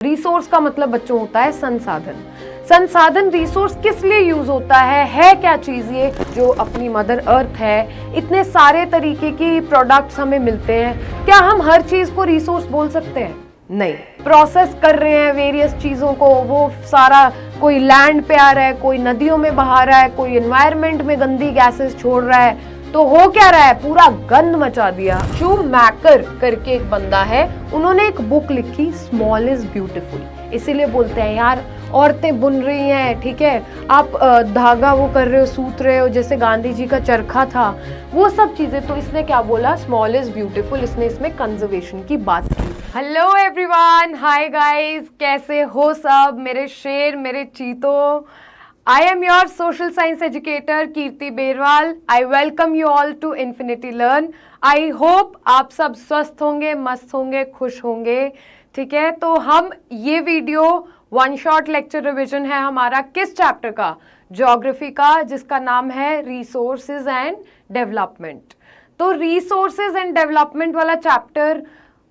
Resource का मतलब बच्चों होता है संसाधन। संसाधन रिसोर्स किस लिए यूज होता है क्या चीज ये जो अपनी मदर अर्थ है, इतने सारे तरीके की प्रोडक्ट्स हमें मिलते हैं, क्या हम हर चीज को रिसोर्स बोल सकते हैं? नहीं। प्रोसेस कर रहे हैं वेरियस चीजों को, वो सारा कोई लैंड पे आ रहा है, कोई नदियों में बहा रहा है, कोई एनवायरमेंट में गंदी गैसेस छोड़ रहा है, तो हो क्या रहा है, पूरा गंद मचा दिया। शूमैकर करके एक बंदा है, उन्होंने एक बुक लिखी स्मॉल इज ब्यूटीफुल। इसीलिए बोलते हैं यार औरतें बुन रही हैं, ठीक है, आप धागा वो कर रहे हो, सूत रहे हो, जैसे गांधी जी का चरखा था, वो सब चीजें। तो इसने क्या बोला, स्मॉल इज ब्यूटीफुल, इसने इसमें कंजर्वेशन की बात की। हेलो एवरीवन, हाय गाइस, कैसे हो सब मेरे शेर, मेरे चीतों। I am your social science educator Kirti Berwal. I welcome you all to Infinity Learn। I hope आप सब स्वस्थ होंगे, मस्त होंगे, खुश होंगे, ठीक है। तो हम ये video one shot lecture revision है हमारा, किस चैप्टर का? ज्योग्राफी का, जिसका नाम है रिसोर्सेज एंड डेवलपमेंट। तो रिसोर्सेज एंड डेवलपमेंट वाला चैप्टर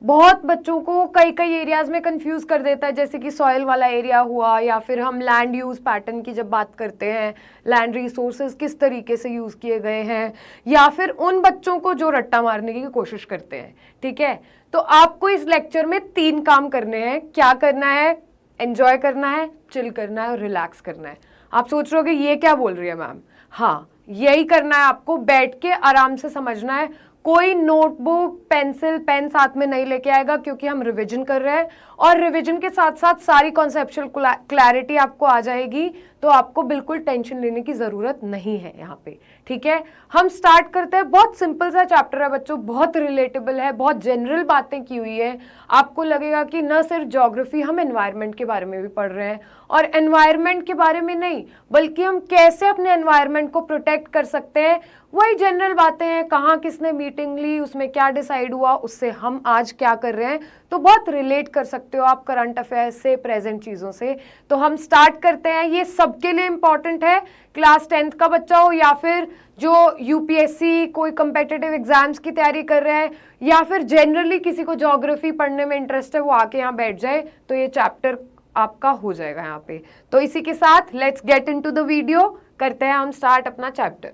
बहुत बच्चों को कई कई एरियाज में कंफ्यूज कर देता है, जैसे कि सॉइल वाला एरिया हुआ, या फिर हम लैंड यूज पैटर्न की जब बात करते हैं, लैंड रिसोर्सेज किस तरीके से यूज किए गए हैं, या फिर उन बच्चों को जो रट्टा मारने की कोशिश करते हैं, ठीक है। तो आपको इस लेक्चर में 3 काम करने हैं। क्या करना है? एंजॉय करना है, चिल करना है और रिलैक्स करना है। आप सोच रहे हो कि ये क्या बोल रही है मैम? हाँ, यही करना है आपको, बैठ के आराम से समझना है। कोई नोटबुक, पेंसिल, पेन साथ में नहीं लेके आएगा, क्योंकि हम रिवीजन कर रहे हैं, और रिवीजन के साथ साथ सारी कॉन्सेप्चुअल क्लैरिटी आपको आ जाएगी, तो आपको बिल्कुल टेंशन लेने की जरूरत नहीं है यहाँ पे, ठीक है। हम स्टार्ट करते हैं। बहुत सिंपल सा चैप्टर है बच्चों, बहुत रिलेटेबल है, बहुत जनरल बातें की हुई है। आपको लगेगा कि न सिर्फ ज्योग्राफी, हम एनवायरनमेंट के बारे में भी पढ़ रहे हैं, और एनवायरनमेंट के बारे में नहीं, बल्कि हम कैसे अपने एनवायरनमेंट को प्रोटेक्ट कर सकते हैं, वही जनरल बातें हैं। कहाँ किसने मीटिंग ली, उसमें क्या डिसाइड हुआ, उससे हम आज क्या कर रहे हैं, तो बहुत रिलेट कर सकते हो आप करंट अफेयर्स से, प्रेजेंट चीज़ों से। तो हम स्टार्ट करते हैं। ये सबके लिए इंपॉर्टेंट है, क्लास 10th का बच्चा हो, या फिर जो यूपीएससी कोई कंपेटिटिव एग्जाम्स की तैयारी कर रहे हैं, या फिर जनरली किसी को ज्योग्राफी पढ़ने में इंटरेस्ट है, वो आके यहाँ बैठ जाए, तो ये चैप्टर आपका हो जाएगा यहाँ पे। तो इसी के साथ let's get into the video, करते हैं हम स्टार्ट अपना चैप्टर।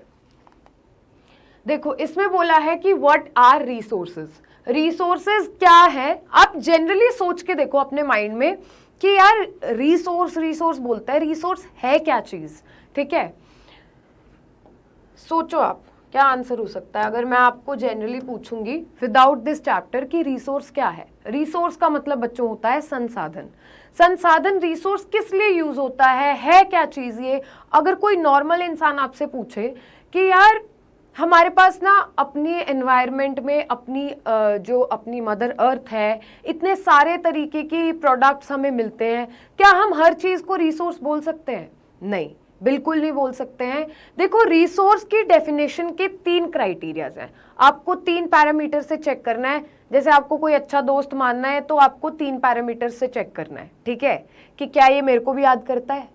देखो, इसमें बोला है कि व्हाट आर रिसोर्सेज। रिसोर्सेज क्या है? आप जनरली सोच के देखो अपने माइंड में कि यार रिसोर्स बोलता है, रिसोर्स है क्या चीज, ठीक है। सोचो आप क्या आंसर हो सकता है अगर मैं आपको जनरली पूछूंगी विदाउट दिस चैप्टर कि रिसोर्स क्या है। रिसोर्स का मतलब बच्चों होता है संसाधन। संसाधन रिसोर्स किस लिए यूज होता है क्या चीज ये? अगर कोई नॉर्मल इंसान आपसे पूछे कि यार हमारे पास ना अपनी एनवायरनमेंट में जो अपनी मदर अर्थ है, इतने सारे तरीके की प्रोडक्ट्स हमें मिलते हैं, क्या हम हर चीज को रिसोर्स बोल सकते हैं? नहीं, बिल्कुल नहीं बोल सकते हैं। देखो, रिसोर्स की डेफिनेशन के 3 क्राइटेरियाज हैं। आपको 3 पैरामीटर से चेक करना है। जैसे आपको कोई अच्छा दोस्त मानना है, तो आपको 3 पैरामीटर से चेक करना है, ठीक है, कि क्या ये मेरे को भी याद करता है,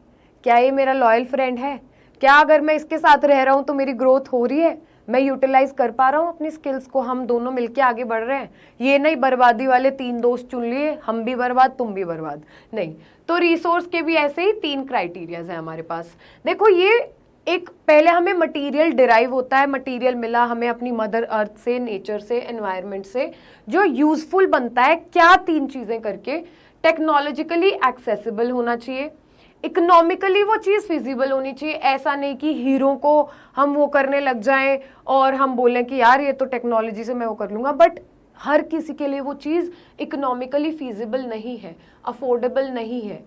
क्या ये मेरा लॉयल फ्रेंड है, क्या अगर मैं इसके साथ रह रहा हूं तो मेरी ग्रोथ हो रही है, मैं यूटिलाइज कर पा रहा हूँ अपनी स्किल्स को, हम दोनों मिलके आगे बढ़ रहे हैं। ये नहीं बर्बादी वाले 3 दोस्त चुन लिए, हम भी बर्बाद तुम भी बर्बाद, नहीं। तो रिसोर्स के भी ऐसे ही 3 क्राइटेरियाज हैं हमारे पास। देखो, ये एक पहले हमें मटेरियल डिराइव होता है, मटेरियल मिला हमें अपनी मदर अर्थ से, नेचर से, एनवायरनमेंट से, जो यूजफुल बनता है क्या 3 चीजें करके। टेक्नोलॉजिकली एक्सेसिबल होना चाहिए, इकोनॉमिकली वो चीज़ फिजिबल होनी चाहिए। ऐसा नहीं कि हीरो को हम वो करने लग जाएं और हम बोलें कि यार ये तो टेक्नोलॉजी से मैं वो कर लूँगा, बट हर किसी के लिए वो चीज़ इकोनॉमिकली फिजिबल नहीं है, अफोर्डेबल नहीं है।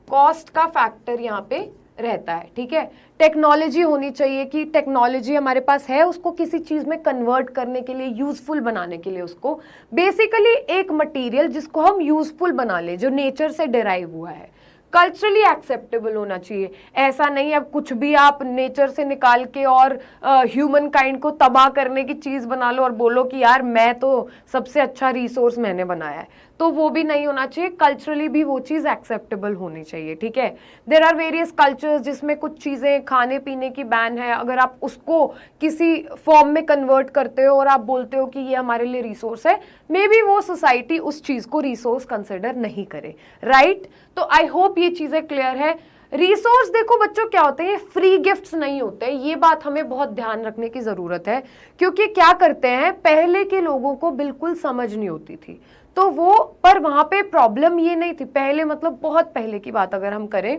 कॉस्ट का फैक्टर यहाँ पे रहता है, ठीक है। टेक्नोलॉजी होनी चाहिए कि टेक्नोलॉजी हमारे पास है, उसको किसी चीज़ में कन्वर्ट करने के लिए, यूजफुल बनाने के लिए, उसको बेसिकली एक मटेरियल जिसको हम यूजफुल बना ले, जो नेचर से डिराइव हुआ है। कल्चरली एक्सेप्टेबल होना चाहिए। ऐसा नहीं अब कुछ भी आप नेचर से निकाल के और ह्यूमन काइंड को तबाह करने की चीज़ बना लो और बोलो कि यार मैं तो सबसे अच्छा रिसोर्स मैंने बनाया है, तो वो भी नहीं होना चाहिए, कल्चरली भी वो चीज़ एक्सेप्टेबल होनी चाहिए, ठीक है। देयर आर वेरियस कल्चर्स जिसमें कुछ चीज़ें खाने पीने की बैन है, अगर आप उसको किसी फॉर्म में कन्वर्ट करते हो और आप बोलते हो कि ये हमारे लिए रिसोर्स है, मे बी वो सोसाइटी उस चीज़ को रिसोर्स कंसिडर नहीं करे, राइट। तो आई होप ये चीज़ें क्लियर है। रिसोर्स देखो बच्चों क्या होते हैं, फ्री गिफ्ट्स नहीं होते, ये बात हमें बहुत ध्यान रखने की जरूरत है, क्योंकि क्या करते हैं, पहले के लोगों को बिल्कुल समझ नहीं होती थी, तो वो पर वहां पे प्रॉब्लम ये नहीं थी, पहले मतलब बहुत पहले की बात अगर हम करें,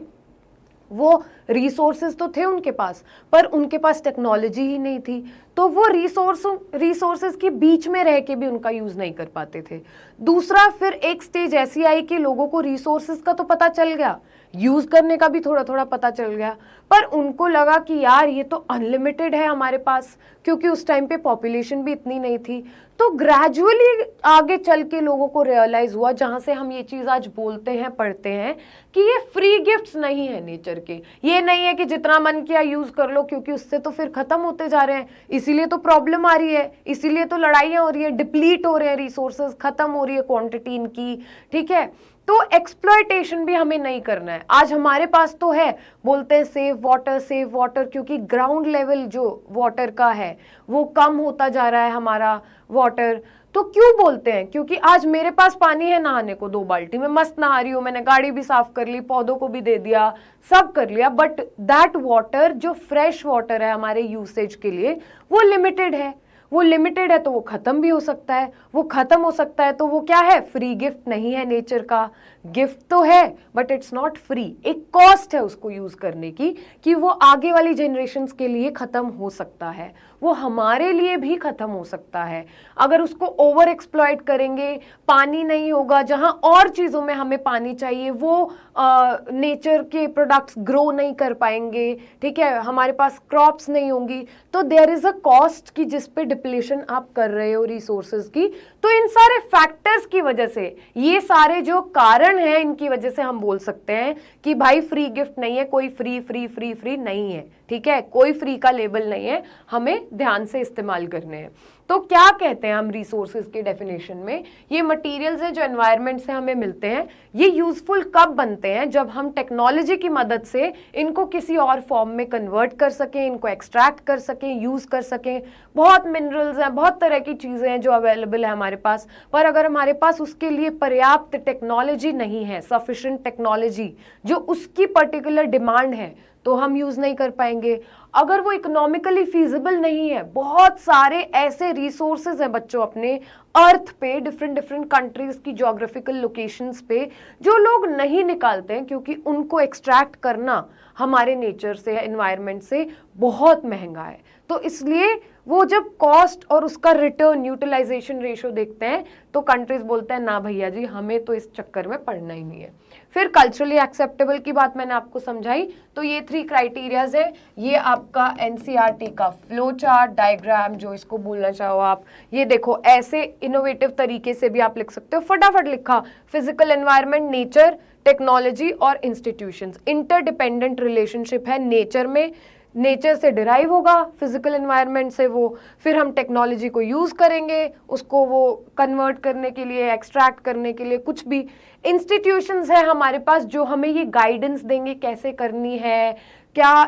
वो रिसोर्सेज तो थे उनके पास, पर उनके पास टेक्नोलॉजी ही नहीं थी, तो वो रिसोर्सेज के बीच में रह के भी उनका यूज नहीं कर पाते थे। दूसरा, फिर एक स्टेज ऐसी आई कि लोगों को रिसोर्सेज का तो पता चल गया, यूज करने का भी थोड़ा थोड़ा पता चल गया, पर उनको लगा कि यार ये तो अनलिमिटेड है हमारे पास, क्योंकि उस टाइम पे पॉपुलेशन भी इतनी नहीं थी। तो ग्रेजुअली आगे चल के लोगों को रियलाइज हुआ, जहां से हम ये चीज आज बोलते हैं पढ़ते हैं, कि ये फ्री गिफ्ट्स नहीं है नेचर के, ये नहीं है कि जितना मन किया यूज कर लो, क्योंकि उससे तो फिर खत्म होते जा रहे हैं, इसीलिए तो प्रॉब्लम आ रही है, इसीलिए तो लड़ाइयां हो रही है, डिप्लीट हो रहे हैं रिसोर्सेज, खत्म हो रही है क्वांटिटी इनकी, ठीक है। तो एक्सप्लॉयटेशन भी हमें नहीं करना है। आज हमारे पास तो है, बोलते हैं सेव वाटर, क्योंकि ग्राउंड लेवल जो वाटर का है वो कम होता जा रहा है हमारा वाटर। तो क्यों बोलते हैं, क्योंकि आज मेरे पास पानी है नहाने को, 2 बाल्टी में मस्त नहा रही हूँ, मैंने गाड़ी भी साफ कर ली, पौधों को भी दे दिया, सब कर लिया, बट दैट वाटर जो फ्रेश वाटर है हमारे यूसेज के लिए, वो लिमिटेड है, वो लिमिटेड है, तो वो खत्म भी हो सकता है, वो खत्म हो सकता है, तो वो क्या है, फ्री गिफ्ट नहीं है नेचर का, गिफ्ट तो है बट इट्स नॉट फ्री, एक कॉस्ट है उसको यूज करने की, कि वो आगे वाली जनरेशन्स के लिए खत्म हो सकता है, वो हमारे लिए भी खत्म हो सकता है अगर उसको ओवर एक्सप्लॉइट करेंगे। पानी नहीं होगा, जहां और चीजों में हमें पानी चाहिए, वो नेचर के प्रोडक्ट्स ग्रो नहीं कर पाएंगे, ठीक है, हमारे पास क्रॉप्स नहीं होंगी, तो देयर इज अ कॉस्ट की जिस पे डिप्लीशन आप कर रहे हो रिसोर्सेज की। तो इन सारे फैक्टर्स की वजह से, ये सारे जो कारण हैं, इनकी वजह से हम बोल सकते हैं कि भाई फ्री गिफ्ट नहीं है, कोई फ्री नहीं है, ठीक है, कोई फ्री का लेबल नहीं है, हमें ध्यान से इस्तेमाल करने हैं। तो क्या कहते हैं हम रिसोर्सेज के डेफिनेशन में, ये मटेरियल्स हैं जो एनवायरनमेंट से हमें मिलते हैं, ये यूजफुल कब बनते हैं, जब हम टेक्नोलॉजी की मदद से इनको किसी और फॉर्म में कन्वर्ट कर सकें, इनको एक्सट्रैक्ट कर सकें, यूज कर सकें। बहुत मिनरल्स हैं, बहुत तरह की चीजें हैं जो अवेलेबल है हमारे पास, पर अगर हमारे पास उसके लिए पर्याप्त टेक्नोलॉजी नहीं है, सफिशिएंट टेक्नोलॉजी जो उसकी पर्टिकुलर डिमांड है, तो हम यूज नहीं कर पाएंगे। अगर वो इकोनॉमिकली फीजिबल नहीं है, बहुत सारे ऐसे रिसोर्सेज हैं बच्चों अपने अर्थ पे, डिफरेंट कंट्रीज की ज्योग्राफिकल लोकेशंस पे, जो लोग नहीं निकालते हैं, क्योंकि उनको एक्सट्रैक्ट करना हमारे नेचर से, एनवायरनमेंट से बहुत महंगा है। तो इसलिए वो जब कॉस्ट और उसका रिटर्न यूटिलाइजेशन रेशो देखते हैं, तो कंट्रीज बोलते हैं ना भैया जी, हमें तो इस चक्कर में पड़ना ही नहीं है। फिर कल्चरली एक्सेप्टेबल की बात मैंने आपको समझाई, तो ये 3 क्राइटेरियाज है। ये आपका एनसीईआरटी का फ्लो चार्ट डायग्राम, जो इसको बोलना चाहो आप, ये देखो ऐसे इनोवेटिव तरीके से भी आप लिख सकते हो, फटाफट लिखा, फिजिकल एनवायरनमेंट, नेचर, टेक्नोलॉजी और इंस्टीट्यूशंस, इंटरडिपेंडेंट रिलेशनशिप है नेचर में, नेचर से डिराइव होगा, फिजिकल एनवायरनमेंट से वो, फिर हम टेक्नोलॉजी को यूज़ करेंगे उसको वो कन्वर्ट करने के लिए, एक्सट्रैक्ट करने के लिए, कुछ भी। इंस्टीट्यूशंस है हमारे पास जो हमें ये गाइडेंस देंगे कैसे करनी है, क्या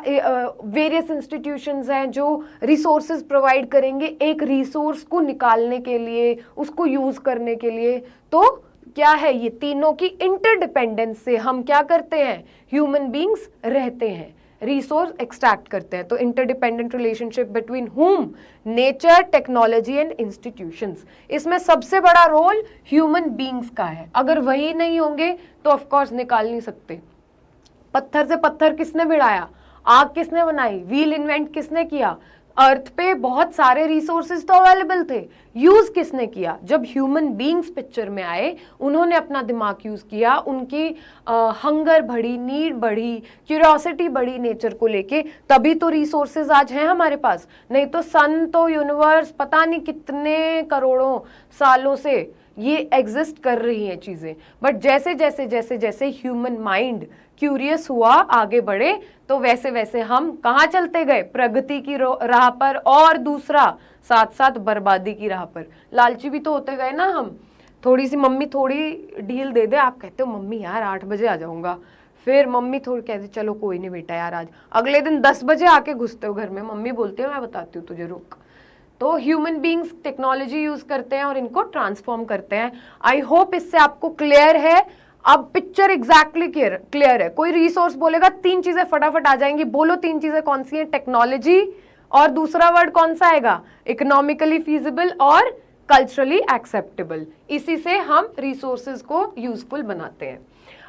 वेरियस इंस्टीट्यूशंस हैं जो रिसोर्सेज प्रोवाइड करेंगे एक रिसोर्स को निकालने के लिए, उसको यूज़ करने के लिए। तो क्या है, ये तीनों की इंटरडिपेंडेंस से हम क्या करते हैं, ह्यूमन बींग्स रहते हैं, रिसोर्स एक्सट्रैक्ट करते हैं। तो इंटरडिपेंडेंट रिलेशनशिप बिटवीन हुम, नेचर, टेक्नोलॉजी एंड इंस्टीट्यूशंस, इसमें सबसे बड़ा रोल ह्यूमन बींग्स का है। अगर वही नहीं होंगे तो ऑफ कोर्स निकाल नहीं सकते। पत्थर से पत्थर किसने भिड़ाया, आग किसने बनाई, व्हील इन्वेंट किसने किया, अर्थ पे बहुत सारे रिसोर्सेज तो अवेलेबल थे, यूज किसने किया, जब ह्यूमन बींग्स पिक्चर में आए, उन्होंने अपना दिमाग यूज किया, उनकी हंगर बढ़ी, नीड बढ़ी, क्यूरियोसिटी बढ़ी नेचर को लेके, तभी तो रिसोर्सेज आज हैं हमारे पास। नहीं तो सन तो यूनिवर्स पता नहीं कितने करोड़ों सालों से ये एग्जिस्ट कर रही हैं चीजें, बट जैसे जैसे जैसे जैसे ह्यूमन माइंड क्यूरियस हुआ, आगे बढ़े, तो वैसे वैसे हम कहाँ चलते गए, प्रगति की राह पर, और दूसरा साथ साथ बर्बादी की राह पर। लालची भी तो होते गए ना हम। थोड़ी सी मम्मी थोड़ी ढील दे दे, आप कहते हो मम्मी यार 8 बजे आ जाऊंगा, फिर मम्मी थोड़ी कहती चलो कोई नहीं बेटा यार आज, अगले दिन 10 बजे आके घुसते हो घर में, मम्मी बोलती है मैं बताती हूँ तुझे, रुक। तो ह्यूमन बींग्स टेक्नोलॉजी यूज करते हैं और इनको ट्रांसफॉर्म करते हैं। आई होप इससे आपको क्लियर है। अब पिक्चर एग्जैक्टली क्लियर है। कोई रिसोर्स बोलेगा 3 चीजें फटाफट आ जाएंगी, बोलो 3 चीजें कौन सी हैं? टेक्नोलॉजी, और दूसरा वर्ड कौन सा आएगा? इकोनॉमिकली फीजिबल और कल्चरली एक्सेप्टेबल। इसी से हम रिसोर्सेज को यूजफुल बनाते हैं।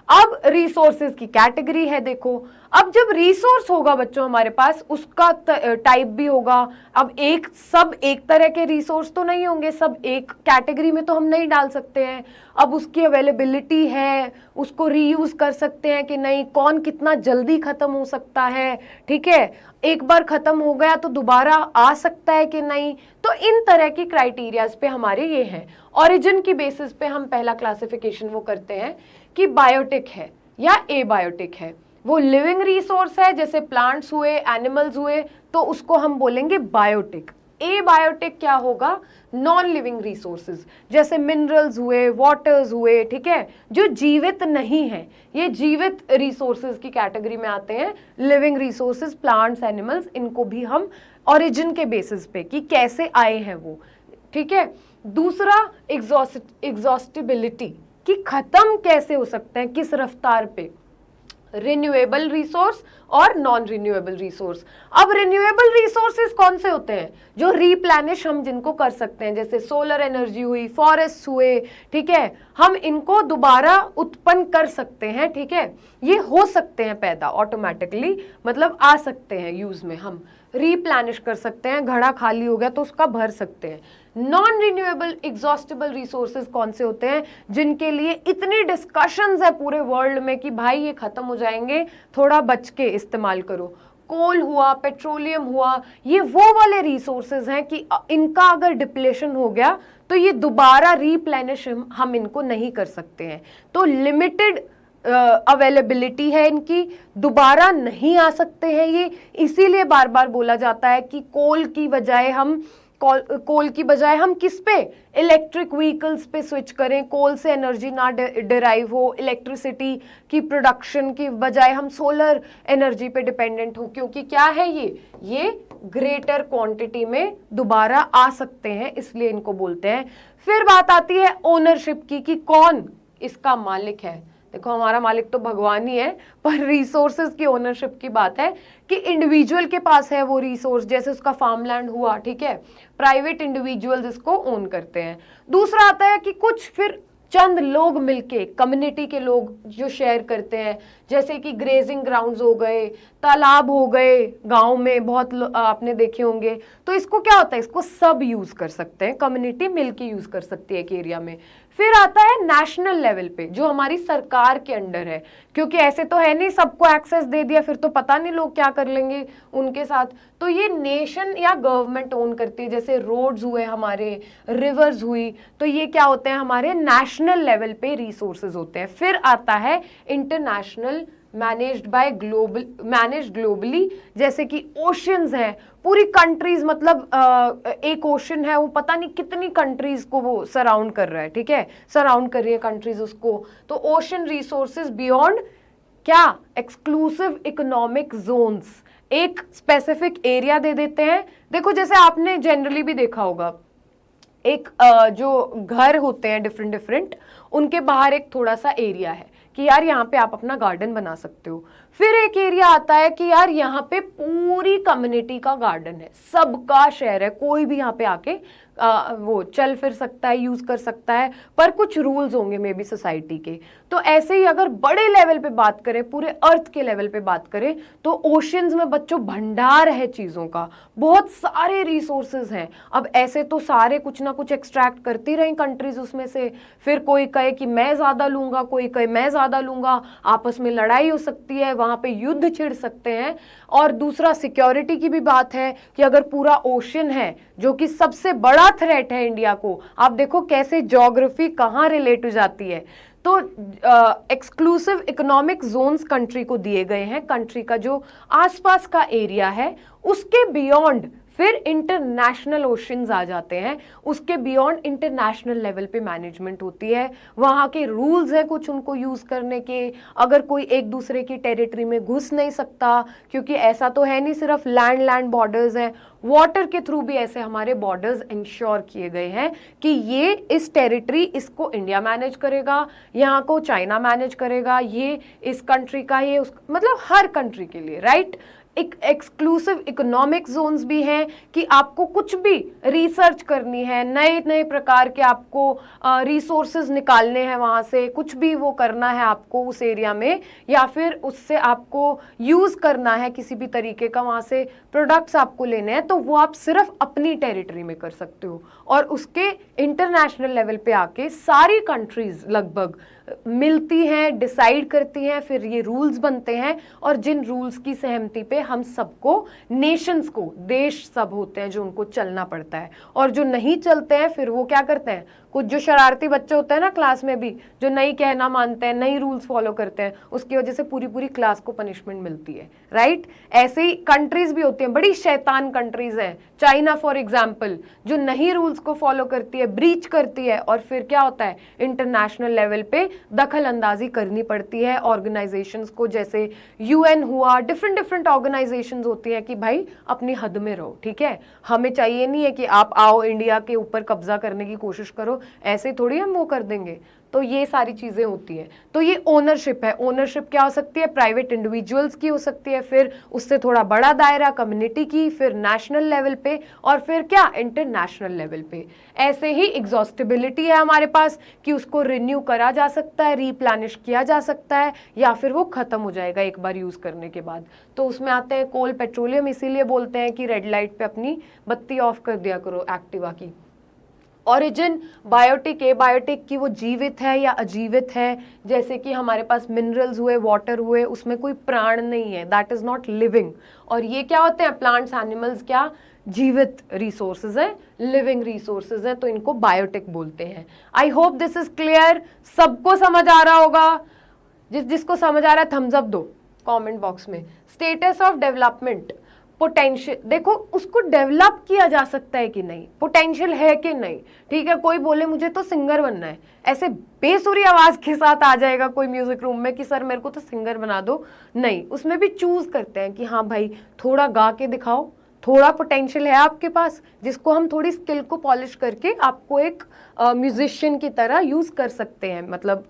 अब रिसोर्सेज की कैटेगरी है, देखो अब जब रिसोर्स होगा बच्चों हमारे पास, उसका टाइप भी होगा। अब सब एक तरह के रिसोर्स तो नहीं होंगे, सब एक कैटेगरी में तो हम नहीं डाल सकते हैं। अब उसकी अवेलेबिलिटी है, उसको रीयूज कर सकते हैं कि नहीं, कौन कितना जल्दी खत्म हो सकता है, ठीक है, एक बार खत्म हो गया तो दोबारा आ सकता है कि नहीं। तो इन तरह की क्राइटेरियाज पे हमारे ये हैं। ओरिजिन की बेसिस पे हम पहला क्लासिफिकेशन वो करते हैं कि बायोटिक है या एबायोटिक है। वो लिविंग रिसोर्स है, जैसे प्लांट्स हुए, एनिमल्स हुए, तो उसको हम बोलेंगे बायोटिक। एबायोटिक क्या होगा? नॉन लिविंग रिसोर्सेज, जैसे मिनरल्स हुए, वाटर्स हुए, ठीक है, जो जीवित नहीं है, ये जीवित रिसोर्सेज की कैटेगरी में आते हैं। लिविंग रिसोर्सेज, प्लांट्स, एनिमल्स, इनको भी हम ओरिजिन के बेसिस पे कि कैसे आए हैं वो, ठीक है। दूसरा एग्जॉस्टिबिलिटी, कि खत्म कैसे हो सकते हैं, किस रफ्तार पे। रिन्यूएबल रिसोर्स और नॉन रिन्यूएबल रिसोर्स। अब रिन्यूएबल रिसोर्सेज कौन से होते हैं? जो रीप्लेनिश हम जिनको कर सकते हैं, जैसे सोलर एनर्जी हुई, फॉरेस्ट हुए, ठीक है, हम इनको दोबारा उत्पन्न कर सकते हैं, ठीक है, ये हो सकते हैं पैदा ऑटोमेटिकली, मतलब आ सकते हैं यूज में, हम रीप्लेनिश कर सकते हैं, घड़ा खाली हो गया तो उसका भर सकते हैं। नॉन रिन्यूएबल एग्जॉस्टेबल रिसोर्सेज कौन से होते हैं? जिनके लिए इतनी डिस्कशंस है पूरे वर्ल्ड में कि भाई ये खत्म हो जाएंगे, थोड़ा बच के इस्तेमाल करो। कोल हुआ, पेट्रोलियम हुआ, ये वो वाले रिसोर्सेज हैं कि इनका अगर डिप्लेशन हो गया तो ये दोबारा रीप्लेनिश हम इनको नहीं कर सकते हैं। तो लिमिटेड अवेलेबिलिटी है इनकी, दोबारा नहीं आ सकते हैं ये। इसीलिए बार बार बोला जाता है कि कोल की बजाय हम किस पे, इलेक्ट्रिक व्हीकल्स पे स्विच करें, कोल से एनर्जी ना डिराइव हो, इलेक्ट्रिसिटी की प्रोडक्शन की बजाय हम सोलर एनर्जी पे डिपेंडेंट हो, क्योंकि क्या है ये ग्रेटर क्वांटिटी में दोबारा आ सकते हैं, इसलिए इनको बोलते हैं। फिर बात आती है ओनरशिप की, कि कौन इसका मालिक है। देखो हमारा मालिक तो भगवान ही है, पर रिसोर्सेज की ओनरशिप की बात है कि इंडिविजुअल के पास है वो रिसोर्स, जैसे उसका फार्मलैंड हुआ, ठीक है, प्राइवेट इंडिविजुअल्स इसको ओन करते हैं। दूसरा आता है कि कुछ फिर चंद लोग मिलके, कम्युनिटी के लोग जो शेयर करते हैं, जैसे कि ग्रेजिंग ग्राउंड्स हो गए, तालाब हो गए, गांव में बहुत आपने देखे होंगे। तो इसको क्या होता है, इसको सब यूज कर सकते हैं, कम्युनिटी मिलके यूज कर सकती है एक एरिया में। फिर आता है नेशनल लेवल पे, जो हमारी सरकार के अंडर है, क्योंकि ऐसे तो है नहीं सबको एक्सेस दे दिया फिर तो पता नहीं लोग क्या कर लेंगे उनके साथ। तो ये नेशन या गवर्नमेंट ओन करती है, जैसे रोड्स हुए हमारे, रिवर्स हुई, तो ये क्या होते हैं, हमारे नेशनल लेवल पे रिसोर्सेज होते हैं। फिर आता है इंटरनेशनल, मैनेज्ड ग्लोबली, जैसे कि ओशंस हैं, पूरी कंट्रीज, मतलब एक ओशन है वो पता नहीं कितनी कंट्रीज को वो सराउंड कर रहा है, ठीक है, सराउंड कर रही है कंट्रीज उसको। तो ओशन रिसोर्सेज बियॉन्ड क्या, एक्सक्लूसिव इकोनॉमिक जोन्स, एक स्पेसिफिक एरिया दे देते हैं। देखो जैसे आपने जनरली भी देखा होगा, एक जो घर होते हैं डिफरेंट, उनके बाहर एक थोड़ा सा एरिया है कि यार यहाँ पे आप अपना गार्डन बना सकते हो। फिर एक एरिया आता है कि यार यहाँ पे पूरी कम्युनिटी का गार्डन है, सबका शेयर है, कोई भी यहाँ पे आके वो चल फिर सकता है, यूज कर सकता है, पर कुछ रूल्स होंगे मे बी सोसाइटी के। तो ऐसे ही अगर बड़े लेवल पे बात करें, पूरे अर्थ के लेवल पे बात करें, तो ओशंस में बच्चों भंडार है चीजों का, बहुत सारे रिसोर्सेज हैं। अब ऐसे तो सारे कुछ ना कुछ एक्सट्रैक्ट करती रही कंट्रीज उसमें से, फिर कोई कहे कि मैं ज्यादा लूंगा, कोई कहे मैं ज्यादा लूंगा, आपस में लड़ाई हो सकती है, वहां पे युद्ध छिड़ सकते हैं। और दूसरा सिक्योरिटी की भी बात है कि अगर पूरा ओशन है, जो कि सबसे बड़ा थ्रेट है इंडिया को, आप देखो कैसे ज्योग्राफी कहाँ रिलेट हो जाती है। तो एक्सक्लूसिव इकोनॉमिक जोन्स कंट्री को दिए गए हैं, कंट्री का जो आसपास का एरिया है, उसके बियॉन्ड फिर इंटरनेशनल ओशंस आ जाते हैं, उसके बियॉन्ड इंटरनेशनल लेवल पे मैनेजमेंट होती है, वहाँ के रूल्स हैं कुछ उनको यूज़ करने के, अगर कोई एक दूसरे की टेरिटरी में घुस नहीं सकता, क्योंकि ऐसा तो है नहीं सिर्फ लैंड बॉर्डर्स हैं, वाटर के थ्रू भी ऐसे हमारे बॉर्डर्स इंश्योर किए गए हैं कि ये इस टेरिटरी इसको इंडिया मैनेज करेगा, यहाँ को चाइना मैनेज करेगा, ये इस कंट्री का, ये उस, मतलब हर कंट्री के लिए, राइट। एक एक्सक्लूसिव इकोनॉमिक जोन्स भी हैं कि आपको कुछ भी रिसर्च करनी है, नए नए प्रकार के आपको रिसोर्सेज निकालने हैं वहाँ से, कुछ भी वो करना है आपको उस एरिया में, या फिर उससे आपको यूज़ करना है किसी भी तरीके का, वहाँ से प्रोडक्ट्स आपको लेने हैं, तो वो आप सिर्फ अपनी टेरिटरी में कर सकते हो। और उसके इंटरनेशनल लेवल पे आके सारी कंट्रीज लगभग मिलती हैं, डिसाइड करती हैं, फिर ये रूल्स बनते हैं, और जिन रूल्स की सहमति पे हम सबको, नेशंस को, देश सब होते हैं जो उनको चलना पड़ता है, और जो नहीं चलते हैं फिर वो क्या करते हैं, कुछ जो शरारती बच्चे होते हैं ना क्लास में भी, जो नहीं कहना मानते हैं, नहीं रूल्स फॉलो करते हैं, उसकी वजह से पूरी पूरी क्लास को पनिशमेंट मिलती है, राइट। ऐसे ही कंट्रीज भी होती हैं, बड़ी शैतान कंट्रीज हैं, चाइना फॉर एग्जाम्पल, जो नहीं रूल्स को फॉलो करती है, ब्रीच करती है, और फिर क्या होता है, इंटरनेशनल लेवल पे दखल अंदाजी करनी पड़ती है ऑर्गेनाइजेशंस को, जैसे यूएन हुआ, डिफरेंट ऑर्गेनाइजेशंस होती हैं कि भाई अपनी हद में रहो, ठीक है, हमें चाहिए नहीं है कि आप आओ इंडिया के ऊपर कब्जा करने की कोशिश करो, ऐसे थोड़ी हम वो कर देंगे। तो ये सारी चीज़ें होती हैं। तो ये ओनरशिप है। ओनरशिप क्या हो सकती है, प्राइवेट इंडिविजुअल्स की हो सकती है, फिर उससे थोड़ा बड़ा दायरा कम्युनिटी की, फिर नेशनल लेवल पे, और फिर क्या, इंटरनेशनल लेवल पे। ऐसे ही एग्जॉस्टिबिलिटी है हमारे पास कि उसको रिन्यू करा जा सकता है, रीप्लानिश किया जा सकता है, या फिर वो खत्म हो जाएगा एक बार यूज़ करने के बाद। तो उसमें आते हैं कोल, पेट्रोलियम, इसीलिए बोलते हैं कि रेड लाइट पे अपनी बत्ती ऑफ कर दिया करो एक्टिवा की। ऑरिजिन बायोटिक है, बायोटिक की वो जीवित है या अजीवित है, जैसे कि हमारे पास मिनरल्स हुए, वाटर हुए, उसमें कोई प्राण नहीं है, दैट इज नॉट लिविंग। और ये क्या होते हैं, प्लांट्स, एनिमल्स, क्या जीवित रिसोर्सेज हैं, लिविंग रिसोर्सेज हैं, तो इनको बायोटिक बोलते हैं। आई होप दिस इज क्लियर, सबको समझ आ रहा होगा। जिसको समझ आ रहा है थम्स अप दो कमेंट बॉक्स में। स्टेटस ऑफ डेवलपमेंट, पोटेंशियल, देखो उसको डेवलप किया जा सकता है कि नहीं, पोटेंशियल है कि नहीं, ठीक है। कोई बोले मुझे तो सिंगर बनना है, ऐसे बेसुरी आवाज के साथ आ जाएगा कोई म्यूजिक रूम में कि सर मेरे को तो सिंगर बना दो, नहीं, उसमें भी चूज करते हैं कि हाँ भाई थोड़ा गा के दिखाओ, थोड़ा पोटेंशियल है आपके पास, जिसको हम थोड़ी स्किल को पॉलिश करके आपको एक म्यूजिशियन की तरह यूज कर सकते हैं, मतलब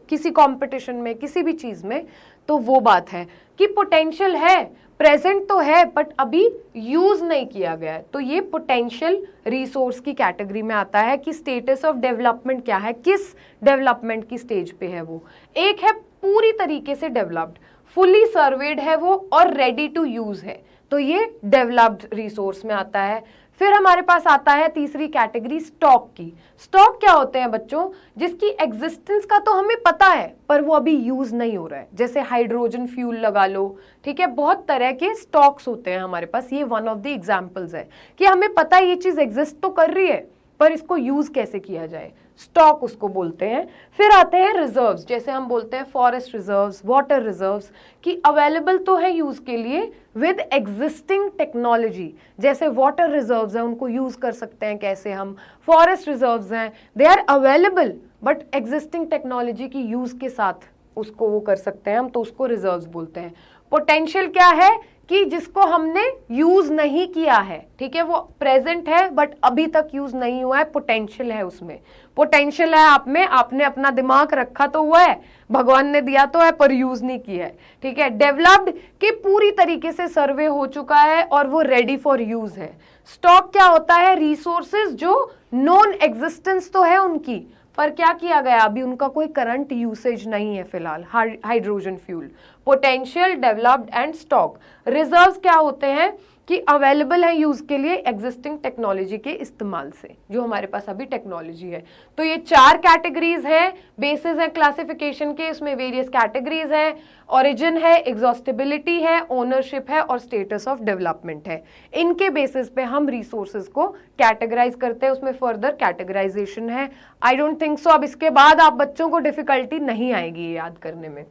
किसी कंपटीशन में, किसी भी चीज में। तो वो बात है कि पोटेंशियल है, प्रेजेंट तो है, बट अभी यूज नहीं किया गया है, तो ये पोटेंशियल रिसोर्स की कैटेगरी में आता है कि स्टेटस ऑफ डेवलपमेंट क्या है, किस डेवलपमेंट की स्टेज पे है वो। एक है पूरी तरीके से डेवलप्ड, फुली सर्वेड है वो और रेडी टू यूज है, तो ये डेवलप्ड रिसोर्स में आता है। फिर हमारे पास आता है तीसरी कैटेगरी स्टॉक की। स्टॉक क्या होते हैं बच्चों, जिसकी एग्जिस्टेंस का तो हमें पता है पर वो अभी यूज नहीं हो रहा है, जैसे हाइड्रोजन फ्यूल लगा लो, ठीक है, बहुत तरह के स्टॉक्स होते हैं हमारे पास। ये वन ऑफ द एग्जांपल्स है कि हमें पता है ये चीज एग्जिस्ट तो कर रही है पर इसको यूज कैसे किया जाए, स्टॉक उसको बोलते हैं। फिर आते हैं रिजर्व्स, जैसे हम बोलते हैं फॉरेस्ट रिजर्व्स, वाटर रिजर्व्स, कि अवेलेबल तो है यूज के लिए विद एग्जिस्टिंग टेक्नोलॉजी, जैसे वाटर रिजर्व्स हैं उनको यूज कर सकते हैं कैसे हम, फॉरेस्ट रिजर्व्स हैं they are available but existing technology की यूज के साथ उसको वो कर सकते हैं हम, तो उसको रिजर्व्स बोलते हैं। पोटेंशियल क्या है कि जिसको हमने यूज नहीं किया है, ठीक है, वो प्रेजेंट है बट अभी तक यूज नहीं हुआ है, पोटेंशियल है उसमें, पोटेंशियल है आप में, आपने अपना दिमाग रखा तो हुआ है, भगवान ने दिया तो है पर यूज नहीं किया है, ठीक है। डेवलप्ड कि पूरी तरीके से सर्वे हो चुका है और वो रेडी फॉर यूज है। स्टॉक क्या होता है, रिसोर्सेज जो नॉन एग्जिस्टेंस तो है उनकी पर क्या किया गया, अभी उनका कोई करंट यूसेज नहीं है फिलहाल, hydrogen fuel. Potential, developed and stock. Reserves क्या होते हैं कि अवेलेबल है यूज के लिए एग्जिस्टिंग टेक्नोलॉजी के इस्तेमाल से, जो हमारे पास अभी टेक्नोलॉजी है। तो ये 4 कैटेगरीज हैं, बेसिस है क्लासिफिकेशन के, इसमें वेरियस कैटेगरीज हैं, ओरिजिन है, एग्जॉस्टिबिलिटी है, ओनरशिप है और स्टेटस ऑफ डेवलपमेंट है। इनके बेसिस पे हम रिसोर्सेज को कैटेगराइज करते हैं, उसमें फर्दर कैटेगराइजेशन है। आई डोंट थिंक सो अब इसके बाद आप बच्चों को डिफिकल्टी नहीं आएगी ये याद करने में।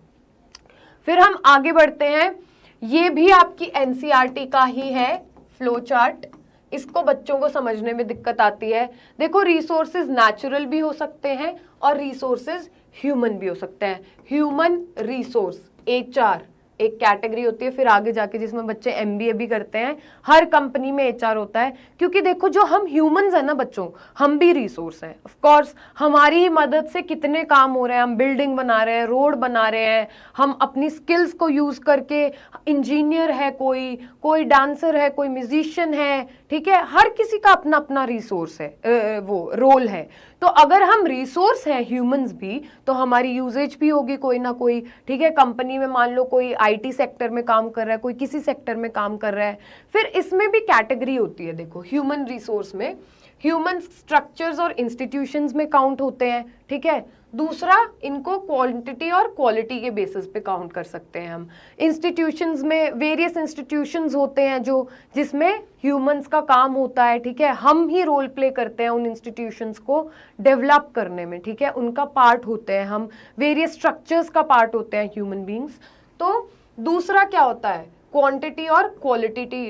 फिर हम आगे बढ़ते हैं, ये भी आपकी एनसीईआरटी का ही है फ्लो चार्ट, इसको बच्चों को समझने में दिक्कत आती है। देखो, रिसोर्सेज नेचुरल भी हो सकते हैं और रिसोर्सेज ह्यूमन भी हो सकते हैं। ह्यूमन रिसोर्स HR एक कैटेगरी होती है, फिर आगे जाके जिसमें बच्चे MBA भी करते हैं, हर कंपनी में HR होता है। क्योंकि देखो, जो हम ह्यूमंस हैं ना बच्चों, हम भी रिसोर्स हैं। ऑफ कोर्स हमारी ही मदद से कितने काम हो रहे हैं, हम बिल्डिंग बना रहे हैं, रोड बना रहे हैं, हम अपनी स्किल्स को यूज करके, इंजीनियर है कोई डांसर है, कोई म्यूजिशियन है, ठीक है, हर किसी का अपना अपना रिसोर्स है, वो रोल है। तो अगर हम रिसोर्स हैं ह्यूमंस भी, तो हमारी यूजेज भी होगी कोई ना कोई, ठीक है। कंपनी में मान लो कोई IT सेक्टर में काम कर रहा है, कोई किसी सेक्टर में काम कर रहा है, फिर इसमें भी कैटेगरी होती है। देखो, ह्यूमन रिसोर्स में ह्यूमन स्ट्रक्चर्स और इंस्टीट्यूशंस में काउंट होते हैं, ठीक है। दूसरा, इनको क्वांटिटी और क्वालिटी के बेसिस पे काउंट कर सकते हैं हम। इंस्टीट्यूशंस में वेरियस इंस्टीट्यूशंस होते हैं जो जिसमें ह्यूमंस का काम होता है, ठीक है। हम ही रोल प्ले करते हैं उन इंस्टीट्यूशंस को डेवलप करने में, ठीक है, उनका पार्ट होते हैं हम, वेरियस स्ट्रक्चर्स का पार्ट होते हैं ह्यूमन बींग्स। तो दूसरा क्या होता है, क्वांटिटी और क्वालिटी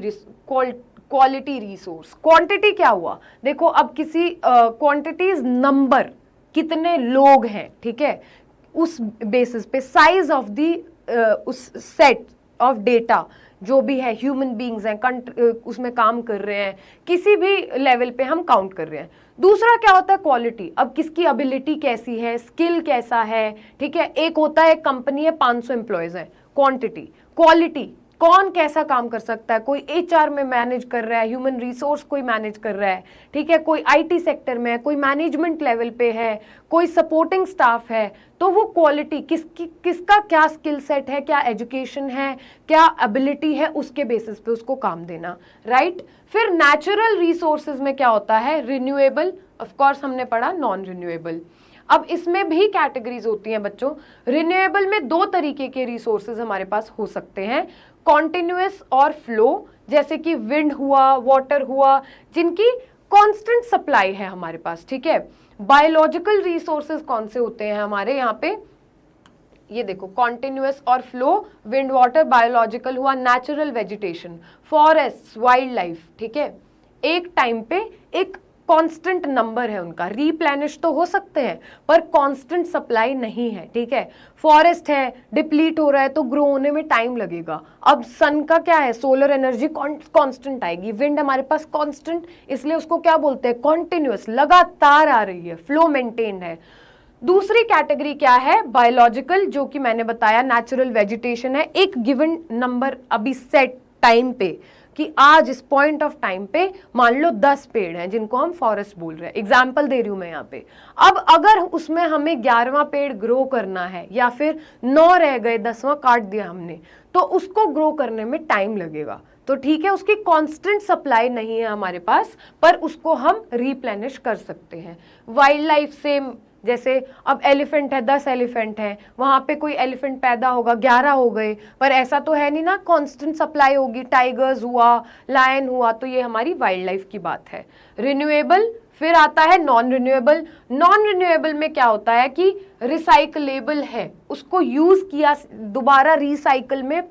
रिसोर्स। क्वांटिटी क्या हुआ, देखो अब किसी क्वांटिटी इज नंबर, कितने लोग हैं, ठीक है, उस बेसिस पे साइज ऑफ दी उस सेट ऑफ डेटा जो भी है, ह्यूमन बींग्स हैं, उसमें काम कर रहे हैं, किसी भी लेवल पे हम काउंट कर रहे हैं। दूसरा क्या होता है, क्वालिटी। अब किसकी एबिलिटी कैसी है, स्किल कैसा है, ठीक है। एक होता है, एक कंपनी है, 500 एम्प्लॉयज है, क्वांटिटी। क्वालिटी, कौन कैसा काम कर सकता है, कोई HR में मैनेज कर रहा है, ह्यूमन रिसोर्स कोई मैनेज कर रहा है, ठीक है, कोई IT सेक्टर में है, कोई मैनेजमेंट लेवल पे है, कोई सपोर्टिंग स्टाफ है। तो वो क्वालिटी किसका क्या स्किल सेट है, क्या एजुकेशन है, क्या एबिलिटी है, उसके बेसिस पे उसको काम देना, राइट। फिर नेचुरल रिसोर्सेज में क्या होता है, रिन्यूएबल, ऑफ कोर्स हमने पढ़ा, नॉन रिन्यूएबल। अब इसमें भी कैटेगरीज होती हैं बच्चों। रिन्यूएबल में 2 तरीके के रिसोर्सेज हमारे पास हो सकते हैं, कॉन्टिन्यूअस और फ्लो, जैसे कि विंड हुआ, वाटर हुआ, जिनकी कांस्टेंट सप्लाई है हमारे पास, ठीक है। बायोलॉजिकल रिसोर्सेज कौन से होते हैं हमारे यहाँ पे, ये देखो, कॉन्टिन्यूअस और फ्लो, विंड, वाटर, बायोलॉजिकल हुआ, natural vegetation, forest, wild life, ठीक है। एक टाइम पे एक कांस्टेंट नंबर है उनका, रिप्लेनिश तो हो सकते हैं पर कांस्टेंट सप्लाई नहीं है, ठीक है। फॉरेस्ट है, डिप्लीट हो रहा है तो ग्रो होने में टाइम लगेगा। अब सन का क्या है, सोलर एनर्जी कांस्टेंट आएगी। विंड हमारे पास कांस्टेंट, इसलिए उसको क्या बोलते हैं, कॉन्टिन्यूअस, लगातार आ रही है, फ्लो मेंटेन्ड है। दूसरी कैटेगरी क्या है, बायोलॉजिकल, जो कि मैंने बताया नेचुरल वेजिटेशन है, एक गिवन नंबर अभी सेट टाइम पे, कि आज इस पॉइंट ऑफ टाइम पे मान लो 10 पेड़ हैं जिनको हम फॉरेस्ट बोल रहे हैं, एग्जाम्पल दे रही हूं मैं यहाँ पे। अब अगर उसमें हमें 11वां पेड़ ग्रो करना है या फिर 9 रह गए, 10वां काट दिया हमने, तो उसको ग्रो करने में टाइम लगेगा। तो ठीक है, उसकी कांस्टेंट सप्लाई नहीं है हमारे पास, पर उसको हम रिप्लेनिश कर सकते हैं। वाइल्ड लाइफ सेम, जैसे अब एलिफेंट है, 10 एलिफेंट है, वहां पे कोई एलिफेंट पैदा होगा, 11 हो गए, पर ऐसा तो है नहीं ना, कांस्टेंट सप्लाई होगी। टाइगर्स हुआ, लायन हुआ, तो ये हमारी वाइल्ड लाइफ की बात है। रिन्यूएबल, फिर आता है नॉन रिन्यूएबल। नॉन रिन्यूएबल में क्या होता है कि रिसाइकलेबल है, उसको यूज किया, दोबारा रिसाइकल में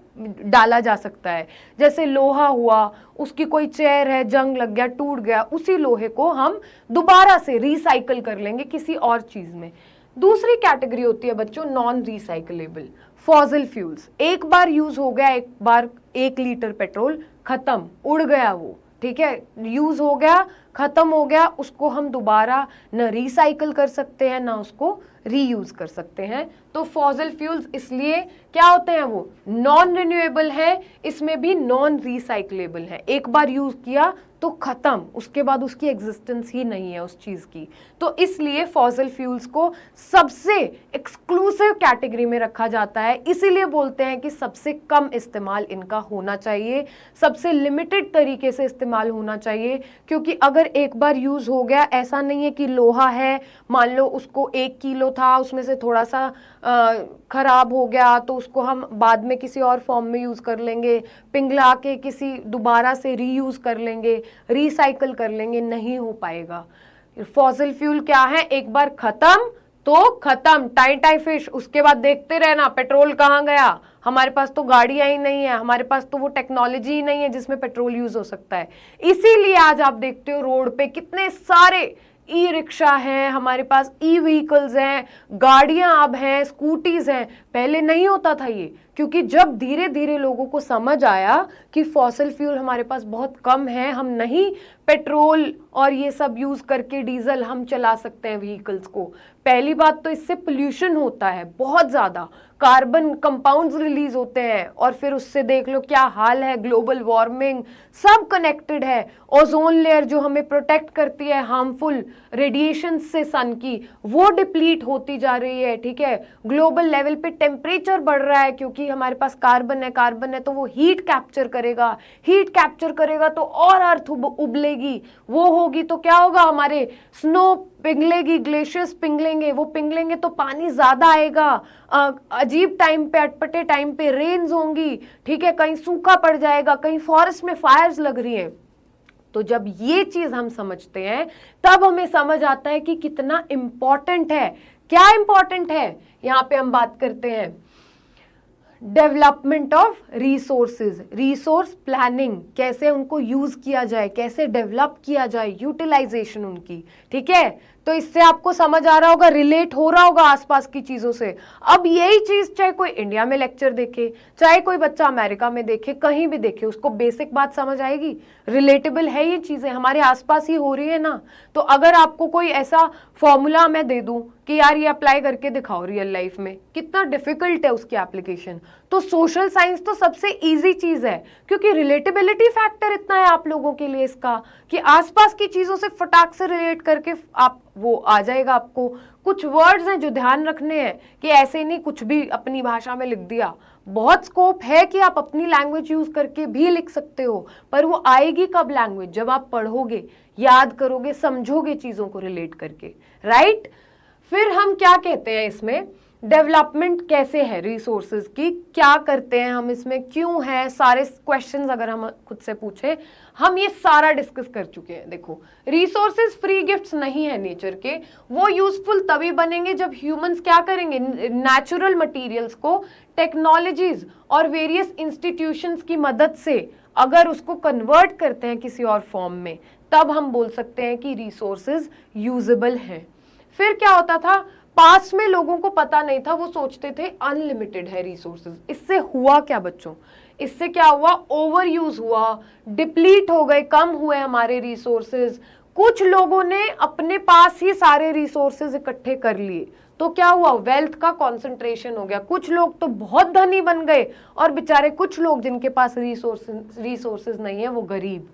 डाला जा सकता है। जैसे लोहा हुआ, उसकी कोई चेयर है, जंग लग गया, टूट गया, उसी लोहे को हम दोबारा से रिसाइकल कर लेंगे किसी और चीज में। दूसरी कैटेगरी होती है बच्चों नॉन रिसाइकलेबल, फॉसिल फ्यूल्स। एक बार यूज हो गया, एक बार 1 लीटर पेट्रोल खत्म, उड़ गया वो, ठीक है, यूज हो गया, खत्म हो गया, उसको हम दोबारा न रिसाइकल कर सकते हैं, ना उसको रीयूज कर सकते हैं। तो फॉसिल फ्यूल्स इसलिए क्या होते हैं, वो नॉन रिन्यूएबल है, इसमें भी नॉन रिसाइकलेबल है। एक बार यूज किया तो खत्म, उसके बाद उसकी एग्जिस्टेंस ही नहीं है उस चीज की। तो इसलिए फॉसिल फ्यूल्स को सबसे एक्सक्लूसिव कैटेगरी में रखा जाता है। इसीलिए बोलते हैं कि सबसे कम इस्तेमाल इनका होना चाहिए, सबसे लिमिटेड तरीके से इस्तेमाल होना चाहिए। क्योंकि अगर एक बार यूज हो गया, ऐसा नहीं है कि लोहा है, मान लो उसको 1 किलो था, उसमें से थोड़ा सा खराब हो गया तो उसको हम बाद में किसी और फॉर्म में यूज कर लेंगे, पिघला के किसी दोबारा से रीयूज कर लेंगे, रिसाइकल कर लेंगे, नहीं हो पाएगा। फॉसिल फ्यूल क्या है, एक बार खत्म तो खत्म, टाई टाई फिश। उसके बाद देखते रहना पेट्रोल कहाँ गया, हमारे पास तो गाड़ियां ही नहीं है, हमारे पास तो वो टेक्नोलॉजी ही नहीं है जिसमें पेट्रोल यूज हो सकता है। इसीलिए आज आप देखते हो रोड पे कितने सारे ई रिक्शा हैं, हमारे पास ई व्हीकल्स हैं, गाड़ियां अब हैं, स्कूटीज हैं। पहले नहीं होता था ये, क्योंकि जब धीरे धीरे लोगों को समझ आया कि फॉसिल फ्यूल हमारे पास बहुत कम है, हम नहीं पेट्रोल और ये सब यूज करके डीजल हम चला सकते हैं व्हीकल्स को। पहली बात तो इससे पोल्यूशन होता है बहुत ज्यादा, कार्बन कंपाउंड्स रिलीज होते हैं, और फिर उससे देख लो क्या हाल है, ग्लोबल वार्मिंग, सब कनेक्टेड है। ओजोन लेयर जो हमें प्रोटेक्ट करती है हार्मफुल रेडिएशन से सन की, वो डिप्लीट होती जा रही है, ठीक है। ग्लोबल लेवल पे टेम्परेचर बढ़ रहा है क्योंकि हमारे पास कार्बन है तो वो हीट कैप्चर करेगा तो और अर्थ उबलेगी, वो होगी तो क्या होगा, हमारे स्नो पिघलेगी, ग्लेशियर्स पिघलेंगे, वो पिघलेंगे तो पानी ज्यादा आएगा, अजीब टाइम पे, अटपटे टाइम पे रेन्स होंगी, ठीक है, कहीं सूखा पड़ जाएगा, कहीं फॉरेस्ट में फायर्स लग रही हैं। तो जब ये चीज हम समझते हैं तब हमें समझ आता है कि कितना इंपॉर्टेंट है। क्या इंपॉर्टेंट है, यहां पे हम बात करते हैं development of resources, resource planning, कैसे उनको यूज किया जाए, कैसे डेवलप किया जाए, यूटिलाइजेशन उनकी, ठीक है। तो इससे आपको समझ आ रहा होगा, रिलेट हो रहा होगा आसपास की चीजों से। अब यही चीज चाहे कोई इंडिया में लेक्चर देखे, चाहे कोई बच्चा अमेरिका में देखे, कहीं भी देखे, उसको बेसिक बात समझ आएगी। रिलेटेबल है ये चीजें, हमारे आसपास ही हो रही है ना। तो अगर आपको कोई ऐसा फॉर्मूला मैं दे दूं कि यार ये अप्लाई करके दिखाओ रियल लाइफ में, कितना डिफिकल्ट है उसकी एप्लीकेशन। तो सोशल साइंस तो सबसे इजी चीज है, क्योंकि रिलेटेबिलिटी फैक्टर इतना है आप लोगों के लिए इसका कि आसपास की चीजों से फटाक से रिलेट करके आप वो आ जाएगा आपको। कुछ वर्ड्स हैं जो ध्यान रखने हैं कि ऐसे नहीं कुछ भी अपनी भाषा में लिख दिया। बहुत स्कोप है कि आप अपनी लैंग्वेज यूज करके भी लिख सकते हो, पर वो आएगी कब लैंग्वेज, जब आप पढ़ोगे, याद करोगे, समझोगे चीजों को रिलेट करके, राइट। फिर हम क्या कहते हैं इसमें, डेवलपमेंट कैसे है रिसोर्सेज की, क्या करते हैं हम इसमें, क्यों है, सारे क्वेश्चंस अगर हम खुद से पूछे, हम ये सारा डिस्कस कर चुके हैं। देखो, रिसोर्सेज फ्री गिफ्ट्स नहीं है नेचर के, वो यूजफुल तभी बनेंगे जब ह्यूमंस क्या करेंगे, नेचुरल मटेरियल्स को टेक्नोलॉजीज और वेरियस इंस्टीट्यूशंस की मदद से अगर उसको कन्वर्ट करते हैं किसी और फॉर्म में, तब हम बोल सकते हैं कि रिसोर्सेज यूजेबल हैं। फिर क्या होता था, पास्ट में लोगों को पता नहीं था, वो सोचते थे अनलिमिटेड है रिसोर्सेज। इससे हुआ क्या बच्चों, इससे क्या हुआ, ओवर यूज हुआ, डिप्लीट हो गए, कम हुए हमारे रिसोर्सेज। कुछ लोगों ने अपने पास ही सारे रिसोर्सेज इकट्ठे कर लिए, तो क्या हुआ, वेल्थ का कंसंट्रेशन हो गया। कुछ लोग तो बहुत धनी बन गए और बेचारे कुछ लोग जिनके पास रिसोर्सेज नहीं है वो गरीब।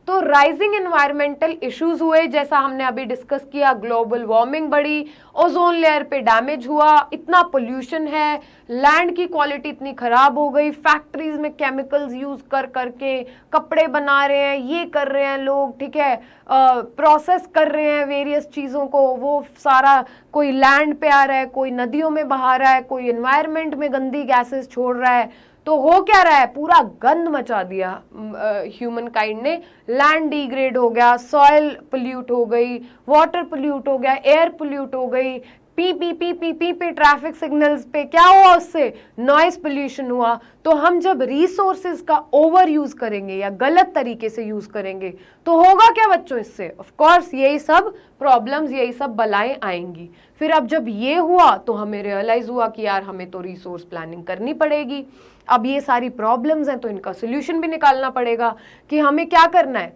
तो राइजिंग एनवायरमेंटल इश्यूज हुए, जैसा हमने अभी डिस्कस किया, ग्लोबल वार्मिंग बढ़ी, ओजोन लेयर पे डैमेज हुआ, इतना पोल्यूशन है, लैंड की क्वालिटी इतनी खराब हो गई, फैक्ट्रीज में केमिकल्स यूज कर करके कपड़े बना रहे हैं, ये कर रहे हैं लोग, ठीक है, प्रोसेस कर रहे हैं वेरियस चीज़ों को, वो सारा कोई लैंड पे आ रहा है, कोई नदियों में बहा रहा है, कोई एनवायरमेंट में गंदी गैसेस छोड़ रहा है। तो हो क्या रहा है, पूरा गंद मचा दिया ह्यूमन काइंड ने, लैंड डिग्रेड हो गया, सॉइल पोल्यूट हो गई, वाटर पोल्यूट हो गया, एयर पोल्यूट हो गई, P P P P P पे ट्रैफिक सिग्नल्स पे क्या हुआ, उससे नॉइस पोल्यूशन हुआ। तो हम जब रिसोर्सेज का ओवर यूज करेंगे या गलत तरीके से यूज करेंगे तो होगा क्या बच्चों, इससे ऑफ कोर्स यही सब प्रॉब्लम्स, यही सब बलाएं आएंगी। फिर अब जब ये हुआ तो हमें रियलाइज हुआ कि यार हमें तो रिसोर्स प्लानिंग करनी पड़ेगी। अब ये सारी प्रॉब्लम्स हैं तो इनका सोल्यूशन भी निकालना पड़ेगा कि हमें क्या करना है।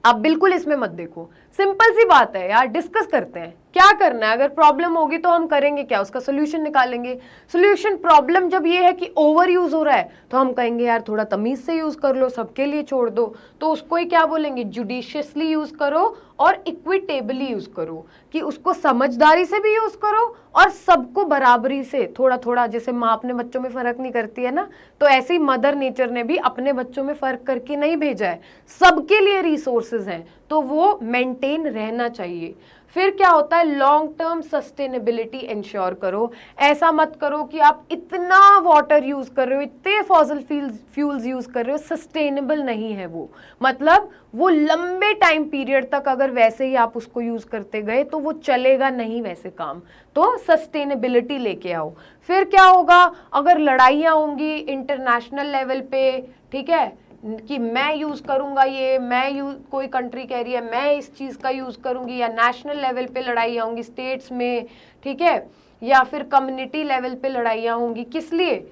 अब बिल्कुल इसमें मत देखो, सिंपल सी बात है यार, डिस्कस करते हैं क्या करना है। अगर प्रॉब्लम होगी तो हम करेंगे क्या, उसका सोल्यूशन निकालेंगे। सोल्यूशन, प्रॉब्लम जब ये है कि ओवर यूज हो रहा है तो हम कहेंगे यार थोड़ा तमीज से यूज कर लो, सबके लिए छोड़ दो। तो उसको ही क्या बोलेंगे, जुडिशियसली यूज करो और इक्विटेबली यूज करो, कि उसको समझदारी से भी यूज करो और सबको बराबरी से थोड़ा थोड़ा। जैसे माँ अपने बच्चों में फर्क नहीं करती है ना, तो ऐसे ही मदर नेचर ने भी अपने बच्चों में फर्क करके नहीं भेजा है, सबके लिए रिसोर्सेज हैं तो वो मेंटेन रहना चाहिए। फिर क्या होता है, लॉन्ग टर्म सस्टेनेबिलिटी इंश्योर करो। ऐसा मत करो कि आप इतना वाटर यूज कर रहे हो, इतने फॉसिल फ्यूल्स यूज कर रहे हो, सस्टेनेबल नहीं है वो। मतलब वो लंबे टाइम पीरियड तक अगर वैसे ही आप उसको यूज करते गए तो वो चलेगा नहीं वैसे काम। तो सस्टेनेबिलिटी लेके आओ। फिर क्या होगा, अगर लड़ाइयाँ होंगी इंटरनेशनल लेवल पे, ठीक है, कि मैं यूज करूंगा ये, कोई कंट्री कह रही है मैं इस चीज का यूज करूंगी, या नेशनल लेवल पे लड़ाइयाँ होंगी स्टेट्स में, ठीक है, या फिर कम्युनिटी लेवल पे लड़ाइयाँ होंगी, किस लिए,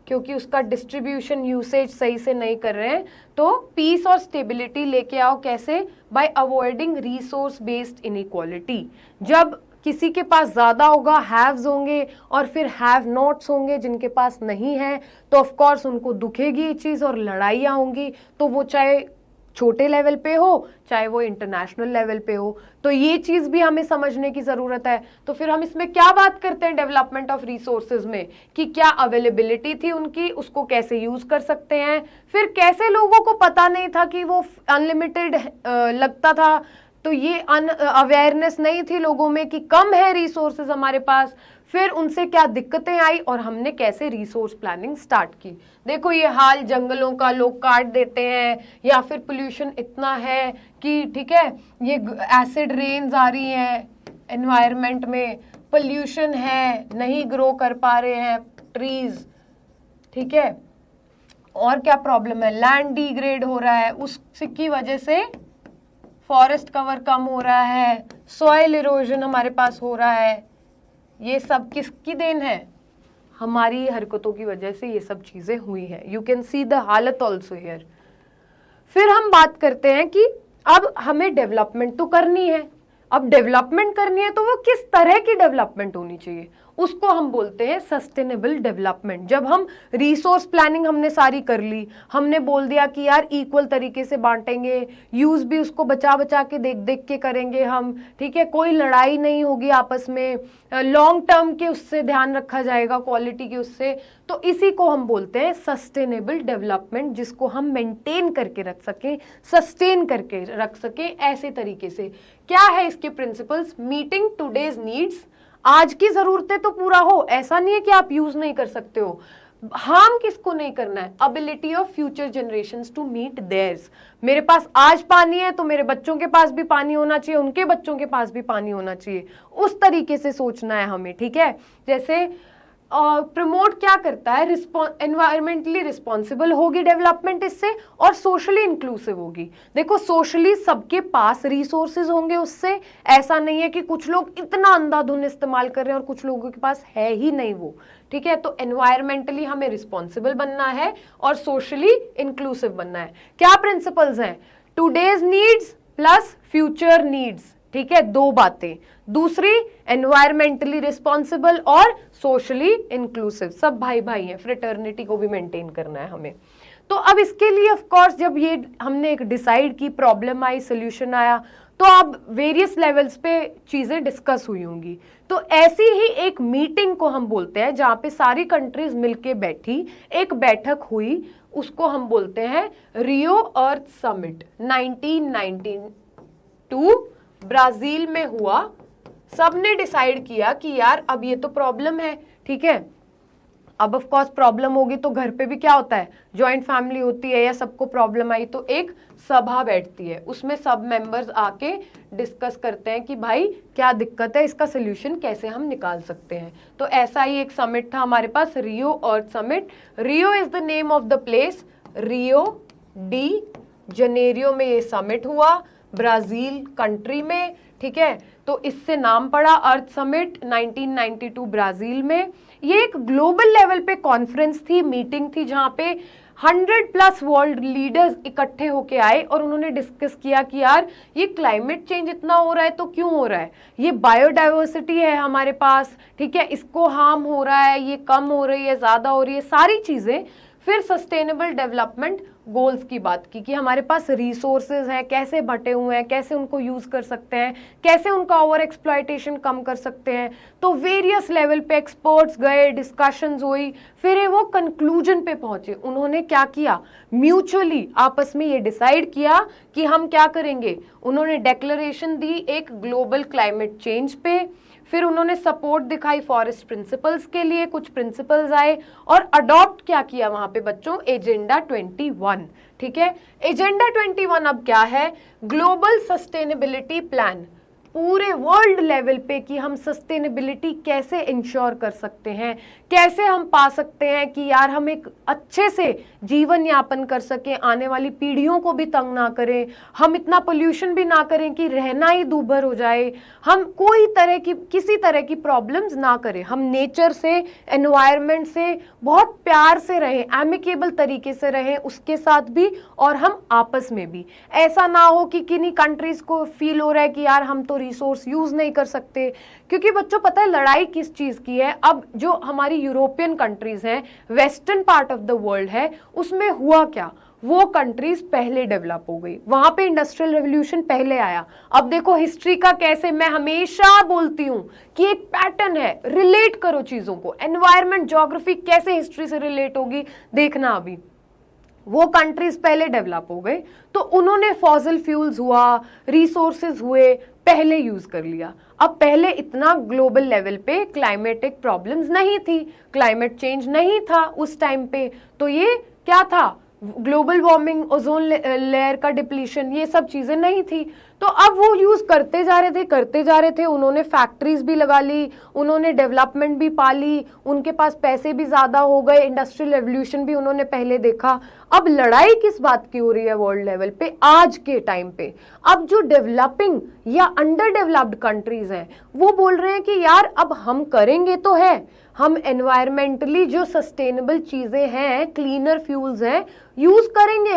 क्योंकि उसका डिस्ट्रीब्यूशन यूसेज सही से नहीं कर रहे हैं। तो पीस और स्टेबिलिटी लेके आओ, कैसे, bye avoiding resource based inequality. जब किसी के पास ज्यादा होगा, हैव्स होंगे, और फिर हैव नॉट्स होंगे जिनके पास नहीं है, तो ऑफ कोर्स उनको दुखेगी ये चीज और लड़ाइयाँ होंगी, तो वो चाहे छोटे लेवल पे हो चाहे वो इंटरनेशनल लेवल पे हो। तो ये चीज भी हमें समझने की जरूरत है। तो फिर हम इसमें क्या बात करते हैं डेवलपमेंट ऑफ रिसोर्सेज में, कि क्या अवेलेबिलिटी थी उनकी, उसको कैसे यूज कर सकते हैं, फिर कैसे लोगों को पता नहीं था कि वो अनलिमिटेड लगता था, तो ये अवेयरनेस नहीं थी लोगों में कि कम है रिसोर्सेज हमारे पास, फिर उनसे क्या दिक्कतें आई और हमने कैसे रिसोर्स प्लानिंग स्टार्ट की। देखो ये हाल जंगलों का लोग काट देते हैं, या फिर पोल्यूशन इतना है कि, ठीक है, ये एसिड रेन्स आ रही हैं एनवायरनमेंट में, पोल्यूशन है, नहीं ग्रो कर पा रहे हैं ट्रीज, ठीक है, और क्या प्रॉब्लम है, लैंड डिग्रेड हो रहा है, उसकी वजह से फॉरेस्ट कवर कम हो रहा है, सॉइल इरोजन हमारे पास हो रहा है। ये सब किसकी देन है, हमारी हरकतों की वजह से ये सब चीजें हुई है। यू कैन सी द हालत ऑल्सो हियर। फिर हम बात करते हैं कि अब हमें डेवलपमेंट तो करनी है। अब डेवलपमेंट करनी है तो वो किस तरह की डेवलपमेंट होनी चाहिए, उसको हम बोलते हैं सस्टेनेबल डेवलपमेंट। जब हम रिसोर्स प्लानिंग हमने सारी कर ली, हमने बोल दिया कि यार इक्वल तरीके से बांटेंगे, यूज भी उसको बचा बचा के देख देख के करेंगे हम, ठीक है, कोई लड़ाई नहीं होगी आपस में, लॉन्ग टर्म के उससे ध्यान रखा जाएगा, क्वालिटी के उससे, तो इसी को हम बोलते हैं सस्टेनेबल डेवलपमेंट, जिसको हम मेंटेन करके रख सकें, सस्टेन करके रख सकें ऐसे तरीके से। क्या है इसके प्रिंसिपल्स, मीटिंग टुडेज नीड्स, आज की जरूरतें तो पूरा हो, ऐसा नहीं है कि आप यूज नहीं कर सकते हो, हार्म किसको नहीं करना है, ability of future generations to meet theirs. मेरे पास आज पानी है तो मेरे बच्चों के पास भी पानी होना चाहिए, उनके बच्चों के पास भी पानी होना चाहिए, उस तरीके से सोचना है हमें, ठीक है। जैसे प्रमोट क्या करता है, एनवायरमेंटली रिस्पॉन्सिबल होगी डेवलपमेंट इससे, और सोशली इंक्लूसिव होगी। देखो सोशली सबके पास रिसोर्सेज होंगे उससे, ऐसा नहीं है कि कुछ लोग इतना अंधाधुंध इस्तेमाल कर रहे हैं और कुछ लोगों के पास है ही नहीं वो, ठीक है। तो एनवायरमेंटली हमें रिस्पॉन्सिबल बनना है और सोशली इंक्लूसिव बनना है। क्या प्रिंसिपल्स हैं, today's needs plus future needs, ठीक है, दो बातें। दूसरी एनवायरमेंटली रिस्पॉन्सिबल और सोशली इंक्लूसिव, सब भाई भाई हैं, फ्रेटर्निटी को भी मेंटेन करना है हमें। तो अब इसके लिए ऑफ कोर्स जब ये हमने एक डिसाइड की, प्रॉब्लम आई, सोल्यूशन आया, तो अब वेरियस लेवल्स पे चीजें डिस्कस हुई होंगी। तो ऐसी ही एक मीटिंग को हम बोलते हैं जहां पे सारी कंट्रीज मिलके बैठी, एक बैठक हुई, उसको हम बोलते हैं रियो अर्थ समिट। 1992 ब्राजील में हुआ। सबने डिसाइड किया कि यार अब ये तो प्रॉब्लम है, ठीक है, अब ऑफ कोर्स प्रॉब्लम होगी तो घर पे भी क्या होता है, जॉइंट फैमिली होती है, या सबको प्रॉब्लम आई तो एक सभा बैठती है, उसमें सब मेंबर्स आके डिस्कस करते हैं कि भाई क्या दिक्कत है, इसका सोल्यूशन कैसे हम निकाल सकते हैं। तो ऐसा ही एक समिट था हमारे पास, Rio Earth summit. Rio is the name of the place, Rio de Janeiro में ये समिट हुआ, ब्राजील कंट्री में, ठीक है। तो इससे नाम पड़ा अर्थ समिट, 1992 ब्राजील में। ये एक ग्लोबल लेवल पे कॉन्फ्रेंस थी, मीटिंग थी, जहां पे 100+ वर्ल्ड लीडर्स इकट्ठे होके आए और उन्होंने डिस्कस किया कि यार ये क्लाइमेट चेंज इतना हो रहा है तो क्यों हो रहा है, ये बायोडाइवर्सिटी है हमारे पास, ठीक है, इसको हार्म हो रहा है, ये कम हो रही है, ज्यादा हो रही है, सारी चीजें। फिर सस्टेनेबल डेवलपमेंट गोल्स की बात की कि हमारे पास रिसोर्सेज हैं, कैसे बटे हुए हैं, कैसे उनको यूज कर सकते हैं, कैसे उनका ओवर एक्सप्लॉयटेशन कम कर सकते हैं। तो वेरियस लेवल पे एक्सपर्ट्स गए, डिस्कशंस हुई, फिर वो कंक्लूजन पे पहुंचे। उन्होंने क्या किया, म्यूचुअली आपस में ये डिसाइड किया कि हम क्या करेंगे। उन्होंने डेक्लेरेशन दी एक ग्लोबल क्लाइमेट चेंज पे, फिर उन्होंने सपोर्ट दिखाई फॉरेस्ट प्रिंसिपल्स के लिए, कुछ प्रिंसिपल्स आए और अडॉप्ट क्या किया वहां पे बच्चों, एजेंडा 21। ठीक है, एजेंडा 21 अब क्या है, ग्लोबल सस्टेनेबिलिटी प्लान, पूरे वर्ल्ड लेवल पे कि हम सस्टेनेबिलिटी कैसे इंश्योर कर सकते हैं, कैसे हम पा सकते हैं कि यार हम एक अच्छे से जीवन यापन कर सकें, आने वाली पीढ़ियों को भी तंग ना करें, हम इतना पोल्यूशन भी ना करें कि रहना ही दूभर हो जाए, हम कोई तरह की किसी तरह की प्रॉब्लम्स ना करें, हम नेचर से, एनवायरनमेंट से बहुत प्यार से रहें, एमिकेबल तरीके से रहें उसके साथ भी और हम आपस में भी। ऐसा ना हो कि किन्हीं कंट्रीज को फील हो रहा है कि यार हम तो रिसोर्स यूज नहीं कर सकते, क्योंकि बच्चों पता है लड़ाई किस चीज की है। अब जो हमारी यूरोपियन कंट्रीज हैं, western part of the world है, उसमें हुआ क्या, वो कंट्रीज पहले डेवलप हो गई, वहां पे इंडस्ट्रियल रेवोल्यूशन पहले आया। अब देखो हिस्ट्री का कैसे, मैं हमेशा बोलती हूं कि एक पैटर्न है, रिलेट करो चीजों को, एनवायरमेंट, ज्योग्राफी कैसे हिस्ट्री से रिलेट होगी देखना। अभी वो कंट्रीज पहले डेवलप हो गए तो उन्होंने फॉसिल फ्यूल्स हुआ, रिसोर्सेज हुए, पहले यूज कर लिया। अब पहले इतना ग्लोबल लेवल पे क्लाइमेटिक प्रॉब्लम्स नहीं थी, क्लाइमेट चेंज नहीं था उस टाइम पे, तो ये क्या था, ग्लोबल वार्मिंग, ओजोन लेयर का डिप्लीशन, ये सब चीजें नहीं थी। तो अब वो यूज करते जा रहे थे, उन्होंने फैक्ट्रीज भी लगा ली, उन्होंने डेवलपमेंट भी पा ली, उनके पास पैसे भी ज्यादा हो गए, इंडस्ट्रियल रेवोल्यूशन भी उन्होंने पहले देखा। अब लड़ाई किस बात की हो रही है वर्ल्ड लेवल पे आज के टाइम पे, अब जो डेवलपिंग या अंडर डेवलप्ड कंट्रीज हैं वो बोल रहे हैं कि यार अब हम करेंगे तो है, हम एनवायरमेंटली जो सस्टेनेबल चीजें हैं, क्लीनर फ्यूल्स हैं, यूज करेंगे,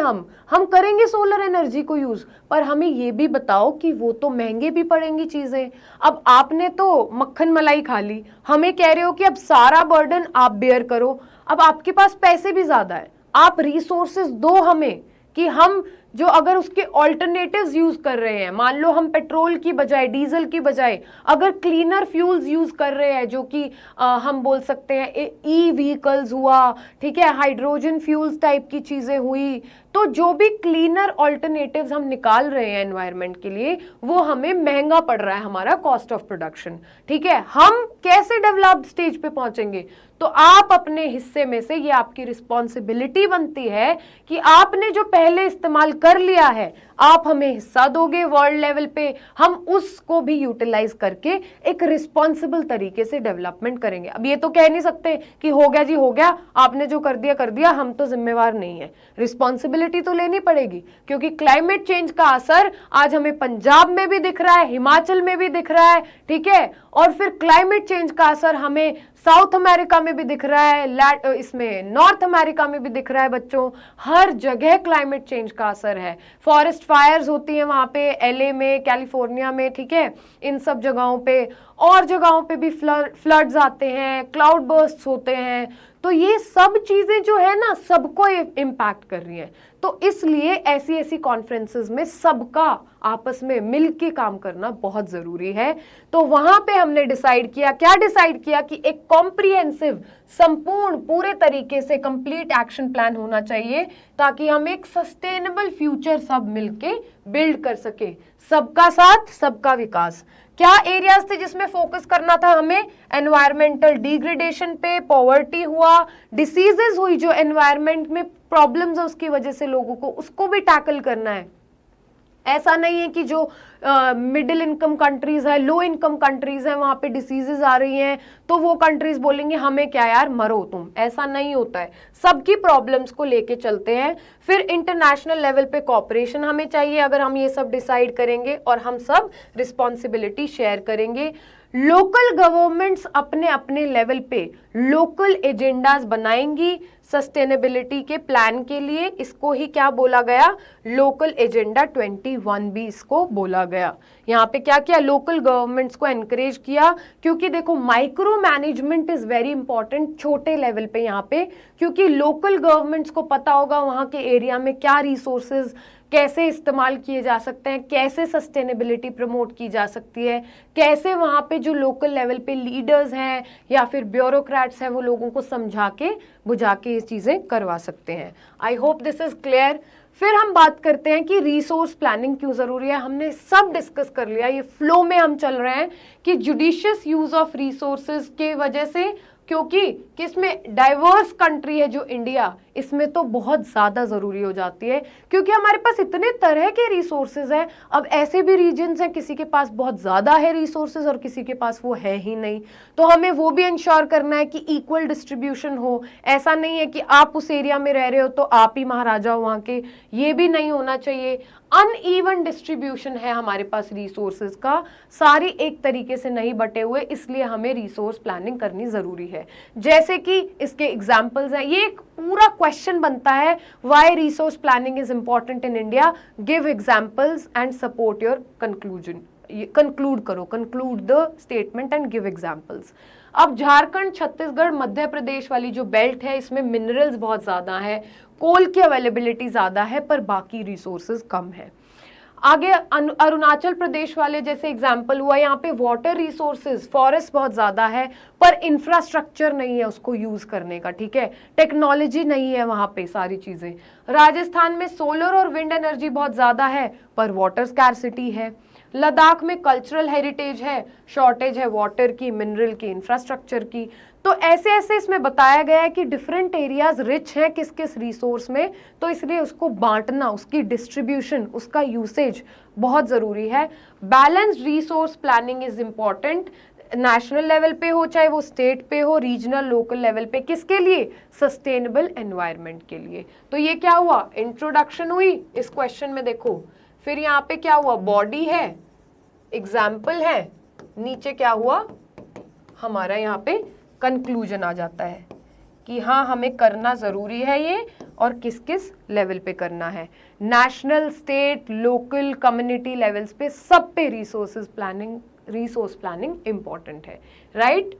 हम करेंगे सोलर एनर्जी को यूज, पर हमें ये भी बताओ कि वो तो महंगे भी पड़ेंगी चीजें। अब आपने तो मक्खन मलाई खा ली, हमें कह रहे हो कि अब सारा बर्डन आप बेयर करो। अब आपके पास पैसे भी ज्यादा है, आप रिसोर्सेज दो हमें कि हम जो अगर उसके ऑल्टरनेटिव्स यूज कर रहे हैं, मान लो हम पेट्रोल की बजाय, डीजल की बजाय अगर क्लीनर फ्यूल्स यूज कर रहे हैं, जो कि हम बोल सकते हैं ई व्हीकल्स हुआ, ठीक है, हाइड्रोजन फ्यूल्स टाइप की चीजें हुई, तो जो भी क्लीनर ऑल्टरनेटिव्स हम निकाल रहे हैं एनवायरनमेंट के लिए, वो हमें महंगा पड़ रहा है, हमारा कॉस्ट ऑफ प्रोडक्शन। ठीक है, हम कैसे डेवलप्ड स्टेज पे पहुंचेंगे, तो आप अपने हिस्से में से, ये आपकी रिस्पॉन्सिबिलिटी बनती है कि आपने जो पहले इस्तेमाल कर लिया है, आप हमें हिस्सा दोगे वर्ल्ड लेवल पे, हम उसको भी यूटिलाइज करके एक रिस्पॉन्सिबल तरीके से डेवलपमेंट करेंगे। अब ये तो कह नहीं सकते कि हो गया जी हो गया, आपने जो कर दिया, हम तो जिम्मेवार नहीं है। रिस्पॉन्सिबिलिटी तो लेनी पड़ेगी, क्योंकि क्लाइमेट चेंज का असर आज हमें पंजाब में भी दिख रहा है, हिमाचल में भी दिख रहा है, ठीक है, और फिर क्लाइमेट चेंज का असर हमें साउथ अमेरिका में भी दिख रहा है, इसमें नॉर्थ अमेरिका में भी दिख रहा है बच्चों, हर जगह क्लाइमेट चेंज का असर है। फॉरेस्ट फायर्स होती हैं वहां पे, एलए में, कैलिफोर्निया में, ठीक है, इन सब जगहों पे, और जगहों पे भी फ्लड्स आते हैं, क्लाउड बर्स्ट्स होते हैं। तो ये सब चीजें जो है ना, सबको इम्पैक्ट कर रही हैं। तो इसलिए ऐसी ऐसी कॉन्फ्रेंसेस में सबका आपस में मिलके काम करना बहुत जरूरी है। तो वहां पे हमने डिसाइड किया, क्या डिसाइड किया कि एक कॉम्प्रिहेंसिव, संपूर्ण, पूरे तरीके से कंप्लीट एक्शन प्लान होना चाहिए, ताकि हम एक सस्टेनेबल फ्यूचर सब मिलके बिल्ड कर सके। सबका साथ, सबका विकास। क्या एरियाज थे जिसमें फोकस करना था हमें? एनवायरमेंटल डिग्रेडेशन पे, पॉवर्टी हुआ, डिसीजेस हुई, जो एनवायरमेंट में प्रॉब्लम्स है उसकी वजह से लोगों को, उसको भी टैकल करना है। ऐसा नहीं है कि जो मिडिल इनकम कंट्रीज है, लो इनकम कंट्रीज है, वहां पे डिसीजेस आ रही हैं तो वो कंट्रीज बोलेंगे हमें क्या यार, मरो तुम। ऐसा नहीं होता है, सबकी प्रॉब्लम्स को लेके चलते हैं। फिर इंटरनेशनल लेवल पे कॉपरेशन हमें चाहिए, अगर हम ये सब डिसाइड करेंगे और हम सब रिस्पॉन्सिबिलिटी शेयर करेंगे। लोकल गवर्नमेंट्स अपने अपने लेवल पे लोकल एजेंडाज बनाएंगी सस्टेनेबिलिटी के प्लान के लिए। इसको ही क्या बोला गया, लोकल एजेंडा 21 भी इसको बोला गया। यहाँ पे क्या किया, लोकल गवर्नमेंट्स को एनकरेज किया, क्योंकि देखो micro management is very important छोटे लेवल पे यहाँ पे, क्योंकि लोकल गवर्नमेंट्स को पता होगा वहाँ के एरिया में क्या रिसोर्सेज कैसे इस्तेमाल किए जा सकते हैं, कैसे सस्टेनेबिलिटी प्रमोट की जा सकती है, कैसे वहाँ पे जो लोकल लेवल पे लीडर्स हैं या फिर ब्यूरोक्रेट्स हैं वो लोगों को समझा के बुझा के ये चीज़ें करवा सकते हैं। आई होप दिस इज क्लियर। फिर हम बात करते हैं कि रिसोर्स प्लानिंग क्यों ज़रूरी है। हमने सब डिस्कस कर लिया, ये फ्लो में हम चल रहे हैं कि जुडिशियस यूज़ ऑफ रिसोर्सेज के वजह से, क्योंकि किसमें डाइवर्स कंट्री है जो इंडिया, इसमें तो बहुत ज़्यादा ज़रूरी हो जाती है, क्योंकि हमारे पास इतने तरह के रिसोर्सेज हैं। अब ऐसे भी रीजन्स हैं किसी के पास बहुत ज़्यादा है रिसोर्सेज और किसी के पास वो है ही नहीं, तो हमें वो भी इंश्योर करना है कि इक्वल डिस्ट्रीब्यूशन हो। ऐसा नहीं है कि आप उस एरिया में रह रहे हो तो आप ही महाराजा हो वहाँ के, ये भी नहीं होना चाहिए। अनइवन डिस्ट्रीब्यूशन है हमारे पास रिसोर्सेज का, सारी एक तरीके से नहीं बटे हुए, इसलिए हमें रिसोर्स प्लानिंग करनी ज़रूरी है। जैसे कि इसके एग्जाम्पल्स हैं, ये एक पूरा क्वेश्चन बनता है, why resource planning is important in India, give examples and support your conclusion. Conclude करो, conclude the statement and give examples. अब झारखंड, छत्तीसगढ़, मध्य प्रदेश वाली जो बेल्ट है इसमें मिनरल्स बहुत ज़्यादा है, कोल की अवेलेबिलिटी ज़्यादा है, पर बाकी रिसोर्सेज कम है। आगे अरुणाचल प्रदेश वाले जैसे एग्जाम्पल हुआ, यहाँ पे वाटर रिसोर्सेज, फॉरेस्ट बहुत ज़्यादा है पर इंफ्रास्ट्रक्चर नहीं है उसको यूज़ करने का, ठीक है, टेक्नोलॉजी नहीं है वहाँ पे सारी चीज़ें। राजस्थान में सोलर और विंड एनर्जी बहुत ज़्यादा है पर वाटर स्कैरसिटी है। लद्दाख में कल्चरल हेरिटेज है, शॉर्टेज है वाटर की, मिनरल की, इंफ्रास्ट्रक्चर की। तो ऐसे ऐसे इसमें बताया गया है कि डिफरेंट एरियाज रिच हैं किस किस रिसोर्स में, तो इसलिए उसको बांटना, उसकी डिस्ट्रीब्यूशन, उसका यूसेज बहुत ज़रूरी है। Balanced resource planning is important, national level पे हो चाहे वो स्टेट पे हो, रीजनल लोकल लेवल पे, किसके लिए, सस्टेनेबल एनवायरनमेंट के लिए। तो ये क्या हुआ, इंट्रोडक्शन हुई इस क्वेश्चन में देखो, फिर यहाँ पे क्या हुआ, बॉडी है, एग्जाम्पल है, नीचे क्या हुआ हमारा यहाँ पे कंक्लूजन आ जाता है कि हाँ हमें करना ज़रूरी है ये, और किस किस लेवल पे करना है, national, state, local, community levels पे, सब पे रिसोर्स प्लानिंग इंपॉर्टेंट है, राइट।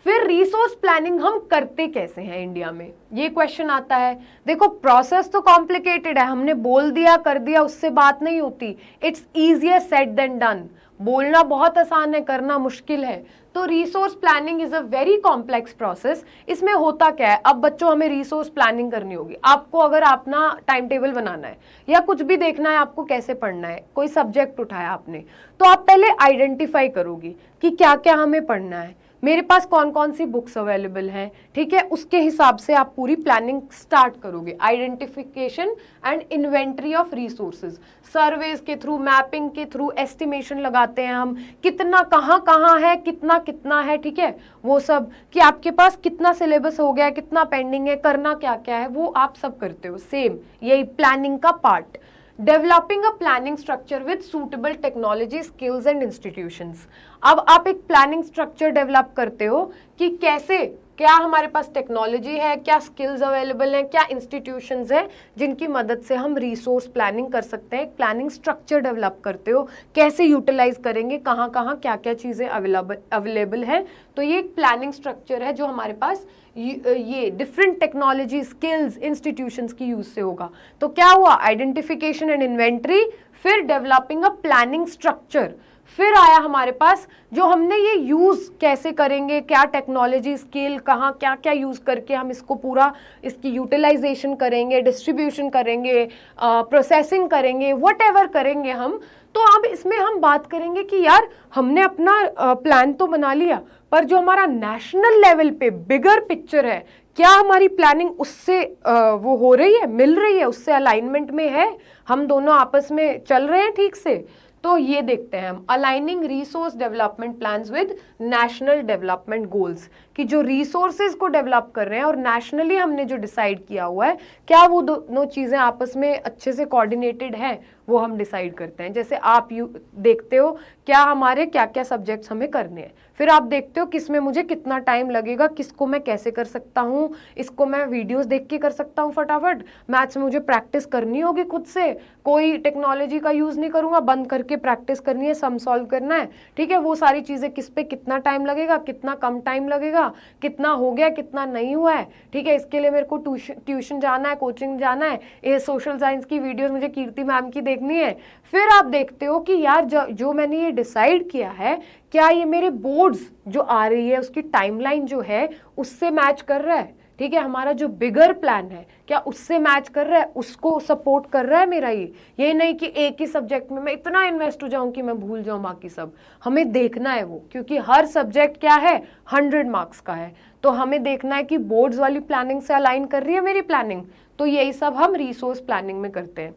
फिर रिसोर्स प्लानिंग हम करते कैसे हैं इंडिया में, ये क्वेश्चन आता है। देखो प्रोसेस तो कॉम्प्लिकेटेड है, हमने बोल दिया कर दिया उससे बात नहीं होती, it's easier said than done. बोलना बहुत आसान है, करना मुश्किल है। तो resource planning is a very complex process. इसमें होता क्या है, अब बच्चों हमें रिसोर्स प्लानिंग करनी होगी, आपको अगर अपना टाइम टेबल बनाना है या कुछ भी देखना है आपको कैसे पढ़ना है, कोई सब्जेक्ट उठाया आपने, तो आप पहले आइडेंटिफाई करोगी कि क्या क्या हमें पढ़ना है, मेरे पास कौन कौन सी बुक्स अवेलेबल हैं, ठीक है, उसके हिसाब से आप पूरी प्लानिंग स्टार्ट करोगे। Identification and inventory of resources, surveys के थ्रू, मैपिंग के थ्रू एस्टिमेशन लगाते हैं हम, कितना कहाँ है, कितना कितना है, ठीक है, वो सब कि आपके पास कितना सिलेबस हो गया, कितना पेंडिंग है, करना क्या क्या है, वो आप सब करते हो। सेम यही प्लानिंग का part. Developing a planning structure with suitable technology, skills and institutions. अब आप एक प्लानिंग स्ट्रक्चर डेवलप करते हो कि कैसे, क्या हमारे पास टेक्नोलॉजी है, क्या स्किल्स अवेलेबल हैं, क्या इंस्टीट्यूशंस हैं जिनकी मदद से हम रिसोर्स प्लानिंग कर सकते हैं। एक प्लानिंग स्ट्रक्चर डेवलप करते हो, कैसे यूटिलाइज करेंगे, कहाँ कहाँ क्या क्या चीज़ें अवेलेबल है। तो ये एक प्लानिंग स्ट्रक्चर है जो हमारे पास ये डिफरेंट टेक्नोलॉजी, स्किल्स, इंस्टीट्यूशंस की यूज से होगा। तो क्या हुआ, आइडेंटिफिकेशन एंड इन्वेंट्री, फिर डेवलपिंग अ प्लानिंग स्ट्रक्चर, फिर आया हमारे पास जो हमने ये यूज़ कैसे करेंगे, क्या टेक्नोलॉजी, स्किल, कहाँ क्या क्या यूज़ करके हम इसको पूरा इसकी यूटिलाइजेशन करेंगे, डिस्ट्रीब्यूशन करेंगे, प्रोसेसिंग करेंगे, व्हाटएवर करेंगे हम। तो अब इसमें हम बात करेंगे कि यार हमने अपना प्लान तो बना लिया, पर जो हमारा नेशनल लेवल पे बिगर पिक्चर है, क्या हमारी प्लानिंग उससे वो हो रही है, मिल रही है, उससे अलाइनमेंट में है, हम दोनों आपस में चल रहे हैं ठीक से। तो ये देखते हैं हम, aligning resource development plans with national development goals, कि जो रिसोर्सेज को डेवलप कर रहे हैं और नेशनली हमने जो डिसाइड किया हुआ है, क्या वो दोनों चीज़ें आपस में अच्छे से कोऑर्डिनेटेड है, वो हम डिसाइड करते हैं। जैसे आप देखते हो क्या हमारे क्या क्या सब्जेक्ट्स हमें करने हैं, फिर आप देखते हो किस में मुझे कितना टाइम लगेगा, किसको मैं कैसे कर सकता हूँ, इसको मैं वीडियोस देख के कर सकता हूँ फटाफट, मैथ्स में मुझे प्रैक्टिस करनी होगी खुद से, कोई टेक्नोलॉजी का यूज़ नहीं करूँगा, बंद करके प्रैक्टिस करनी है, सम सॉल्व करना है, ठीक है। वो सारी चीज़ें किस पे कितना टाइम लगेगा, कितना कम टाइम लगेगा, कितना हो गया कितना नहीं हुआ है, ठीक है। इसके लिए मेरे को ट्यूशन जाना है, कोचिंग जाना है, ये सोशल साइंस की वीडियोस मुझे कीर्ति मैम की देखनी है। फिर आप देखते हो कि यार जो मैंने ये डिसाइड किया है क्या ये मेरे बोर्ड्स जो आ रही है उसकी टाइमलाइन जो है उससे मैच कर रहा है, ठीक है। हमारा जो बिगर प्लान है क्या उससे मैच कर रहा है, उसको सपोर्ट कर रहा है मेरा ये नहीं कि एक ही सब्जेक्ट में मैं इतना इन्वेस्ट हो जाऊं कि मैं भूल जाऊं बाकी सब। हमें देखना है वो, क्योंकि हर सब्जेक्ट क्या है 100 मार्क्स का है, तो हमें देखना है कि बोर्ड्स वाली प्लानिंग से अलाइन कर रही है मेरी प्लानिंग। तो यही सब हम रिसोर्स प्लानिंग में करते हैं।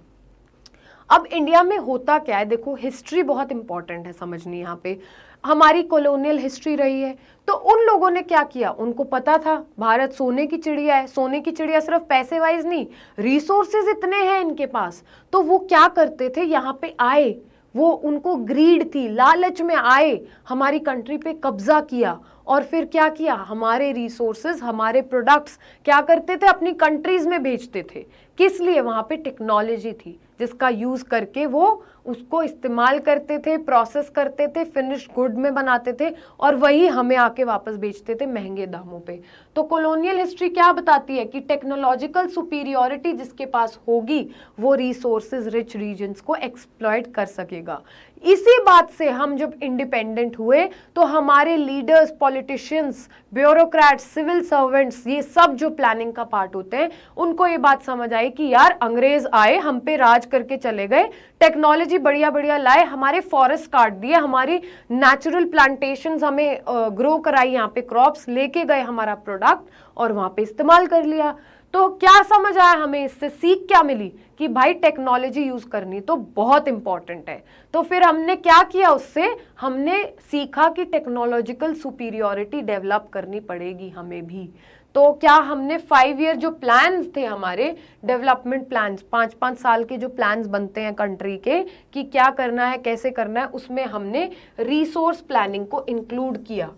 अब इंडिया में होता क्या है, देखो हिस्ट्री बहुत इंपॉर्टेंट है समझनी। यहाँ पे हमारी कॉलोनियल हिस्ट्री रही है, तो उन लोगों ने क्या किया, उनको पता था भारत सोने की चिड़िया है। सोने की चिड़िया सिर्फ पैसे वाइज नहीं, रिसोर्सेज इतने हैं इनके पास, तो वो क्या करते थे, यहाँ पे आए, वो उनको ग्रीड थी, लालच में आए, हमारी कंट्री पे कब्जा किया, और फिर क्या किया, हमारे रिसोर्सेज हमारे प्रोडक्ट्स क्या करते थे, अपनी कंट्रीज में बेचते थे। किस लिए, वहाँ पे टेक्नोलॉजी थी जिसका यूज करके वो उसको इस्तेमाल करते थे, प्रोसेस करते थे, फिनिश्ड गुड में बनाते थे, और वही हमें आके वापस बेचते थे महंगे दामों पे। तो कॉलोनियल हिस्ट्री क्या बताती है कि टेक्नोलॉजिकल सुपीरियॉरिटी जिसके पास होगी वो रिसोर्सेज रिच रीजन्स को एक्सप्लॉइट कर सकेगा। इसी बात से हम जब इंडिपेंडेंट हुए तो हमारे leaders, politicians, bureaucrats, civil servants, ये सब जो प्लानिंग का पार्ट होते हैं, उनको ये बात समझ आई कि यार अंग्रेज आए, हम पे राज करके चले गए, टेक्नोलॉजी बढ़िया बढ़िया लाए, हमारे फॉरेस्ट काट दिए, हमारी नेचुरल प्लांटेशंस हमें ग्रो कराई, यहाँ पे क्रॉप्स लेके गए हमारा प्रोडक्ट और वहां पे इस्तेमाल कर लिया। तो क्या समझ आया हमें, इससे सीख क्या मिली कि भाई टेक्नोलॉजी यूज करनी तो बहुत इंपॉर्टेंट है। तो फिर हमने क्या किया, उससे हमने सीखा कि टेक्नोलॉजिकल सुपीरियॉरिटी डेवलप करनी पड़ेगी हमें भी। तो क्या हमने 5 ईयर जो प्लान्स थे हमारे डेवलपमेंट प्लान्स, 5-5 साल के जो प्लान्स बनते हैं कंट्री के कि क्या करना है कैसे करना है, उसमें हमने रिसोर्स प्लानिंग को इंक्लूड किया।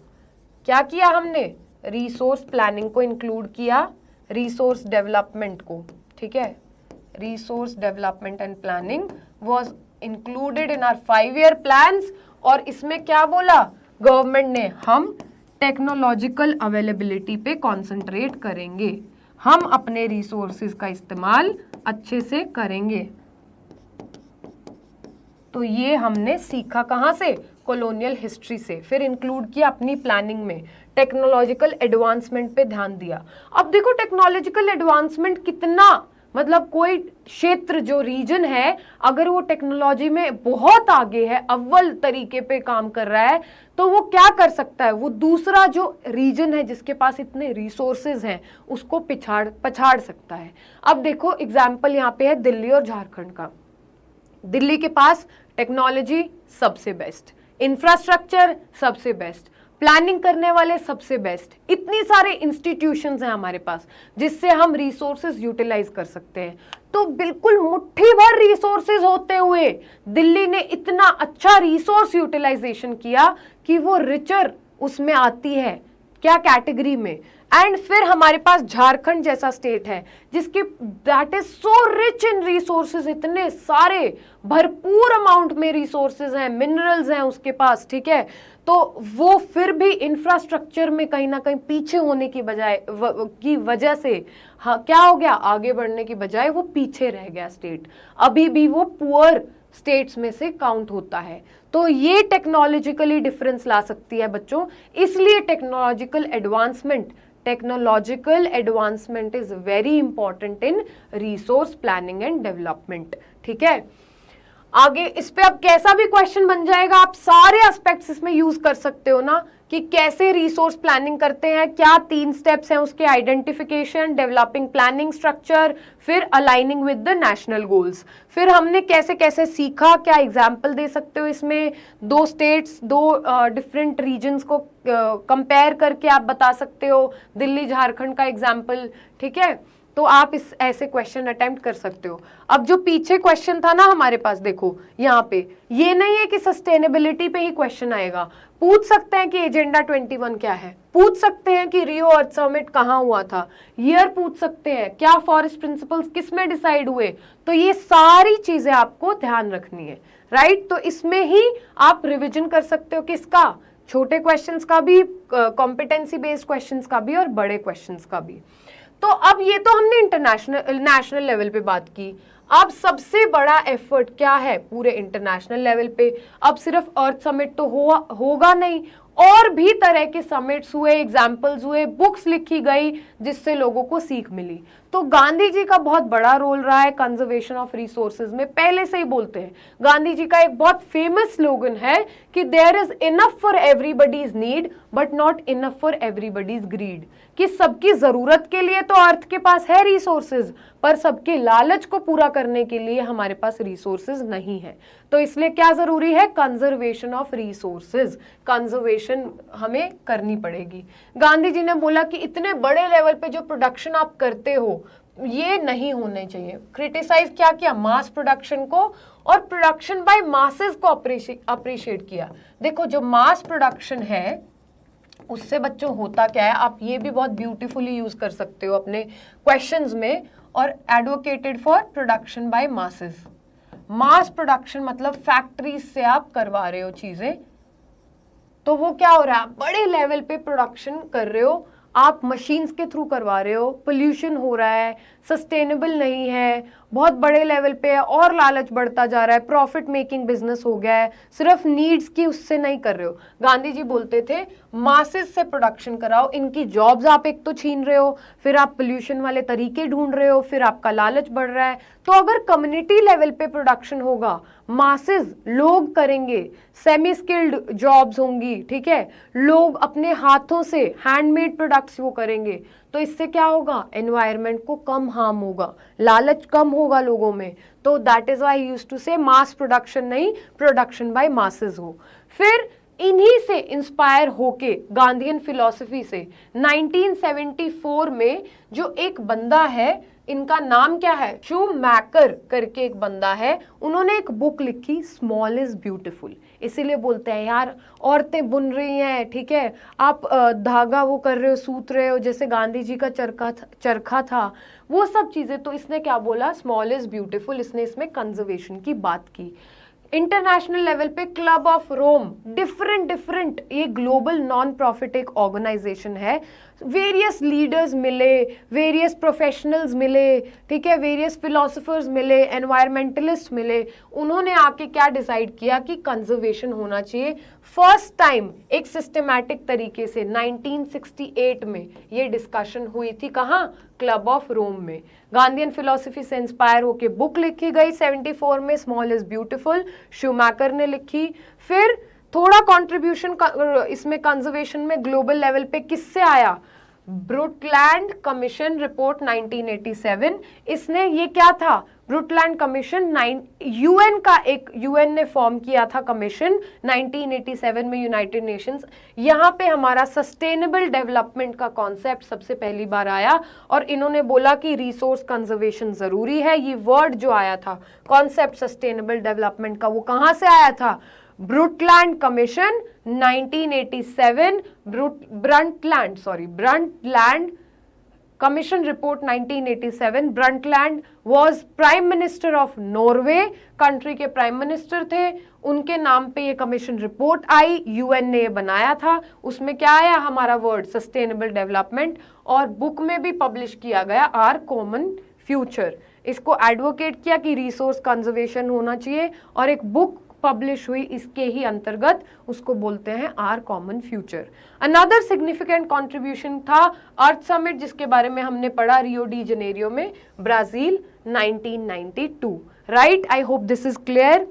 क्या किया हमने, रिसोर्स प्लानिंग को इंक्लूड किया, रिसोर्स डेवलपमेंट को, ठीक है। Resource development and planning was included in our 5 year plans. और इसमें क्या बोला गवर्नमेंट ने, हम टेक्नोलॉजिकल अवेलेबिलिटी पे कॉन्सेंट्रेट करेंगे, हम अपने रिसोर्सेज का इस्तेमाल अच्छे से करेंगे। तो ये हमने सीखा कहाँ से, कॉलोनियल हिस्ट्री से। फिर इंक्लूड किया अपनी प्लानिंग में, टेक्नोलॉजिकल एडवांसमेंट पे ध्यान दिया। अब देखो टेक्नोलॉजिकल एडवांसमेंट कितना, मतलब कोई क्षेत्र जो रीजन है अगर वो टेक्नोलॉजी में बहुत आगे है, अव्वल तरीके पे काम कर रहा है, तो वो क्या कर सकता है, वो दूसरा जो रीजन है जिसके पास इतने रिसोर्सेज हैं उसको पछाड़ सकता है। अब देखो एग्जाम्पल यहाँ पे है दिल्ली और झारखंड का। दिल्ली के पास टेक्नोलॉजी सबसे बेस्ट, इंफ्रास्ट्रक्चर सबसे बेस्ट, प्लानिंग करने वाले सबसे बेस्ट, इतनी सारे इंस्टीट्यूशंस हैं हमारे पास जिससे हम रिसोर्सेज यूटिलाइज कर सकते हैं। तो बिल्कुल मुट्ठी भर रिसोर्सेज होते हुए दिल्ली ने इतना अच्छा रिसोर्स यूटिलाइजेशन किया कि वो रिचर उसमें आती है, क्या कैटेगरी में। एंड फिर हमारे पास झारखंड जैसा स्टेट है जिसके that is so rich in resources, इतने सारे भरपूर अमाउंट में रिसोर्सेज हैं, मिनरल्स हैं उसके पास, ठीक है। तो वो फिर भी इंफ्रास्ट्रक्चर में कहीं ना कहीं पीछे होने की वजह से हाँ क्या हो गया, आगे बढ़ने की बजाय वो पीछे रह गया स्टेट, अभी भी वो पुअर स्टेट्स में से काउंट होता है। तो ये टेक्नोलॉजिकली डिफरेंस ला सकती है बच्चों, इसलिए technological advancement is very important in resource planning and development, ठीक है। आगे इस पे अब कैसा भी क्वेश्चन बन जाएगा, आप सारे एस्पेक्ट्स इसमें यूज कर सकते हो ना कि कैसे रिसोर्स प्लानिंग करते हैं, क्या 3 स्टेप्स हैं उसके, आइडेंटिफिकेशन, डेवलपिंग प्लानिंग स्ट्रक्चर, फिर aligning with the national goals. फिर हमने कैसे कैसे सीखा, क्या एग्जाम्पल दे सकते हो इसमें, 2 स्टेट्स, 2 डिफरेंट रीजन्स को कंपेयर करके आप बता सकते हो, दिल्ली झारखंड का एग्जाम्पल, ठीक है। तो आप इस ऐसे क्वेश्चन अटेम्प्ट कर सकते हो। अब जो पीछे क्वेश्चन था ना हमारे पास, देखो यहाँ पे ये नहीं है कि सस्टेनेबिलिटी पे ही क्वेश्चन आएगा। पूछ सकते हैं कि एजेंडा 21 क्या है, पूछ सकते हैं कि रियो अर्थ समिट कहाँ हुआ था, ईयर पूछ सकते हैं, क्या फॉरेस्ट प्रिंसिपल्स किस में डिसाइड हुए। तो ये सारी चीजें आपको ध्यान रखनी है, राइट। तो इसमें ही आप रिविजन कर सकते हो किसका, छोटे क्वेश्चंस का भी, कॉम्पिटेंसी बेस्ड क्वेश्चंस का भी और बड़े क्वेश्चंस का भी। तो अब ये तो हमने इंटरनेशनल नेशनल लेवल पे बात की। अब सबसे बड़ा एफर्ट क्या है पूरे इंटरनेशनल लेवल पे? अब सिर्फ अर्थ समिट तो होगा नहीं, और भी तरह के समिट्स हुए, एग्जाम्पल्स हुए, बुक्स लिखी गई जिससे लोगों को सीख मिली। तो गांधी जी का बहुत बड़ा रोल रहा है कंजर्वेशन ऑफ रिसोर्सेज में। पहले से ही बोलते हैं, गांधी जी का एक बहुत फेमस स्लोगन है कि there is enough for everybody's need but not enough for everybody's greed, कि सबकी जरूरत के लिए तो अर्थ के पास है रिसोर्सेज, पर सबके लालच को पूरा करने के लिए हमारे पास रिसोर्सेज नहीं है। तो इसलिए क्या जरूरी है? कंजर्वेशन ऑफ रिसोर्सेज, कंजर्वेशन हमें करनी पड़ेगी। गांधी जी ने बोला कि इतने बड़े लेवल पे जो प्रोडक्शन आप करते हो ये नहीं होने चाहिए। क्रिटिसाइज क्या किया? मास प्रोडक्शन को और प्रोडक्शन बाय मासेस को अप्रिशिएट किया। देखो जो मास प्रोडक्शन है उससे बच्चों होता क्या है, आप ये भी बहुत ब्यूटीफुली यूज कर सकते हो अपने क्वेश्चंस में, और advocated for production by masses. Mass production मतलब फैक्ट्रीज से आप करवा रहे हो चीजें, तो वो क्या हो रहा है, बड़े लेवल पे प्रोडक्शन कर रहे हो, आप मशीन्स के थ्रू करवा रहे हो, पोल्यूशन हो रहा है, सस्टेनेबल नहीं है, बहुत बड़े लेवल पे है, और लालच बढ़ता जा रहा है, प्रॉफिट मेकिंग बिजनेस हो गया है, सिर्फ नीड्स की उससे नहीं कर रहे हो। गांधी जी बोलते थे मासेस से प्रोडक्शन कराओ, इनकी जॉब्स आप एक तो छीन रहे हो, फिर आप पोल्यूशन वाले तरीके ढूंढ रहे हो, फिर आपका लालच बढ़ रहा है। तो अगर कम्युनिटी लेवल पे प्रोडक्शन होगा, मासेस लोग करेंगे, सेमी स्किल्ड जॉब्स होंगी, ठीक है, लोग अपने हाथों से हैंडमेड प्रोडक्ट्स वो करेंगे, तो इससे क्या होगा, एनवायरनमेंट को कम हार्म होगा, लालच कम होगा लोगों में। तो that is why used to say mass production नहीं, प्रोडक्शन बाय मासेस हो। फिर इन्हीं से इंस्पायर होके गांधीयन फिलॉसफी से 1974 में जो एक बंदा है, इनका नाम क्या है, शूमैकर करके एक बंदा है, उन्होंने एक बुक लिखी स्मॉल इज ब्यूटीफुल। इसीलिए बोलते हैं यार औरतें बुन रही हैं, ठीक है, आप धागा वो कर रहे हो, सूत रहे हो, जैसे गांधी जी का चरखा था, वो सब चीजें। तो इसने क्या बोला, स्मॉल इज ब्यूटीफुल, इसने इसमें कंजर्वेशन की बात की। इंटरनेशनल लेवल पे क्लब ऑफ रोम, डिफरेंट ये ग्लोबल नॉन प्रॉफिट एक ऑर्गेनाइजेशन है, वेरियस लीडर्स मिले, वेरियस प्रोफेशनल्स मिले, ठीक है, वेरियस फिलोसोफर्स मिले, एनवायरमेंटलिस्ट मिले, उन्होंने आके क्या डिसाइड किया कि कंजर्वेशन होना चाहिए। फर्स्ट टाइम एक सिस्टमैटिक तरीके से 1968 में ये डिस्कशन हुई थी, कहाँ, क्लब ऑफ रोम में। गांधीयन फिलॉसफी से इंस्पायर होके बुक लिखी गई 74 में, स्मॉल इज ब्यूटीफुल, शूमैकर ने लिखी। फिर थोड़ा कंट्रीब्यूशन इसमें कंजर्वेशन में ग्लोबल लेवल पे किससे आया, ब्रुटलैंड कमीशन रिपोर्ट 1987। इसने ये क्या था, ब्रुटलैंड कमीशन, यूएन का एक, यूएन ने फॉर्म किया था कमीशन 1987 में, यूनाइटेड नेशंस। यहाँ पे हमारा सस्टेनेबल डेवलपमेंट का कॉन्सेप्ट सबसे पहली बार आया, और इन्होंने बोला कि रिसोर्स कंजर्वेशन जरूरी है। ये वर्ड जो आया था, कॉन्सेप्ट सस्टेनेबल डेवलपमेंट का, वो कहाँ से आया था, Brundtland commission 1987, Brundtland commission report 1987। Brundtland was prime minister of Norway, country के प्राइम मिनिस्टर थे, उनके नाम पे ये कमीशन रिपोर्ट आई, यूएन ने ये बनाया था। उसमें क्या आया, हमारा वर्ड सस्टेनेबल डेवलपमेंट, और बुक में भी पब्लिश किया गया आर कॉमन फ्यूचर। इसको एडवोकेट किया कि रिसोर्स कंजर्वेशन होना चाहिए, और एक बुक पब्लिश हुई इसके ही अंतर्गत, उसको बोलते हैं our common future. Another significant contribution था अर्थ समिट, जिसके बारे में हमने पढ़ा रियो डी जनेरियो में, Brazil 1992, right. I hope this is clear.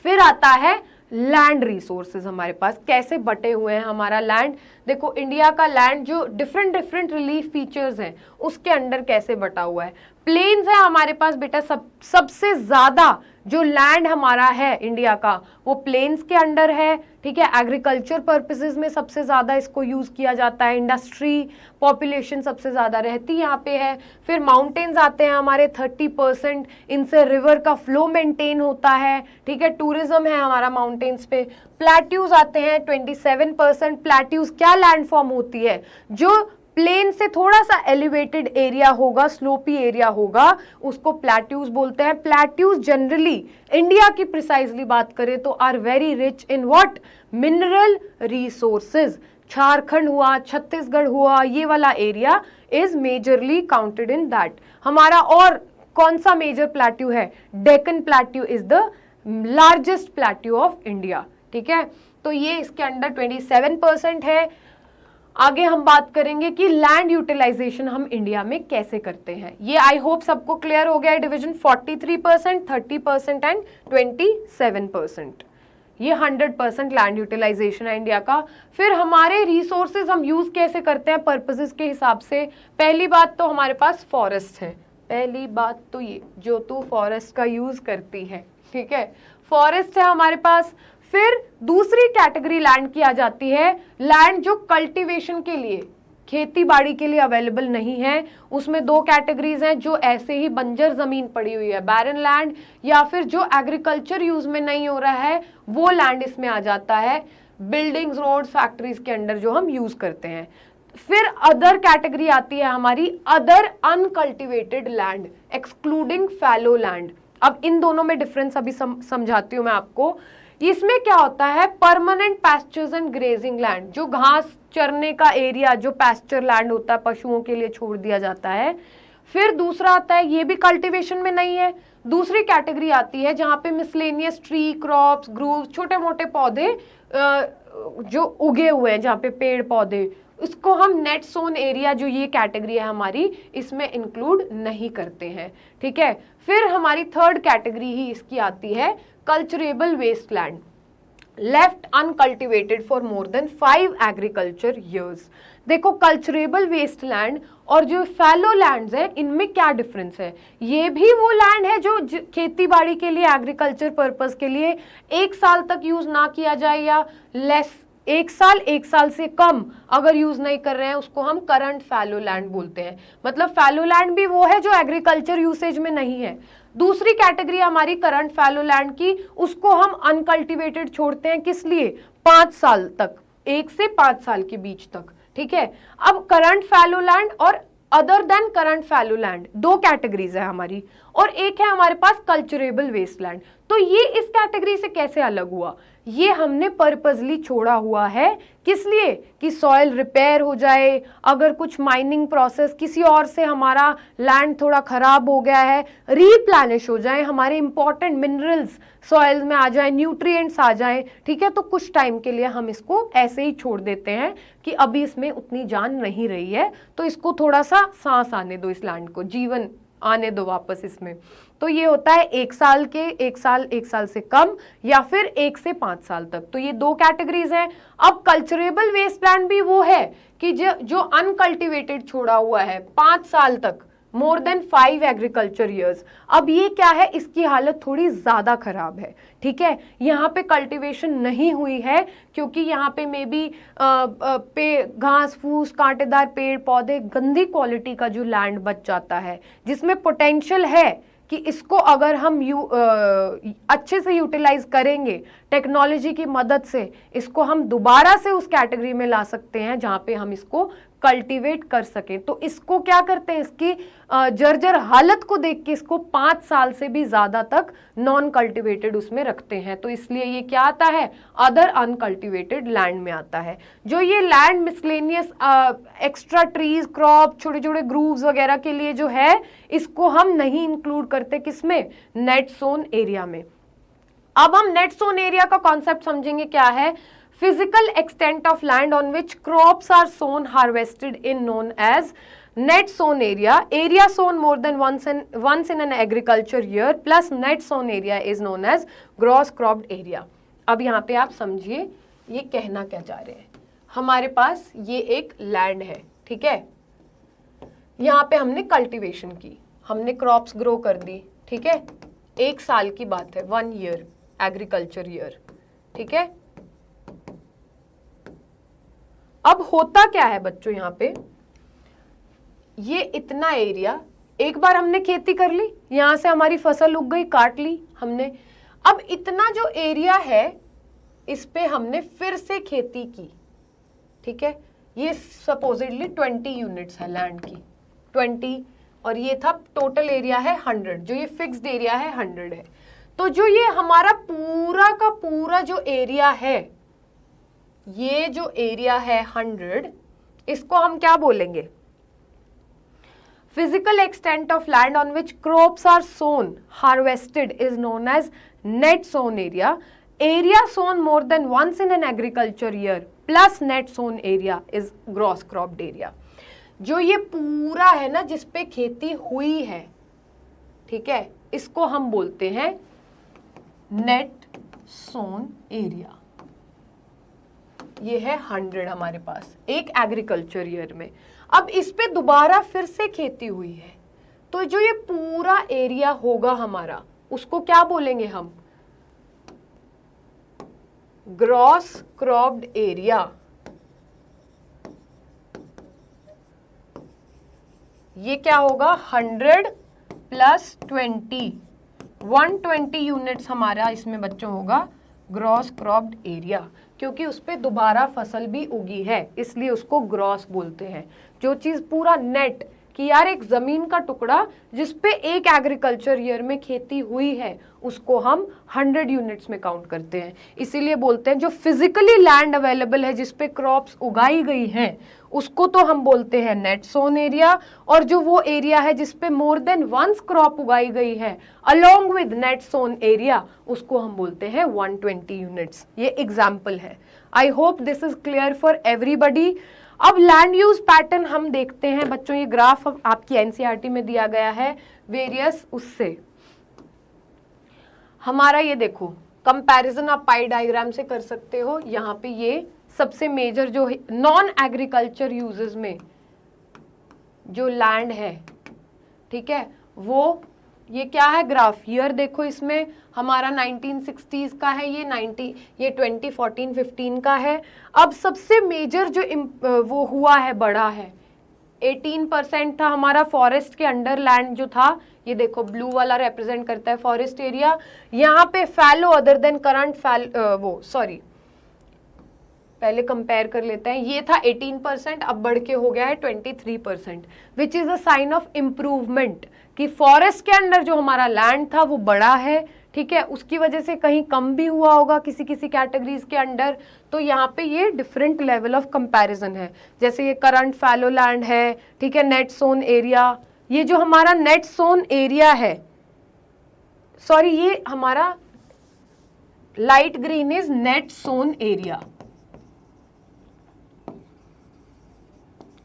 फिर आता है लैंड रिसोर्सेज, हमारे पास कैसे बटे हुए हैं हमारा लैंड। देखो इंडिया का लैंड जो डिफरेंट रिलीफ फीचर्स हैं उसके अंडर कैसे बटा हुआ है। प्लेन्स है हमारे पास बेटा, सबसे ज्यादा जो लैंड हमारा है इंडिया का वो प्लेन्स के अंडर है, ठीक है। एग्रीकल्चर पर्पसेस में सबसे ज़्यादा इसको यूज़ किया जाता है, इंडस्ट्री पॉपुलेशन सबसे ज़्यादा रहती यहाँ पे है। फिर माउंटेन्स आते हैं हमारे 30%, इनसे रिवर का फ्लो मेंटेन होता है, ठीक है। टूरिज्म है हमारा माउंटेन्स पे। प्लेट्यूज आते हैं 27%। प्लेट्यूज क्या लैंड फॉर्म होती है, जो प्लेन से थोड़ा सा एलिवेटेड एरिया होगा, स्लोपी एरिया होगा, उसको प्लेट्यूज बोलते हैं। प्लेट्यूज जनरली इंडिया की प्रिसाइजली बात करें तो are very rich in what, mineral resources. Jharkhand हुआ, छत्तीसगढ़ हुआ, ये वाला area is majorly counted in that. हमारा और कौन सा मेजर प्लेट्यू है, Deccan plateau is the largest plateau of India, ठीक है। तो ये इसके अंडर 27% है। आगे हम बात करेंगे कि लैंड यूटिलाइजेशन हम इंडिया में कैसे करते हैं। ये आई होप सबको क्लियर हो गया है। Division 43%, 30% and 27%। ये 100% लैंड यूटिलाइजेशन है इंडिया का। फिर हमारे रिसोर्सेज हम यूज कैसे करते हैं पर्पसेस के हिसाब से। पहली बात तो हमारे पास फॉरेस्ट है, पहली बात तो ये जो तू फॉरेस्ट का यूज करती है, ठीक है, फॉरेस्ट है हमारे पास। फिर दूसरी कैटेगरी लैंड की आ जाती है, लैंड जो कल्टीवेशन के लिए, खेती बाड़ी के लिए अवेलेबल नहीं है। उसमें दो कैटेगरीज हैं, जो ऐसे ही बंजर जमीन पड़ी हुई है, बैरन लैंड, या फिर जो एग्रीकल्चर यूज में नहीं हो रहा है वो लैंड इसमें आ जाता है। बिल्डिंग्स, रोड्स, फैक्ट्रीज के अंडर जो हम यूज करते हैं। फिर अदर कैटेगरी आती है हमारी, other uncultivated land excluding fallow land. अब इन दोनों में डिफरेंस अभी समझाती हूं मैं आपको। इसमें क्या होता है, permanent pastures and grazing land, जो घास चरने का एरिया, जो पैस्चर लैंड होता है, पशुओं के लिए छोड़ दिया जाता है। फिर दूसरा आता है, ये भी कल्टीवेशन में नहीं है, दूसरी कैटेगरी आती है जहां पे मिसलेनियस ट्री, क्रॉप्स, ग्रूव्स, छोटे मोटे पौधे जो उगे हुए हैं, जहाँ पे पेड़ पौधे, इसको हम नेट सोन एरिया, जो ये कैटेगरी है हमारी, इसमें इंक्लूड नहीं करते हैं, ठीक है। फिर हमारी थर्ड कैटेगरी ही इसकी आती है, culturable wasteland, left uncultivated for more than 5 agriculture years. देखो कल्चरेबल वेस्टलैंड और जो फैलो लैंड्स है, इनमें क्या डिफरेंस है। ये भी वो लैंड है जो खेती बाड़ी के लिए, एग्रीकल्चर पर्पस के लिए 1 साल तक यूज ना किया जाए, या लेस 1 साल से कम अगर यूज नहीं कर रहे हैं, उसको हम करंट फैलो लैंड बोलते हैं। मतलब फैलो लैंड भी वो है जो एग्रीकल्चर यूसेज में नहीं है। दूसरी कैटेगरी हमारी करंट फैलो लैंड की, उसको हम अनकल्टिवेटेड छोड़ते हैं, किस लिए, 5 साल तक, 1 से 5 साल के बीच तक, ठीक है। अब करंट फैलो लैंड और other than current fallow land, दो कैटेगरीज है हमारी, और एक है हमारे पास कल्चरेबल वेस्टलैंड। तो ये इस कैटेगरी से कैसे अलग हुआ, ये हमने पर्पसली छोड़ा हुआ है, किस लिए, कि सॉइल रिपेयर हो जाए, अगर कुछ माइनिंग प्रोसेस किसी और से हमारा लैंड थोड़ा खराब हो गया है, रीप्लेनिश हो जाए, हमारे इंपॉर्टेंट मिनरल्स सॉइल में आ जाए, न्यूट्रिएंट्स आ जाए, ठीक है। तो कुछ टाइम के लिए हम इसको ऐसे ही छोड़ देते हैं कि अभी इसमें उतनी जान नहीं रही है, तो इसको थोड़ा सा सांस आने दो, इस लैंड को जीवन आने दो वापस इसमें। तो ये होता है 1 साल के, 1 साल से कम, या फिर 1 से 5 साल तक। तो ये दो कैटेगरीज हैं। अब कल्चरेबल वेस्टलैंड भी वो है कि जो अनकल्टिवेटेड छोड़ा हुआ है 5 साल तक, मोर देन 5 एग्रीकल्चर ईयर्स। अब ये क्या है, इसकी हालत थोड़ी ज्यादा खराब है, ठीक है। यहाँ पे कल्टीवेशन नहीं हुई है क्योंकि यहाँ पे मे बी घास फूस, कांटेदार पेड़ पौधे, गंदी क्वालिटी का जो लैंड बच जाता है, जिसमें पोटेंशियल है कि इसको अगर हम अच्छे से यूटिलाइज करेंगे, टेक्नोलॉजी की मदद से इसको हम दोबारा से उस कैटेगरी में ला सकते हैं जहां पे हम इसको कल्टीवेट कर सकें। तो इसको क्या करते हैं, इसकी जर्जर हालत को देख के इसको 5 साल से भी ज्यादा तक नॉन कल्टीवेटेड उसमें रखते हैं। तो इसलिए ये क्या आता है, अदर अनकल्टीवेटेड लैंड में आता है। जो ये land miscellaneous extra trees, crop, छोटे छोटे ग्रूव्स वगैरह के लिए जो है, इसको हम नहीं इंक्लूड करते, किसमें, नेट सोन एरिया में। अब हम नेट सोन एरिया का कॉन्सेप्ट समझेंगे क्या है। Physical extent of land on which crops are sown, harvested in, known as net sown area. Area sown more than once in an agriculture year plus net sown area is known as gross cropped area. अब यहाँ पे आप समझिए ये कहना क्या चाह रहे हैं। हमारे पास ये एक लैंड है, ठीक है, यहाँ पे हमने कल्टीवेशन की, हमने क्रॉप्स ग्रो कर दी, ठीक है, 1 साल की बात है, 1 ईयर, एग्रीकल्चर ईयर, ठीक है। अब होता क्या है बच्चों, यहाँ पे ये इतना एरिया, एक बार हमने खेती कर ली, यहां से हमारी फसल उग गई, काट ली हमने। अब इतना जो एरिया है इस पे हमने फिर से खेती की, ठीक है। ये सपोजिटली 20 यूनिट्स है लैंड की, 20, और ये था टोटल एरिया है 100, जो ये फिक्स्ड एरिया है 100 है। तो जो ये हमारा पूरा का पूरा जो एरिया है, ये जो एरिया है 100, इसको हम क्या बोलेंगे? Physical extent of land on which crops are sown, harvested is known as net sown area. Area sown more than once in an agriculture year plus net sown area is gross cropped area. जो ये पूरा है ना जिस पे खेती हुई है, ठीक है, इसको हम बोलते हैं नेट सोन एरिया। ये है 100 हमारे पास एक एग्रीकल्चर ईयर में। अब इस पे दोबारा फिर से खेती हुई है, तो जो ये पूरा एरिया होगा हमारा, उसको क्या बोलेंगे हम? Gross cropped area. ये क्या होगा? 100 प्लस 20, 120 यूनिट्स हमारा इसमें बच्चों होगा ग्रॉस क्रॉप्ड एरिया, क्योंकि उस पे दोबारा फसल भी उगी है, इसलिए उसको ग्रॉस बोलते हैं। जो चीज पूरा नेट, कि यार एक जमीन का टुकड़ा जिसपे एक एग्रीकल्चर ईयर में खेती हुई है, उसको हम 100 यूनिट्स में काउंट करते हैं। इसीलिए बोलते हैं जो फिजिकली लैंड अवेलेबल है जिसपे क्रॉप्स उगाई गई हैं, उसको तो हम बोलते हैं नेट सोन एरिया, और जो वो एरिया है जिसपे मोर देन वंस क्रॉप उगाई गई है along with net sown area, उसको हम बोलते हैं 120 यूनिट्स। ये एग्जाम्पल है। आई hope this is clear for everybody. अब लैंड यूज पैटर्न हम देखते हैं बच्चों, ये ग्राफ आपकी एनसीईआरटी में दिया गया है वेरियस उससे। हमारा ये देखो कंपैरिजन आप पाई डायग्राम से कर सकते हो। यहाँ पे ये सबसे मेजर जो नॉन एग्रीकल्चर यूजेस में जो लैंड है, ठीक है, वो ये क्या है ग्राफ, ईयर देखो इसमें हमारा 1960s का है, ये 2014-15 का है। अब सबसे मेजर जो वो हुआ है बड़ा है, 18% था हमारा फॉरेस्ट के अंडर लैंड जो था, ये देखो ब्लू वाला रिप्रेजेंट करता है फॉरेस्ट एरिया। यहाँ पे फैलो अदर देन करंट पहले कंपेयर कर लेते हैं, ये था 18%, अब बढ़ के हो गया है 23%, which is a sign of improvement, कि फॉरेस्ट के अंडर जो हमारा लैंड था वो बड़ा है, ठीक है, उसकी वजह से कहीं कम भी हुआ होगा किसी किसी कैटेगरीज के अंडर। तो यहाँ पे ये डिफरेंट लेवल ऑफ कंपैरिजन है, जैसे ये करंट फैलो लैंड है, ठीक है, नेट सोन एरिया, ये जो हमारा नेट सोन एरिया है, सॉरी ये हमारा light green is net sown area,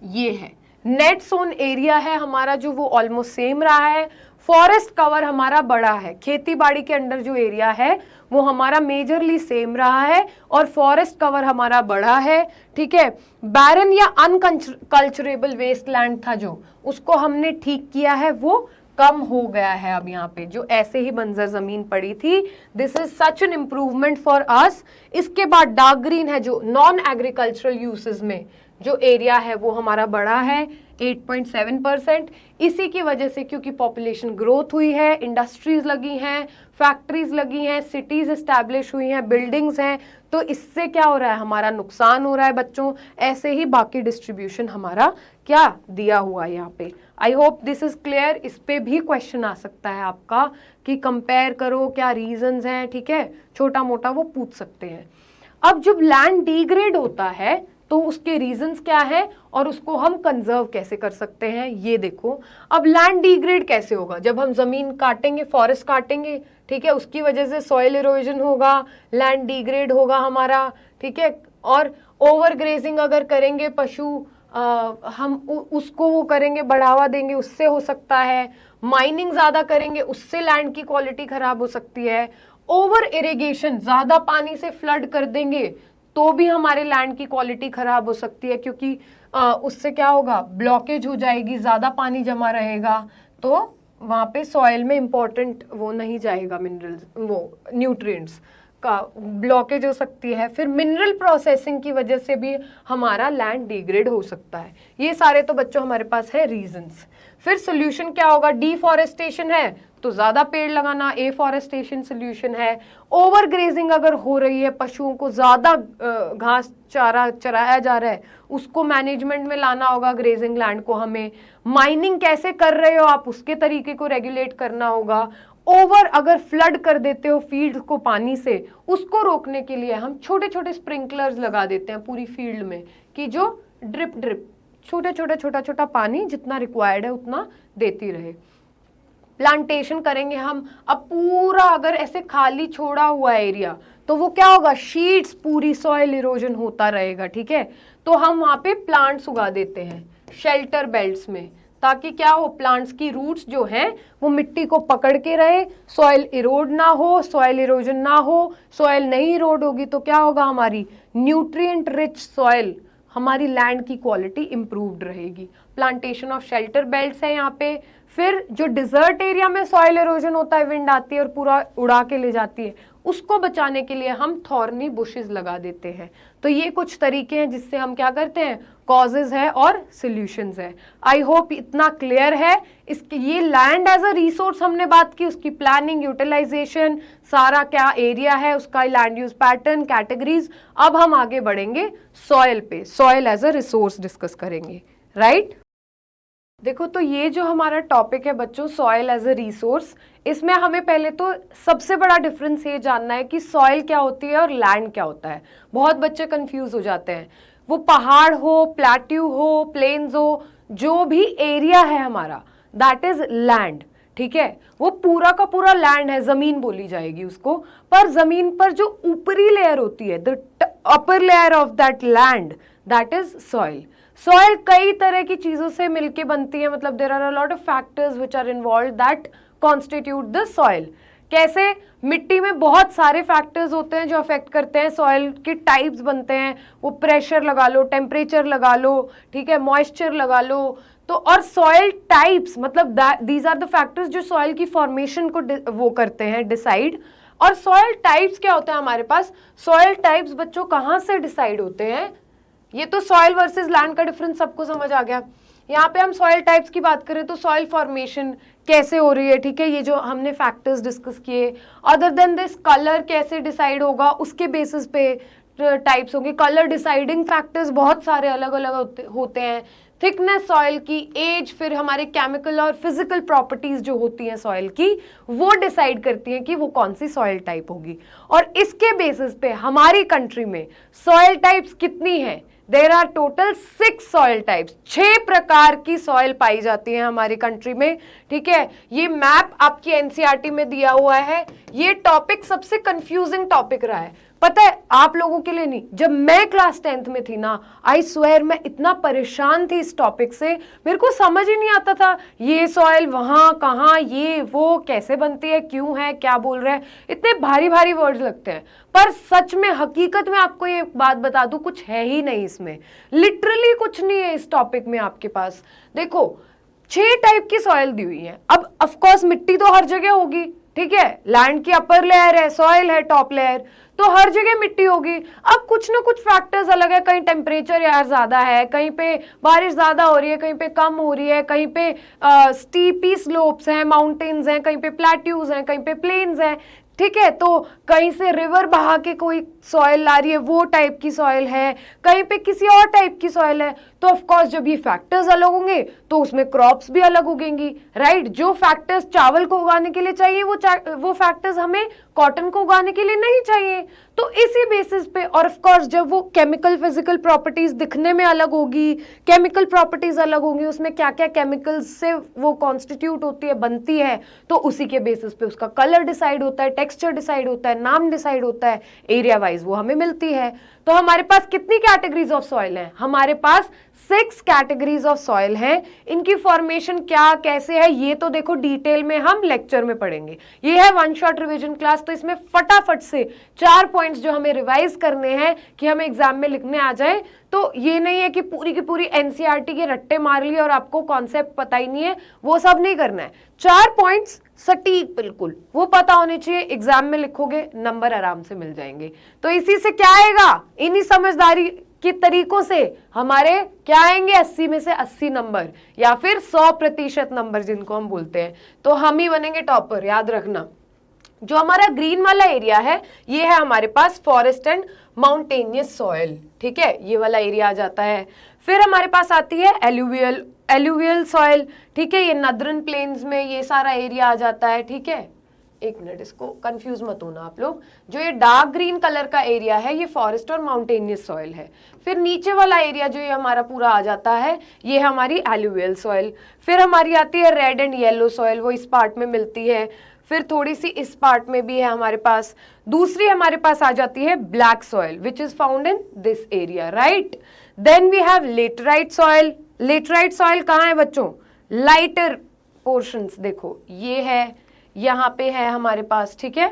ये है नेट सोन एरिया है हमारा जो वो ऑलमोस्ट सेम रहा है। फॉरेस्ट कवर हमारा बड़ा है, खेती बाड़ी के अंडर जो एरिया है वो हमारा मेजरली सेम रहा है और फॉरेस्ट कवर हमारा बड़ा है, ठीक है। बैरन या अनकल्चरेबल वेस्टलैंड था जो, उसको हमने ठीक किया है, वो कम हो गया है। अब यहाँ पे जो ऐसे ही बंजर जमीन पड़ी थी, this is such an improvement for us. इसके बाद डार्क ग्रीन है जो नॉन एग्रीकल्चरल यूसेस में जो एरिया है वो हमारा बड़ा है 8.7%। इसी की वजह से, क्योंकि पॉपुलेशन ग्रोथ हुई है, इंडस्ट्रीज लगी हैं, फैक्ट्रीज लगी हैं, सिटीज एस्टैब्लिश हुई हैं, बिल्डिंग्स हैं, तो इससे क्या हो रहा है, हमारा नुकसान हो रहा है बच्चों। ऐसे ही बाकी डिस्ट्रीब्यूशन हमारा क्या दिया हुआ है यहाँ पे। आई होप दिस इज क्लियर। इस पे भी क्वेश्चन आ सकता है आपका कि कंपेयर करो क्या रीजंस हैं, ठीक है, छोटा मोटा वो पूछ सकते हैं। अब जब लैंड डिग्रेड होता है तो उसके रीजंस क्या है और उसको हम कंजर्व कैसे कर सकते हैं, ये देखो। अब लैंड डिग्रेड कैसे होगा, जब हम जमीन काटेंगे, फॉरेस्ट काटेंगे, ठीक है, उसकी वजह से सॉइल इरोजन होगा, लैंड डिग्रेड होगा हमारा, ठीक है। और ओवर ग्रेजिंग अगर करेंगे, पशु हम उसको वो करेंगे, बढ़ावा देंगे, उससे हो सकता है। माइनिंग ज्यादा करेंगे, उससे लैंड की क्वालिटी खराब हो सकती है। ओवर इरिगेशन, ज्यादा पानी से फ्लड कर देंगे तो भी हमारे लैंड की क्वालिटी खराब हो सकती है, क्योंकि उससे क्या होगा, ब्लॉकेज हो जाएगी, ज्यादा पानी जमा रहेगा तो वहाँ पे सॉइल में इम्पोर्टेंट वो नहीं जाएगा, मिनरल्स, वो न्यूट्रिएंट्स का ब्लॉकेज हो सकती है। फिर मिनरल प्रोसेसिंग की वजह से भी हमारा लैंड डिग्रेड हो सकता है। ये सारे तो बच्चों हमारे पास है रीजंस। फिर सोल्यूशन क्या होगा? डिफॉरेस्टेशन है तो ज़्यादा पेड़ लगाना, एफॉरेस्टेशन सोल्यूशन है। ओवर ग्रेजिंग अगर हो रही है, पशुओं को ज़्यादा घास चारा चराया जा रहा है, उसको मैनेजमेंट में लाना होगा, ग्रेजिंग लैंड को हमें। माइनिंग कैसे कर रहे हो आप, उसके तरीके को रेगुलेट करना होगा। ओवर अगर फ्लड कर देते हो फील्ड को पानी से, उसको रोकने के लिए हम छोटे छोटे स्प्रिंकलर्स लगा देते हैं पूरी फील्ड में, कि जो ड्रिप ड्रिप छोटा छोटा पानी जितना रिक्वायर्ड है उतना देती रहे। प्लांटेशन करेंगे हम। अब पूरा अगर ऐसे खाली छोड़ा हुआ एरिया, तो वो क्या होगा? शीट्स, पूरी सॉइल इरोजन होता रहेगा, ठीक है। तो हम वहां पे प्लांट्स उगा देते हैं शेल्टर बेल्ट्स में, ताकि क्या हो, प्लांट्स की रूट्स जो हैं वो मिट्टी को पकड़ के रहे, सॉइल इरोड ना हो, सॉइल इरोजन ना हो। सॉइल नहीं इरोड होगी तो क्या होगा? हमारी न्यूट्रिएंट रिच सॉइल, हमारी लैंड की क्वालिटी इंप्रूव्ड रहेगी। प्लांटेशन ऑफ शेल्टर बेल्ट्स है यहाँ पे। फिर जो डिजर्ट एरिया में सॉइल इरोजन होता है, विंड आती है और पूरा उड़ा के ले जाती है, उसको बचाने के लिए हम थॉर्नी बुशेस लगा देते हैं। तो ये कुछ तरीके हैं जिससे हम क्या करते हैं, कॉजेज है और सॉल्यूशंस है। आई होप इतना क्लियर है। इसके ये लैंड एज अ रिसोर्स हमने बात की, उसकी प्लानिंग, यूटिलाइजेशन, सारा क्या एरिया है उसका, लैंड यूज पैटर्न, कैटेगरीज। अब हम आगे बढ़ेंगे सॉइल पे, soil as a resource discuss करेंगे, राइट। देखो, तो ये जो हमारा टॉपिक है बच्चों, सॉइल एज अ रिसोर्स, इसमें हमें पहले तो सबसे बड़ा डिफरेंस ये जानना है कि सॉइल क्या होती है और लैंड क्या होता है। बहुत बच्चे कंफ्यूज हो जाते हैं। वो पहाड़ हो, प्लेट्यू हो, प्लेन्स हो, जो भी एरिया है हमारा, दैट इज लैंड, ठीक है। वो पूरा का पूरा लैंड है, जमीन बोली जाएगी उसको। पर जमीन पर जो ऊपरी लेयर होती है, the upper layer of that land, that is soil. Soil कई तरह की चीजों से मिलके बनती है, मतलब there are a lot of factors which are involved that constitute the soil. कैसे? मिट्टी में बहुत सारे फैक्टर्स होते हैं जो अफेक्ट करते हैं। सॉइल के टाइप्स बनते हैं, वो प्रेशर लगा लो, टेम्परेचर लगा लो, ठीक है, मॉइस्चर लगा लो। तो और सॉइल टाइप्स, मतलब दीज आर द फैक्टर्स जो सॉइल की फॉर्मेशन को वो करते हैं, डिसाइड। और सॉइल टाइप्स क्या होता है हमारे पास? सॉइल टाइप्स बच्चों कहाँ से डिसाइड होते हैं? ये तो सॉइल वर्सेस लैंड का डिफरेंस सबको समझ आ गया। यहाँ पे हम सॉइल टाइप्स की बात करें तो सॉइल फॉर्मेशन कैसे हो रही है, ठीक है, ये जो हमने फैक्टर्स डिस्कस किए। अदर देन दिस, कलर कैसे डिसाइड होगा, उसके बेसिस पे टाइप्स होंगे। कलर डिसाइडिंग फैक्टर्स बहुत सारे अलग अलग होते हैं। थिकनेस सॉइल की, एज, फिर हमारे केमिकल और फिजिकल प्रॉपर्टीज जो होती हैं सॉइल की, वो डिसाइड करती हैं कि वो कौन सी सॉइल टाइप होगी। और इसके बेसिस पे हमारी कंट्री में सॉइल टाइप्स कितनी है? There are total 6 soil types. 6 प्रकार की सॉइल पाई जाती है हमारी कंट्री में, ठीक है। ये मैप आपकी एनसीईआरटी में दिया हुआ है। ये टॉपिक सबसे कंफ्यूजिंग टॉपिक रहा है, पता है आप लोगों के लिए नहीं। जब मैं क्लास 10th में थी ना, आई स्वेयर मैं इतना परेशान थी इस टॉपिक से, मेरे को समझ ही नहीं आता था ये सॉइल वहां कहाँ, ये वो कैसे बनती है, क्यों है, क्या बोल रहे हैं, इतने भारी भारी वर्ड्स लगते हैं। पर सच में, हकीकत में आपको ये बात बता दूं, कुछ है ही नहीं इसमें, लिटरली कुछ नहीं है इस टॉपिक में आपके पास। देखो, 6 टाइप की सॉइल दी हुई है। अब ऑफकोर्स मिट्टी तो हर जगह होगी, ठीक है, लैंड की अपर लेयर है, सॉइल है टॉप लेयर, तो हर जगह मिट्टी होगी। अब कुछ ना कुछ फैक्टर्स अलग है, कहीं टेम्परेचर यार ज्यादा है, कहीं पे बारिश ज्यादा हो रही है, कहीं पे कम हो रही है, कहीं पे स्टीपी स्लोप्स हैं, माउंटेन्स हैं, कहीं पे प्लेट्यूज हैं, कहीं पे प्लेन्स हैं, ठीक है। तो कहीं से रिवर बहा के कोई सॉइल ला रही है, वो टाइप की सॉइल है, कहीं पे किसी और टाइप की सॉइल है। तो ऑफ कोर्स जब ये फैक्टर्स अलग होंगे तो उसमें क्रॉप्स भी अलग उगेंगी, राइट। जो फैक्टर्स चावल को उगाने के लिए चाहिए, वो फैक्टर्स हमें कॉटन को उगाने के लिए नहीं चाहिए। तो इसी बेसिस पे, और ऑफ कोर्स जब वो केमिकल फिजिकल प्रॉपर्टीज दिखने में अलग होगी, केमिकल प्रॉपर्टीज अलग होंगी, उसमें क्या क्या केमिकल्स से वो कॉन्स्टिट्यूट होती है, बनती है, तो उसी के बेसिस पे उसका कलर डिसाइड होता है, टेक्सचर डिसाइड होता है, नाम डिसाइड होता है, एरिया वाइज वो हमें मिलती है। तो हमारे पास कितनी कैटेगरीज ऑफ सॉइल हैं? हमारे पास 6 कैटेगरीज ऑफ सॉइल हैं। इनकी फॉर्मेशन क्या कैसे है ये तो देखो डिटेल में हम लेक्चर में पढ़ेंगे। ये है वन शॉट रिवीजन क्लास, तो इसमें फटाफट से 4 पॉइंट्स जो हमें रिवाइज करने हैं कि हमें एग्जाम में लिखने आ जाए। तो ये नहीं है कि पूरी की पूरी एनसीईआरटी के रट्टे मार लिए और आपको कॉन्सेप्ट पता ही नहीं है, वो सब नहीं करना है। 4 पॉइंट्स सटीक बिल्कुल वो पता होने चाहिए, एग्जाम में लिखोगे नंबर आराम से मिल जाएंगे। तो इसी से क्या आएगा, इन्हीं समझदारी के तरीकों से हमारे क्या आएंगे 80 में से 80 नंबर या फिर 100% नंबर जिनको हम बोलते हैं, तो हम ही बनेंगे टॉपर। याद रखना जो हमारा ग्रीन वाला एरिया है ये है हमारे पास फॉरेस्ट एंड माउंटेनियस सॉइल, ठीक है, ये वाला एरिया आ जाता है। फिर हमारे पास आती है एलुवियल सॉइल, ठीक है, ये नदरन प्लेन्स में ये सारा एरिया आ जाता है, ठीक है। एक मिनट, इसको कंफ्यूज मत होना आप लोग, जो ये डार्क ग्रीन कलर का एरिया है ये फॉरेस्ट और माउंटेनियस सॉइल है। फिर नीचे वाला एरिया जो ये हमारा पूरा आ जाता है ये हमारी एलुवियल सॉइल। फिर हमारी आती है रेड एंड येलो सॉइल, वो इस पार्ट में मिलती है। फिर थोड़ी सी इस पार्ट में भी है हमारे पास। दूसरी हमारे पास आ जाती है black soil which is found in this area, right. Then we have laterite soil. Laterite soil कहाँ है बच्चों, लाइटर पोर्शंस, देखो ये है, यहाँ पे है हमारे पास, ठीक है।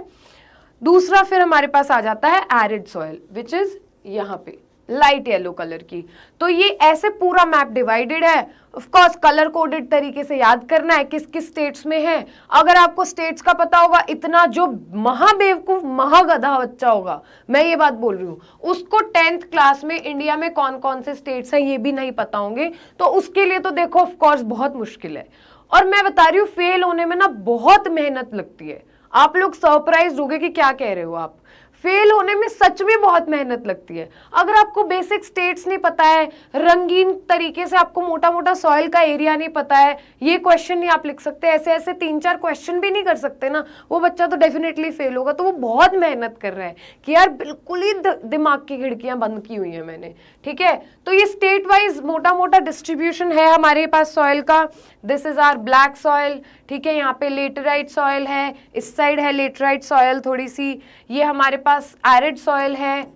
दूसरा फिर हमारे पास आ जाता है एरिड सॉइल विच इज यहाँ पे लाइट येलो कलर की। तो ये ऐसे पूरा मैप डिवाइडेड है। ऑफ कोर्स कलर कोडेड तरीके से याद करना है किस किस स्टेट्स में है। अगर आपको स्टेट्स का पता होगा, इतना जो महाबेवकूफ महागधा बच्चा होगा, मैं ये बात बोल रही हूँ, उसको 10th क्लास में इंडिया में कौन कौन से स्टेट्स हैं ये भी नहीं पता होंगे, तो उसके लिए तो देखो ऑफ कोर्स बहुत मुश्किल है। और मैं बता रही हूँ फेल होने में ना बहुत मेहनत लगती है। आप लोग सरप्राइज होगे कि क्या कह रहे हो आप, फेल होने में सच में बहुत मेहनत लगती है। अगर आपको बेसिक स्टेट्स नहीं पता है, रंगीन तरीके से आपको मोटा मोटा सॉइल का एरिया नहीं पता है, ये क्वेश्चन नहीं आप लिख सकते, ऐसे ऐसे 3-4 क्वेश्चन भी नहीं कर सकते ना, वो बच्चा तो डेफिनेटली फेल होगा। तो वो बहुत मेहनत कर रहा है कि यार बिल्कुल ही दिमाग की खिड़कियां बंद की हुई हैं मैंने, ठीक है। तो ये स्टेट वाइज मोटा मोटा डिस्ट्रीब्यूशन है हमारे पास सॉइल का। This is our black soil, ठीक है, यहाँ पे लेटराइट सॉइल है, इस साइड है लेटराइट सॉइल थोड़ी सी, ये हमारे पास एरिड सॉइल है,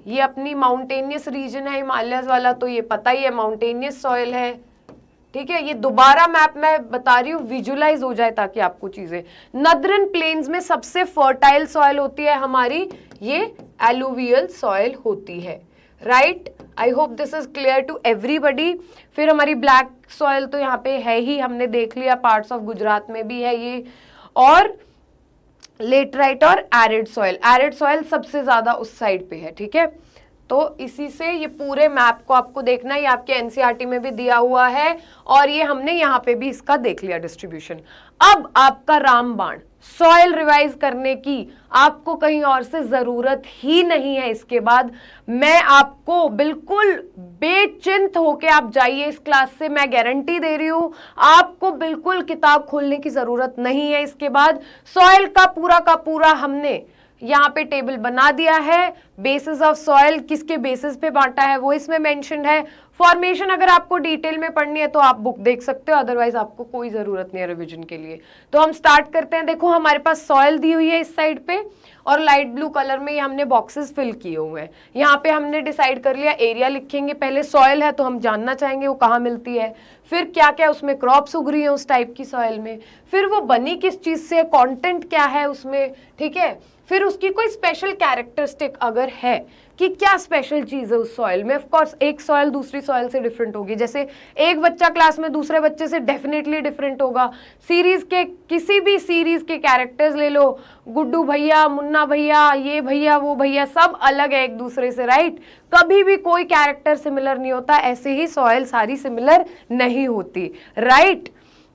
ये अपनी माउंटेनियस रीजन है हिमालयस वाला, तो ये पता ही है माउंटेनियस सॉइल है, ठीक है। ये दोबारा मैप मैं बता रही हूँ विजुलाइज हो जाए ताकि आपको चीजें। नदरन प्लेन्स में सबसे फर्टाइल सॉइल होती है हमारी, ये एलुवियल सॉइल होती है, right. I hope this is clear to everybody. फिर हमारी ब्लैक सॉइल तो यहाँ पे है ही, हमने देख लिया, पार्ट्स ऑफ गुजरात में भी है ये। और लेटराइट और एरिड सॉइल सबसे ज्यादा उस साइड पे है, ठीक है। तो इसी से ये पूरे मैप को आपको देखना है, ये आपके एनसीईआरटी में भी दिया हुआ है और ये हमने यहाँ पे भी इसका देख लिया डिस्ट्रीब्यूशन। अब आपका रामबाण सॉइल रिवाइज करने की आपको कहीं और से जरूरत ही नहीं है। इसके बाद मैं आपको बिल्कुल बेचिंत होके आप जाइए इस क्लास से, मैं गारंटी दे रही हूं, आपको बिल्कुल किताब खोलने की जरूरत नहीं है। इसके बाद सॉइल का पूरा हमने यहाँ पे टेबल बना दिया है। बेसिस ऑफ सॉइल किसके बेसिस पे बांटा है वो इसमें मेंशन है। फॉर्मेशन अगर आपको डिटेल में पढ़नी है तो आप बुक देख सकते हो, अदरवाइज आपको कोई जरूरत नहीं है रिवीजन के लिए। तो हम स्टार्ट करते हैं। देखो हमारे पास सॉइल दी हुई है इस साइड पे और लाइट ब्लू कलर में ये हमने बॉक्सेस फिल किए हुए हैं। यहाँ पे हमने डिसाइड कर लिया एरिया लिखेंगे, पहले सॉइल है तो हम जानना चाहेंगे वो कहाँ मिलती है, फिर क्या क्या उसमें क्रॉप्स उग रही है उस टाइप की सॉइल में, फिर वो बनी किस चीज से, कंटेंट क्या है उसमें, ठीक है। फिर उसकी कोई स्पेशल कैरेक्टरिस्टिक अगर है कि क्या स्पेशल चीज है उस सॉइल में। ऑफ कोर्स एक सॉइल दूसरी सॉइल से डिफरेंट होगी, जैसे एक बच्चा क्लास में दूसरे बच्चे से डेफिनेटली डिफरेंट होगा। सीरीज के किसी भी सीरीज के कैरेक्टर्स ले लो, गुड्डू भैया, मुन्ना भैया, ये भैया, वो भैया, सब अलग है एक दूसरे से, राइट। कभी भी कोई कैरेक्टर सिमिलर नहीं होता, ऐसे ही सॉइल सारी सिमिलर नहीं होती, राइट।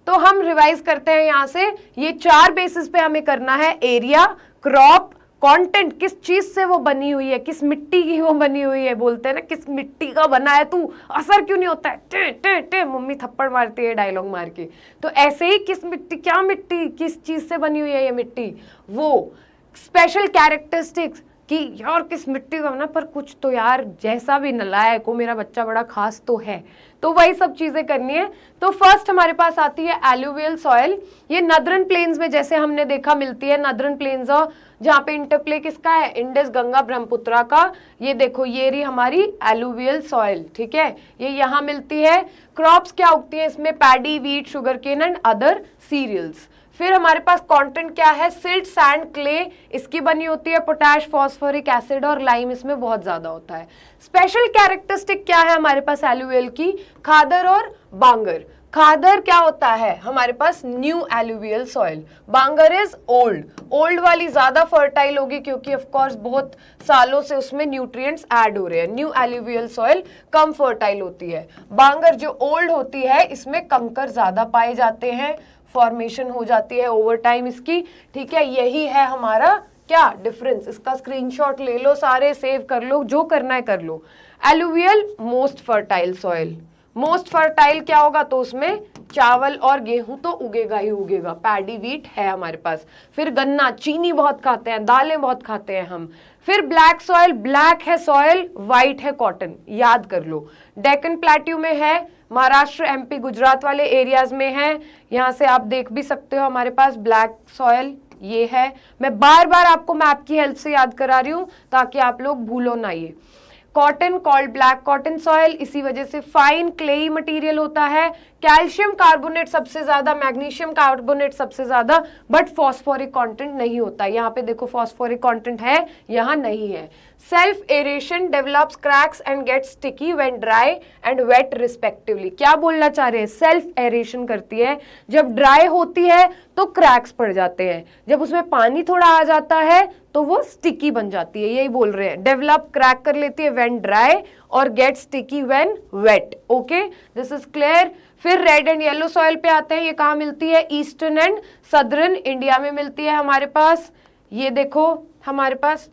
तो हम रिवाइज करते हैं यहाँ से, ये 4 बेसिस पे हमें करना है, एरिया, क्रॉप, कंटेंट, किस चीज से वो बनी हुई है, किस मिट्टी की वो बनी हुई है, बोलते हैं ना किस मिट्टी का बना है तू, असर क्यों नहीं होता है, टे टे टे, मम्मी थप्पड़ मारती है डायलॉग मार के। तो ऐसे ही किस मिट्टी, क्या मिट्टी, किस चीज से बनी हुई है ये मिट्टी, वो स्पेशल कैरेक्टरिस्टिक्स, कि यार किस मिट्टी का बना, पर कुछ तो यार जैसा भी नलायक हो मेरा बच्चा बड़ा खास तो है, तो वही सब चीजें करनी है। तो फर्स्ट हमारे पास आती है एलुवियल सॉइल। ये नदरन प्लेन्स में जैसे हमने देखा मिलती है, नदरन प्लेन्स जहाँ पे इंटरप्ले किसका है, इंडस गंगा ब्रह्मपुत्रा का। ये देखो ये रही हमारी एलुवियल सॉइल, ठीक है, ये यहाँ मिलती है। क्रॉप्स क्या उगती है इसमें, paddy, wheat, sugar cane and other cereals. फिर हमारे पास कंटेंट क्या है, सिल्ट, सैंड, क्ले इसकी बनी होती है, पोटैश, फॉस्फोरिक एसिड और लाइम इसमें बहुत ज्यादा होता है। स्पेशल कैरेक्टरिस्टिक क्या है हमारे पास एलुवियल की, खादर और बांगर। खादर क्या होता है हमारे पास, new alluvial soil. Bangar is old, old वाली ज्यादा फर्टाइल होगी क्योंकि ऑफ कोर्स बहुत सालों से उसमें न्यूट्रिएंट्स ऐड हो रहे हैं। न्यू एलुवियल सॉइल कम फर्टाइल होती है। बांगर जो ओल्ड होती है इसमें कंकर ज्यादा पाए जाते हैं, फॉर्मेशन हो जाती है ओवर टाइम इसकी, ठीक है। यही है हमारा क्या डिफरेंस, इसका स्क्रीनशॉट ले लो, सारे सेव कर लो, जो करना है कर लो। Alluvial most fertile soil, most fertile क्या होगा, तो उसमें चावल और गेहूं तो उगेगा ही उगेगा, पैडी वीट है हमारे पास। फिर गन्ना, चीनी बहुत खाते हैं, दालें बहुत खाते हैं हम। फिर ब्लैक सॉइल, ब्लैक है सॉइल, व्हाइट है कॉटन, याद कर लो। डेक्कन प्लेट्यू में है, महाराष्ट्र, एमपी, गुजरात वाले एरियाज में है। यहाँ से आप देख भी सकते हो हमारे पास ब्लैक सॉइल ये है। मैं बार बार आपको मैप की हेल्प से याद करा रही हूँ ताकि आप लोग भूलो ना ये। Cotton called black cotton soil, इसी वजह से फाइन क्लेई मटेरियल होता है। कैल्शियम कार्बोनेट सबसे ज्यादा, मैग्नीशियम कार्बोनेट सबसे ज्यादा, बट फॉस्फोरिक कंटेंट नहीं होता। यहाँ पे देखो फॉस्फोरिक कंटेंट है, यहाँ नहीं है। Self aeration develops cracks and gets sticky when dry and wet respectively. क्या बोलना चाह रहे हैं, सेल्फ एरेशन करती है, जब ड्राई होती है तो क्रैक्स पड़ जाते हैं, जब उसमें पानी थोड़ा आ जाता है तो वो स्टिकी बन जाती है, यही बोल रहे हैं। डेवलप क्रैक कर लेती है व्हेन ड्राई और get sticky when wet. Okay, this is clear. फिर रेड एंड येलो सॉइल पे आते हैं, ये कहाँ मिलती है, ईस्टर्न एंड सदर्न इंडिया में मिलती है हमारे पास। ये देखो हमारे पास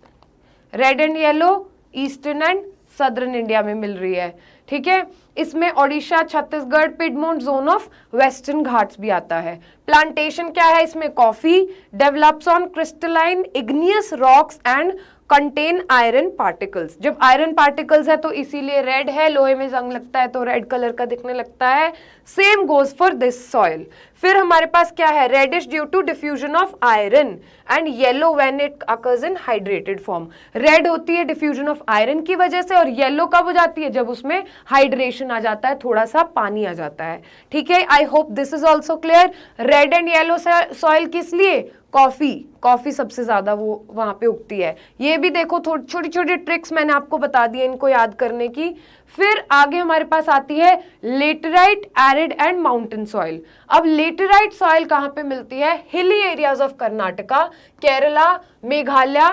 red and yellow eastern and southern India में मिल रही है, ठीक है। इसमें Odisha, Chhattisgarh, piedmont zone of Western Ghats भी आता है। प्लांटेशन क्या है इसमें, coffee, develops on crystalline igneous rocks and contain iron particles. जब आयरन पार्टिकल्स है तो इसीलिए रेड है, लोहे में जंग लगता है तो रेड कलर का दिखने लगता है। Same goes for this soil. फिर हमारे पास क्या है, reddish due to diffusion of iron and yellow when it occurs in hydrated form. Red होती है डिफ्यूजन ऑफ आयरन की वजह से, और येलो कब हो जाती है, जब उसमें हाइड्रेशन आ जाता है, थोड़ा सा पानी आ जाता है, ठीक है। आई hope this is also clear. Red and yellow soil किस लिए, कॉफी, कॉफी सबसे ज्यादा वो वहां पे उगती है। ये भी देखो छोटी छोटी ट्रिक्स मैंने आपको बता दी है इनको याद करने की। फिर आगे हमारे पास आती है laterite, arid and mountain soil. अब लेटेराइट सॉइल कहां पे मिलती है, hilly areas of Karnataka, Kerala, Meghalaya,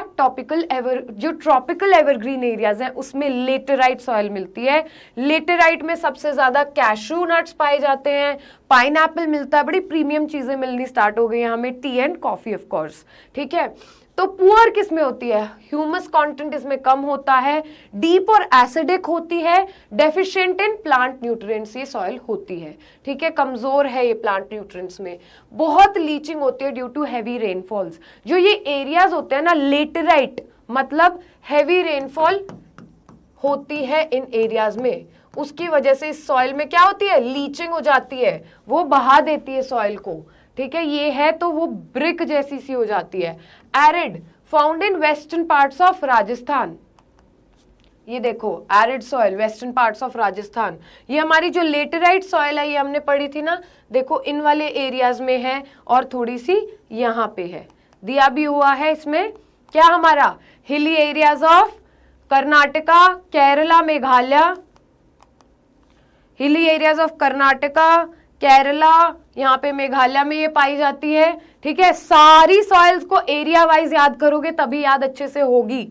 जो ट्रॉपिकल एवरग्रीन एरियाज हैं उसमें लेटेराइट सॉइल मिलती है। लेटेराइट में सबसे ज्यादा कैशू नट्स पाए जाते हैं, पाइनएप्पल मिलता है, बड़ी प्रीमियम चीजें मिलनी स्टार्ट हो गई हैं हमें, T and coffee of course, ठीक है। तो पुअर किस में होती है, ह्यूमस कंटेंट इसमें कम होता है, डीप और एसिडिक होती है, डेफिशिएंट इन प्लांट न्यूट्रिएंट्स ये सॉइल होती है, ठीक है, कमजोर है ये प्लांट न्यूट्रिएंट्स में। बहुत लीचिंग होती है ड्यू टू हैवी रेनफॉल्स। जो ये एरियाज होते हैं ना लेटेराइट, मतलब हैवी रेनफॉल होती है इन एरियाज में, उसकी वजह से इस सॉइल में क्या होती है, लीचिंग हो जाती है, वो बहा देती है सॉइल को, ठीक है। ये है तो वो ब्रिक जैसी सी हो जाती है। Arid, found in western parts of Rajasthan. ये देखो arid soil, western parts of Rajasthan. ये हमारी जो लेटेराइट सॉइल है ये हमने पढ़ी थी ना, देखो इन वाले एरियाज में है और थोड़ी सी यहाँ पे है, दिया भी हुआ है इसमें। क्या हमारा hilly areas of Karnataka, Kerala, Meghalaya, hilly areas of Karnataka, Kerala, यहाँ पे मेघालय में ये पाई जाती है, ठीक है। सारी सॉइल्स को एरिया वाइज याद करोगे तभी याद अच्छे से होगी।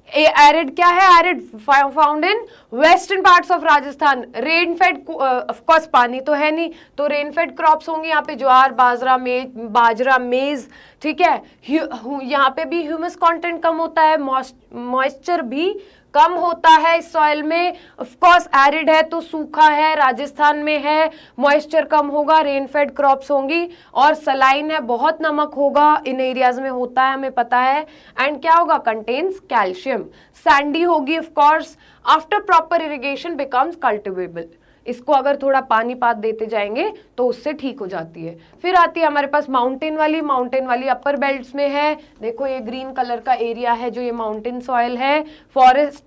एरिड क्या है, arid found in western parts of Rajasthan. Rain fade, of course पानी तो है नहीं तो रेन फेड क्रॉप्स होंगे यहाँ पे, ज्वार, बाजरा, मेज, ठीक है। यहाँ पे भी ह्यूमस कंटेंट कम होता है, मॉइस्चर भी कम होता है इस सॉइल में। ऑफ कोर्स एरिड है तो सूखा है, राजस्थान में है, मॉइस्चर कम होगा, रेनफेड क्रॉप्स होंगी। और सलाइन है, बहुत नमक होगा, इन एरियाज में होता है, हमें पता है। एंड क्या होगा, कंटेन्स कैल्शियम। सैंडी होगी of course. After proper irrigation becomes cultivable. इसको अगर थोड़ा पानी पात देते जाएंगे तो उससे ठीक हो जाती है। फिर आती है हमारे पास माउंटेन वाली अपर बेल्ट्स में है। देखो ये ग्रीन कलर का एरिया है जो ये माउंटेन सॉइल है, फॉरेस्ट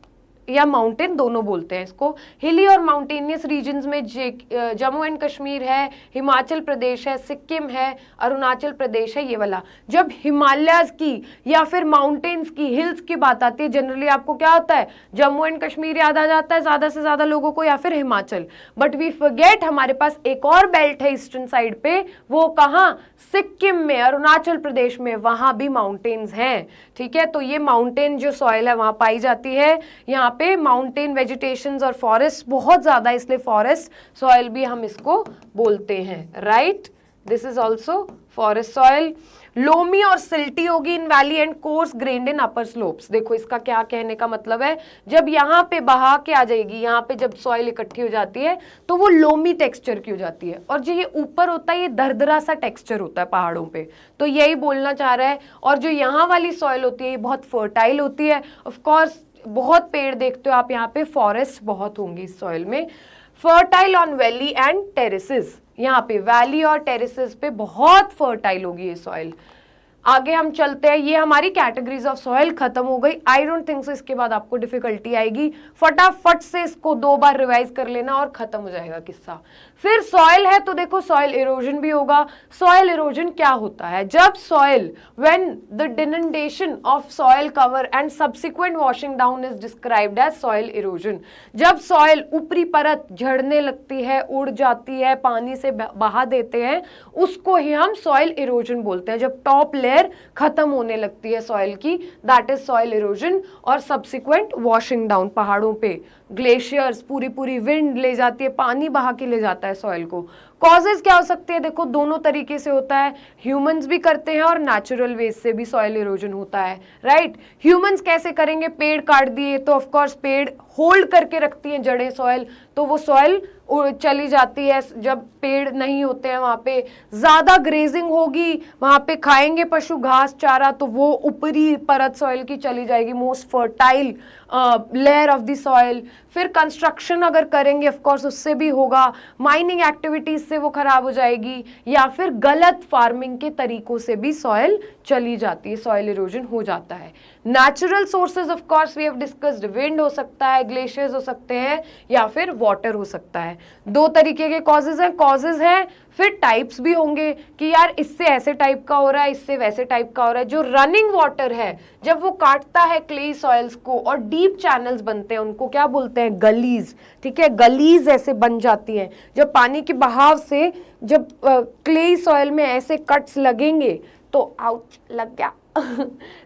या माउंटेन दोनों बोलते हैं इसको। हिली और माउंटेनियस रीजन्स में जम्मू एंड कश्मीर है, हिमाचल प्रदेश है, सिक्किम है, अरुणाचल प्रदेश है, ये वाला। जब हिमालयस की या फिर माउंटेन्स की, हिल्स की बात आती है, जनरली आपको क्या होता है, जम्मू एंड कश्मीर याद आ जाता है ज्यादा से ज्यादा लोगों को, या फिर हिमाचल। बट वी फॉरगेट हमारे पास एक और बेल्ट है ईस्टर्न साइड पे, वो कहाँ, सिक्किम में, अरुणाचल प्रदेश में, वहां भी माउंटेन्स हैं। ठीक है, तो ये माउंटेन जो सॉइल है वहां पाई जाती है। यहाँ पे माउंटेन वेजिटेशंस और फॉरेस्ट बहुत ज्यादा, इसलिए फॉरेस्ट सॉइल भी हम इसको बोलते हैं, right. This is also forest soil. Loamy और सिल्टी होगी in valley and coarse grained in upper slopes. देखो इसका क्या कहने का मतलब है, जब यहाँ पे बहा के आ जाएगी, यहाँ पे जब सॉइल इकट्ठी हो जाती है तो वो लोमी टेक्सचर की हो जाती है, और जो ये ऊपर होता है ये दरदरा सा टेक्सचर होता है पहाड़ों पे, तो यही बोलना चाह रहा है। और जो यहाँ वाली सॉइल होती है ये बहुत फर्टाइल होती है। ऑफकोर्स बहुत पेड़ देखते हो आप यहाँ पे, फॉरेस्ट बहुत होंगी इस सॉइल में। Fertile on valley and terraces, यहाँ पे वैली और टेरेसेस पे बहुत फर्टाइल होगी ये सॉइल। आगे हम चलते हैं, ये हमारी कैटेगरीज ऑफ सॉइल खत्म हो गई। आई डोंट थिंक सो इसके बाद आपको डिफिकल्टी आएगी, फटाफट से इसको 2 बार रिवाइज कर लेना और खत्म हो जाएगा किस्सा। फिर सॉइल है तो देखो सॉइल इरोजन भी होगा। सॉइल इरोजन क्या होता है, जब soil when the denudation of soil cover and subsequent washing down is described as soil erosion. जब सॉइल ऊपरी परत झड़ने लगती है, उड़ जाती है, पानी से बहा देते हैं, उसको ही हम सॉइल इरोजन बोलते हैं। जब टॉप लेयर खत्म होने लगती है सॉइल की, दैट इज सॉइल इरोजन। और सब्सिक्वेंट वॉशिंग डाउन, पहाड़ों पे ग्लेशियर्स, पूरी विंड ले जाती है, पानी बहा के ले जाता है सॉइल को। कॉजेज क्या हो सकती है, देखो दोनों तरीके से होता है, ह्यूमंस भी करते हैं और नेचुरल वेज से भी सॉइल इरोजन होता है, राइट। ह्यूमंस कैसे करेंगे, पेड़ काट दिए तो ऑफकोर्स पेड़ होल्ड करके रखती हैं जड़ें सॉइल, तो वो सॉइल चली जाती है। जब पेड़ नहीं होते हैं वहां पे ज्यादा ग्रेजिंग होगी, वहां पे खाएंगे पशु घास चारा, तो वो ऊपरी परत सॉइल की चली जाएगी, most fertile layer of the soil. फिर कंस्ट्रक्शन अगर करेंगे ऑफकोर्स उससे भी होगा, माइनिंग एक्टिविटीज से वो खराब हो जाएगी, या फिर गलत फार्मिंग के तरीकों से भी सॉइल चली जाती है, सॉइल इरोजन हो जाता है। Natural sources of course we have discussed, wind हो सकता है, ग्लेशियर्स हो सकते हैं, या फिर वाटर हो सकता है। 2 तरीके के कॉजेज हैं, फिर टाइप्स भी होंगे कि यार इससे ऐसे टाइप का हो रहा है, इससे वैसे टाइप का हो रहा है। जो रनिंग वाटर है जब वो काटता है क्ले सॉइल्स को और डीप चैनल्स बनते हैं, उनको क्या बोलते हैं, गलीज। ठीक है, गलीज ऐसे बन जाती हैं जब पानी के बहाव से, जब क्ले सॉइल में ऐसे कट्स लगेंगे तो आउच लग गया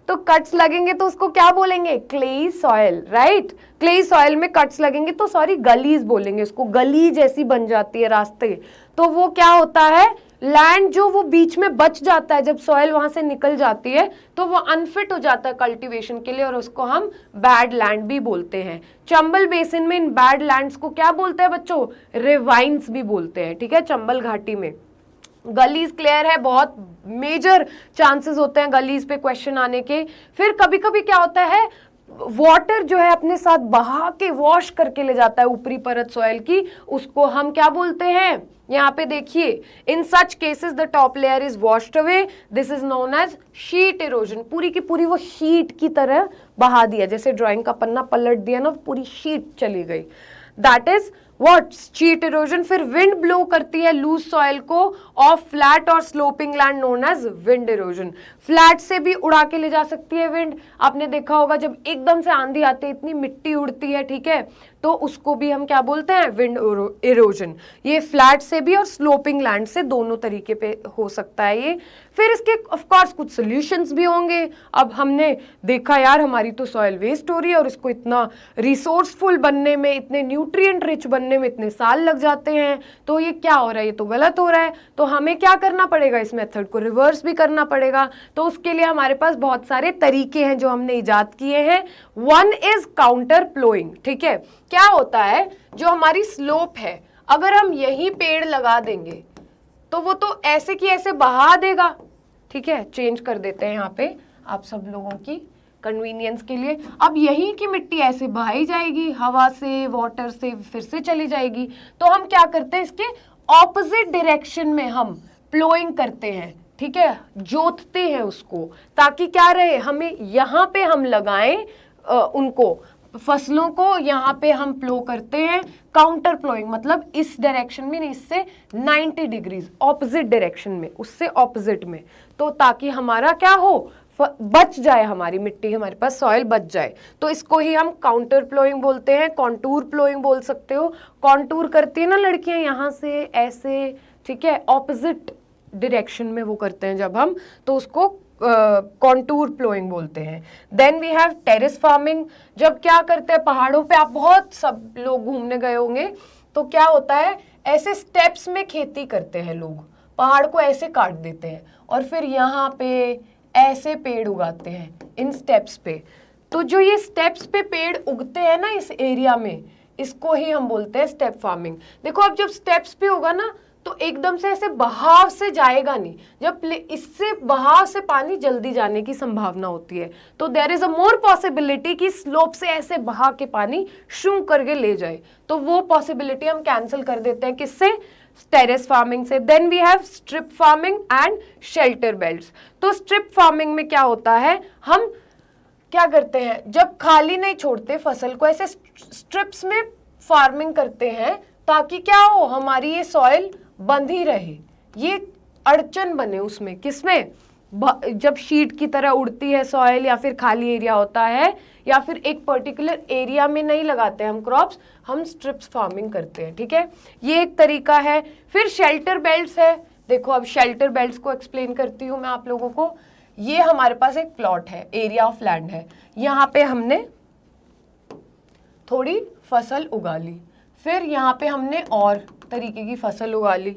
तो कट्स लगेंगे तो उसको क्या बोलेंगे, clay soil, right. Clay soil में कट्स लगेंगे तो सॉरी गलीज बोलेंगे उसको, गली जैसी बन जाती है रास्ते। तो वो क्या होता है, लैंड जो वो बीच में बच जाता है, जब सॉइल वहां से निकल जाती है तो वो अनफिट हो जाता है कल्टीवेशन के लिए, और उसको हम बैड लैंड भी बोलते हैं। चंबल बेसिन में इन बैड लैंड्स को क्या बोलते हैं बच्चों, रिवाइन्स भी बोलते हैं। ठीक है, चंबल घाटी में गलीज क्लियर है, बहुत मेजर चांसेस होते हैं गलीज पे क्वेश्चन आने के। फिर कभी कभी क्या होता है, वाटर जो है अपने साथ बहा के वॉश करके ले जाता है ऊपरी परत सॉइल की, उसको हम क्या बोलते हैं, यहाँ पे देखिए, in such cases the top layer is washed away, this is known as sheet erosion. पूरी की पूरी वो शीट की तरह बहा दिया, जैसे ड्राइंग का पन्ना पलट दिया ना, पूरी शीट चली गई, that is what, sheet erosion. फिर विंड ब्लो करती है लूज सॉइल को ऑफ फ्लैट और sloping land, known as wind erosion. Flat से भी उड़ा के ले जा सकती है विंड, आपने देखा होगा जब एकदम से आंधी आती है इतनी मिट्टी उड़ती है, ठीक है, तो उसको भी हम क्या बोलते हैं, विंड इरोजन। ये फ्लैट से भी और स्लोपिंग लैंड से दोनों तरीके पे हो सकता है ये। फिर इसके ऑफ कोर्स कुछ सॉल्यूशंस भी होंगे। अब हमने देखा यार हमारी तो सॉइल वेस्ट हो रही है और इसको इतना रिसोर्सफुल बनने में, इतने न्यूट्रिएंट रिच बनने में इतने साल लग जाते हैं, तो ये क्या हो रहा है, ये तो गलत हो रहा है। तो हमें क्या करना पड़ेगा, इस मेथड को रिवर्स भी करना पड़ेगा। तो उसके लिए हमारे पास बहुत सारे तरीके हैं जो हमने इजाद किए हैं। One is counter ploughing. ठीक है, क्या होता है, जो हमारी स्लोप है, अगर हम यही पेड़ लगा देंगे तो वो तो ऐसे की ऐसे बहा देगा। ठीक है, चेंज कर देते हैं यहाँ पे आप सब लोगों की कन्वीनियंस के लिए। अब यही की मिट्टी ऐसे बहाई जाएगी, हवा से, वाटर से, फिर से चली जाएगी। तो हम क्या करते हैं, इसके ऑपोजिट डायरेक्शन में हम प्लोइंग करते हैं। ठीक है, जोतते हैं उसको, ताकि क्या रहे, हमें यहाँ पे हम लगाएं उनको फसलों को, यहाँ पे हम प्लो करते हैं। काउंटर प्लोइंग मतलब इस डायरेक्शन में नहीं, इससे 90 डिग्रीज ऑपोजिट डायरेक्शन में, उससे ऑपोजिट में, तो ताकि हमारा क्या हो, बच जाए हमारी मिट्टी, हमारे पास सॉइल बच जाए। तो इसको ही हम काउंटर प्लोइंग बोलते हैं, कॉन्टूर प्लोइंग बोल सकते हो। कॉन्टूर करती है ना लड़कियां, यहाँ से ऐसे, ठीक है, ऑपोजिट डायरेक्शन में वो करते हैं जब हम, तो उसको कॉन्टूर प्लोइंग बोलते हैं। Then we have terrace farming. जब क्या करते हैं, पहाड़ों पे आप बहुत सब लोग घूमने गए होंगे, तो क्या होता है, ऐसे स्टेप्स में खेती करते हैं लोग, पहाड़ को ऐसे काट देते हैं और फिर यहाँ पे ऐसे पेड़ उगाते हैं इन स्टेप्स पे। तो जो ये स्टेप्स पे पेड़ उगते हैं ना इस एरिया में, इसको ही हम बोलते हैं स्टेप फार्मिंग। देखो अब जब स्टेप्स पे होगा ना, तो एकदम से ऐसे बहाव से जाएगा नहीं, जब इससे बहाव से पानी जल्दी जाने की संभावना होती है, तो there is a more possibility कि स्लोप से ऐसे बहा के पानी शू करके ले जाए। तो वो पॉसिबिलिटी हम कैंसिल कर देते हैं, किससे, टेरेस फार्मिंग से। Then we have strip farming and shelter belts. तो स्ट्रिप फार्मिंग में क्या होता है, हम क्या करते हैं, जब खाली नहीं छोड़ते फसल को, ऐसे स्ट्रिप्स में फार्मिंग करते हैं, ताकि क्या हो, हमारी ये सॉइल बंधी रहे, ये अड़चन बने उसमें, किसमें, जब शीट की तरह उड़ती है सॉइल, या फिर खाली एरिया होता है, या फिर एक पर्टिकुलर एरिया में नहीं लगाते हम क्रॉप्स, हम स्ट्रिप्स फार्मिंग करते हैं। ठीक है, ये एक तरीका है। फिर शेल्टर बेल्ट्स है। देखो अब शेल्टर बेल्ट्स को एक्सप्लेन करती हूँ मैं आप लोगों को। ये हमारे पास एक प्लॉट है, एरिया ऑफ लैंड है, यहाँ पे हमने थोड़ी फसल उगा ली, फिर यहाँ पे हमने और तरीके की फसल उगा ली।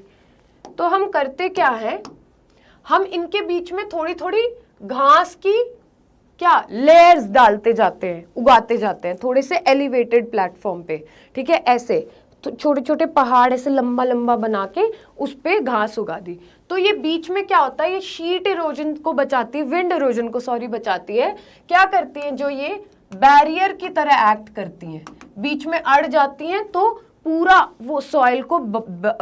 तो हम करते क्या है, हम इनके बीच में थोड़ी थोड़ी घास की क्या लेयर्स डालते जाते हैं, उगाते जाते हैं, थोड़े से एलिवेटेड प्लेटफॉर्म पे। ठीक है, ऐसे तो छोटे छोटे पहाड़ ऐसे लंबा लंबा बना के उस पे घास उगा दी। तो ये बीच में क्या होता है, ये शीट इरोजन को बचाती है, विंड इरोजन को सॉरी बचाती है। क्या करती है, जो ये बैरियर की तरह एक्ट करती हैं, बीच में अड़ जाती हैं, तो पूरा वो सॉइल को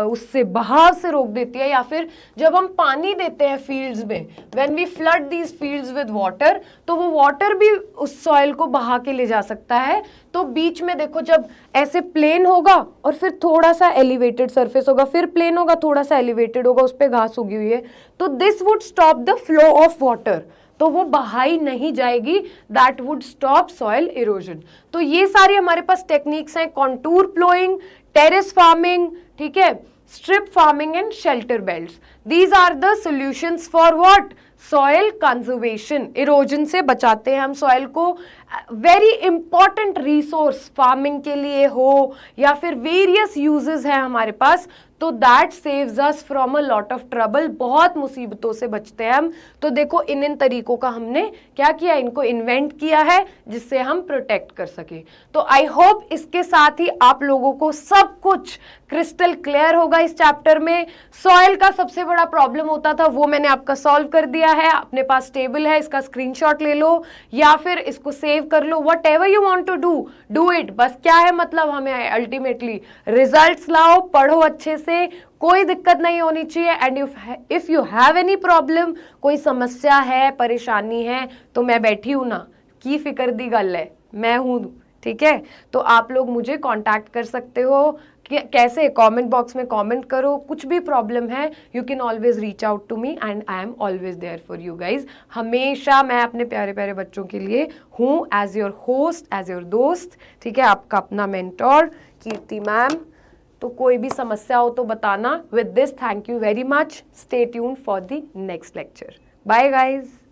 उससे बहाव से रोक देती है। या फिर जब हम पानी देते हैं फील्ड्स में, when we flood these fields with water, तो वो वाटर भी उस सॉइल को बहा के ले जा सकता है। तो बीच में देखो, जब ऐसे प्लेन होगा और फिर थोड़ा सा एलिवेटेड सरफेस होगा, फिर प्लेन होगा, थोड़ा सा एलिवेटेड होगा, उस पर घास उगी हुई है, तो this would stop the flow of water, तो वो बहाई नहीं जाएगी, that would stop soil erosion. तो ये सारी हमारे पास टेक्निक्स हैं, कॉन्टूर प्लोइंग, टेरेस फार्मिंग, ठीक है, strip farming and shelter belts. These are the solutions for what, soil conservation. Erosion से बचाते हैं हम सॉइल को। वेरी इंपॉर्टेंट रिसोर्स फार्मिंग के लिए हो, या फिर वेरियस यूजेस है हमारे पास, तो that saves us from a lot of trouble. बहुत मुसीबतों से बचते हैं हम। तो देखो इन तरीकों का हमने क्या किया, इनको इन्वेंट किया है जिससे हम प्रोटेक्ट कर सके। तो आई होप इसके साथ ही आप लोगों को सब कुछ क्रिस्टल क्लियर होगा इस चैप्टर में। सॉइल का सबसे बड़ा प्रॉब्लम होता था, वो मैंने आपका सॉल्व कर दिया है। अपने पास टेबल है, इसका स्क्रीनशॉट ले लो या फिर इसको सेव कर लो, whatever you want to do it. बस क्या है मतलब, हमें अल्टीमेटली रिजल्ट्स लाओ, पढ़ो अच्छे से, कोई दिक्कत नहीं होनी चाहिए। And if you have any problem, कोई समस्या है, परेशानी है, तो मैं बैठी हूं ना, की फिक्र दी गल है, मैं हूं, ठीक है, तो आप लोग मुझे कांटेक्ट कर सकते हो कि कैसे, कमेंट बॉक्स में कमेंट करो, कुछ भी प्रॉब्लम है you can always reach out to me and I am always there for you guys. हमेशा मैं अपने प्यारे प्यारे बच्चों के लिए हूँ, as your host, as your दोस्त, ठीक है, आपका अपना मेंटोर कीर्ति मैम। तो कोई भी समस्या हो तो बताना। With this, thank you very much, stay tuned for the next lecture. Bye guys.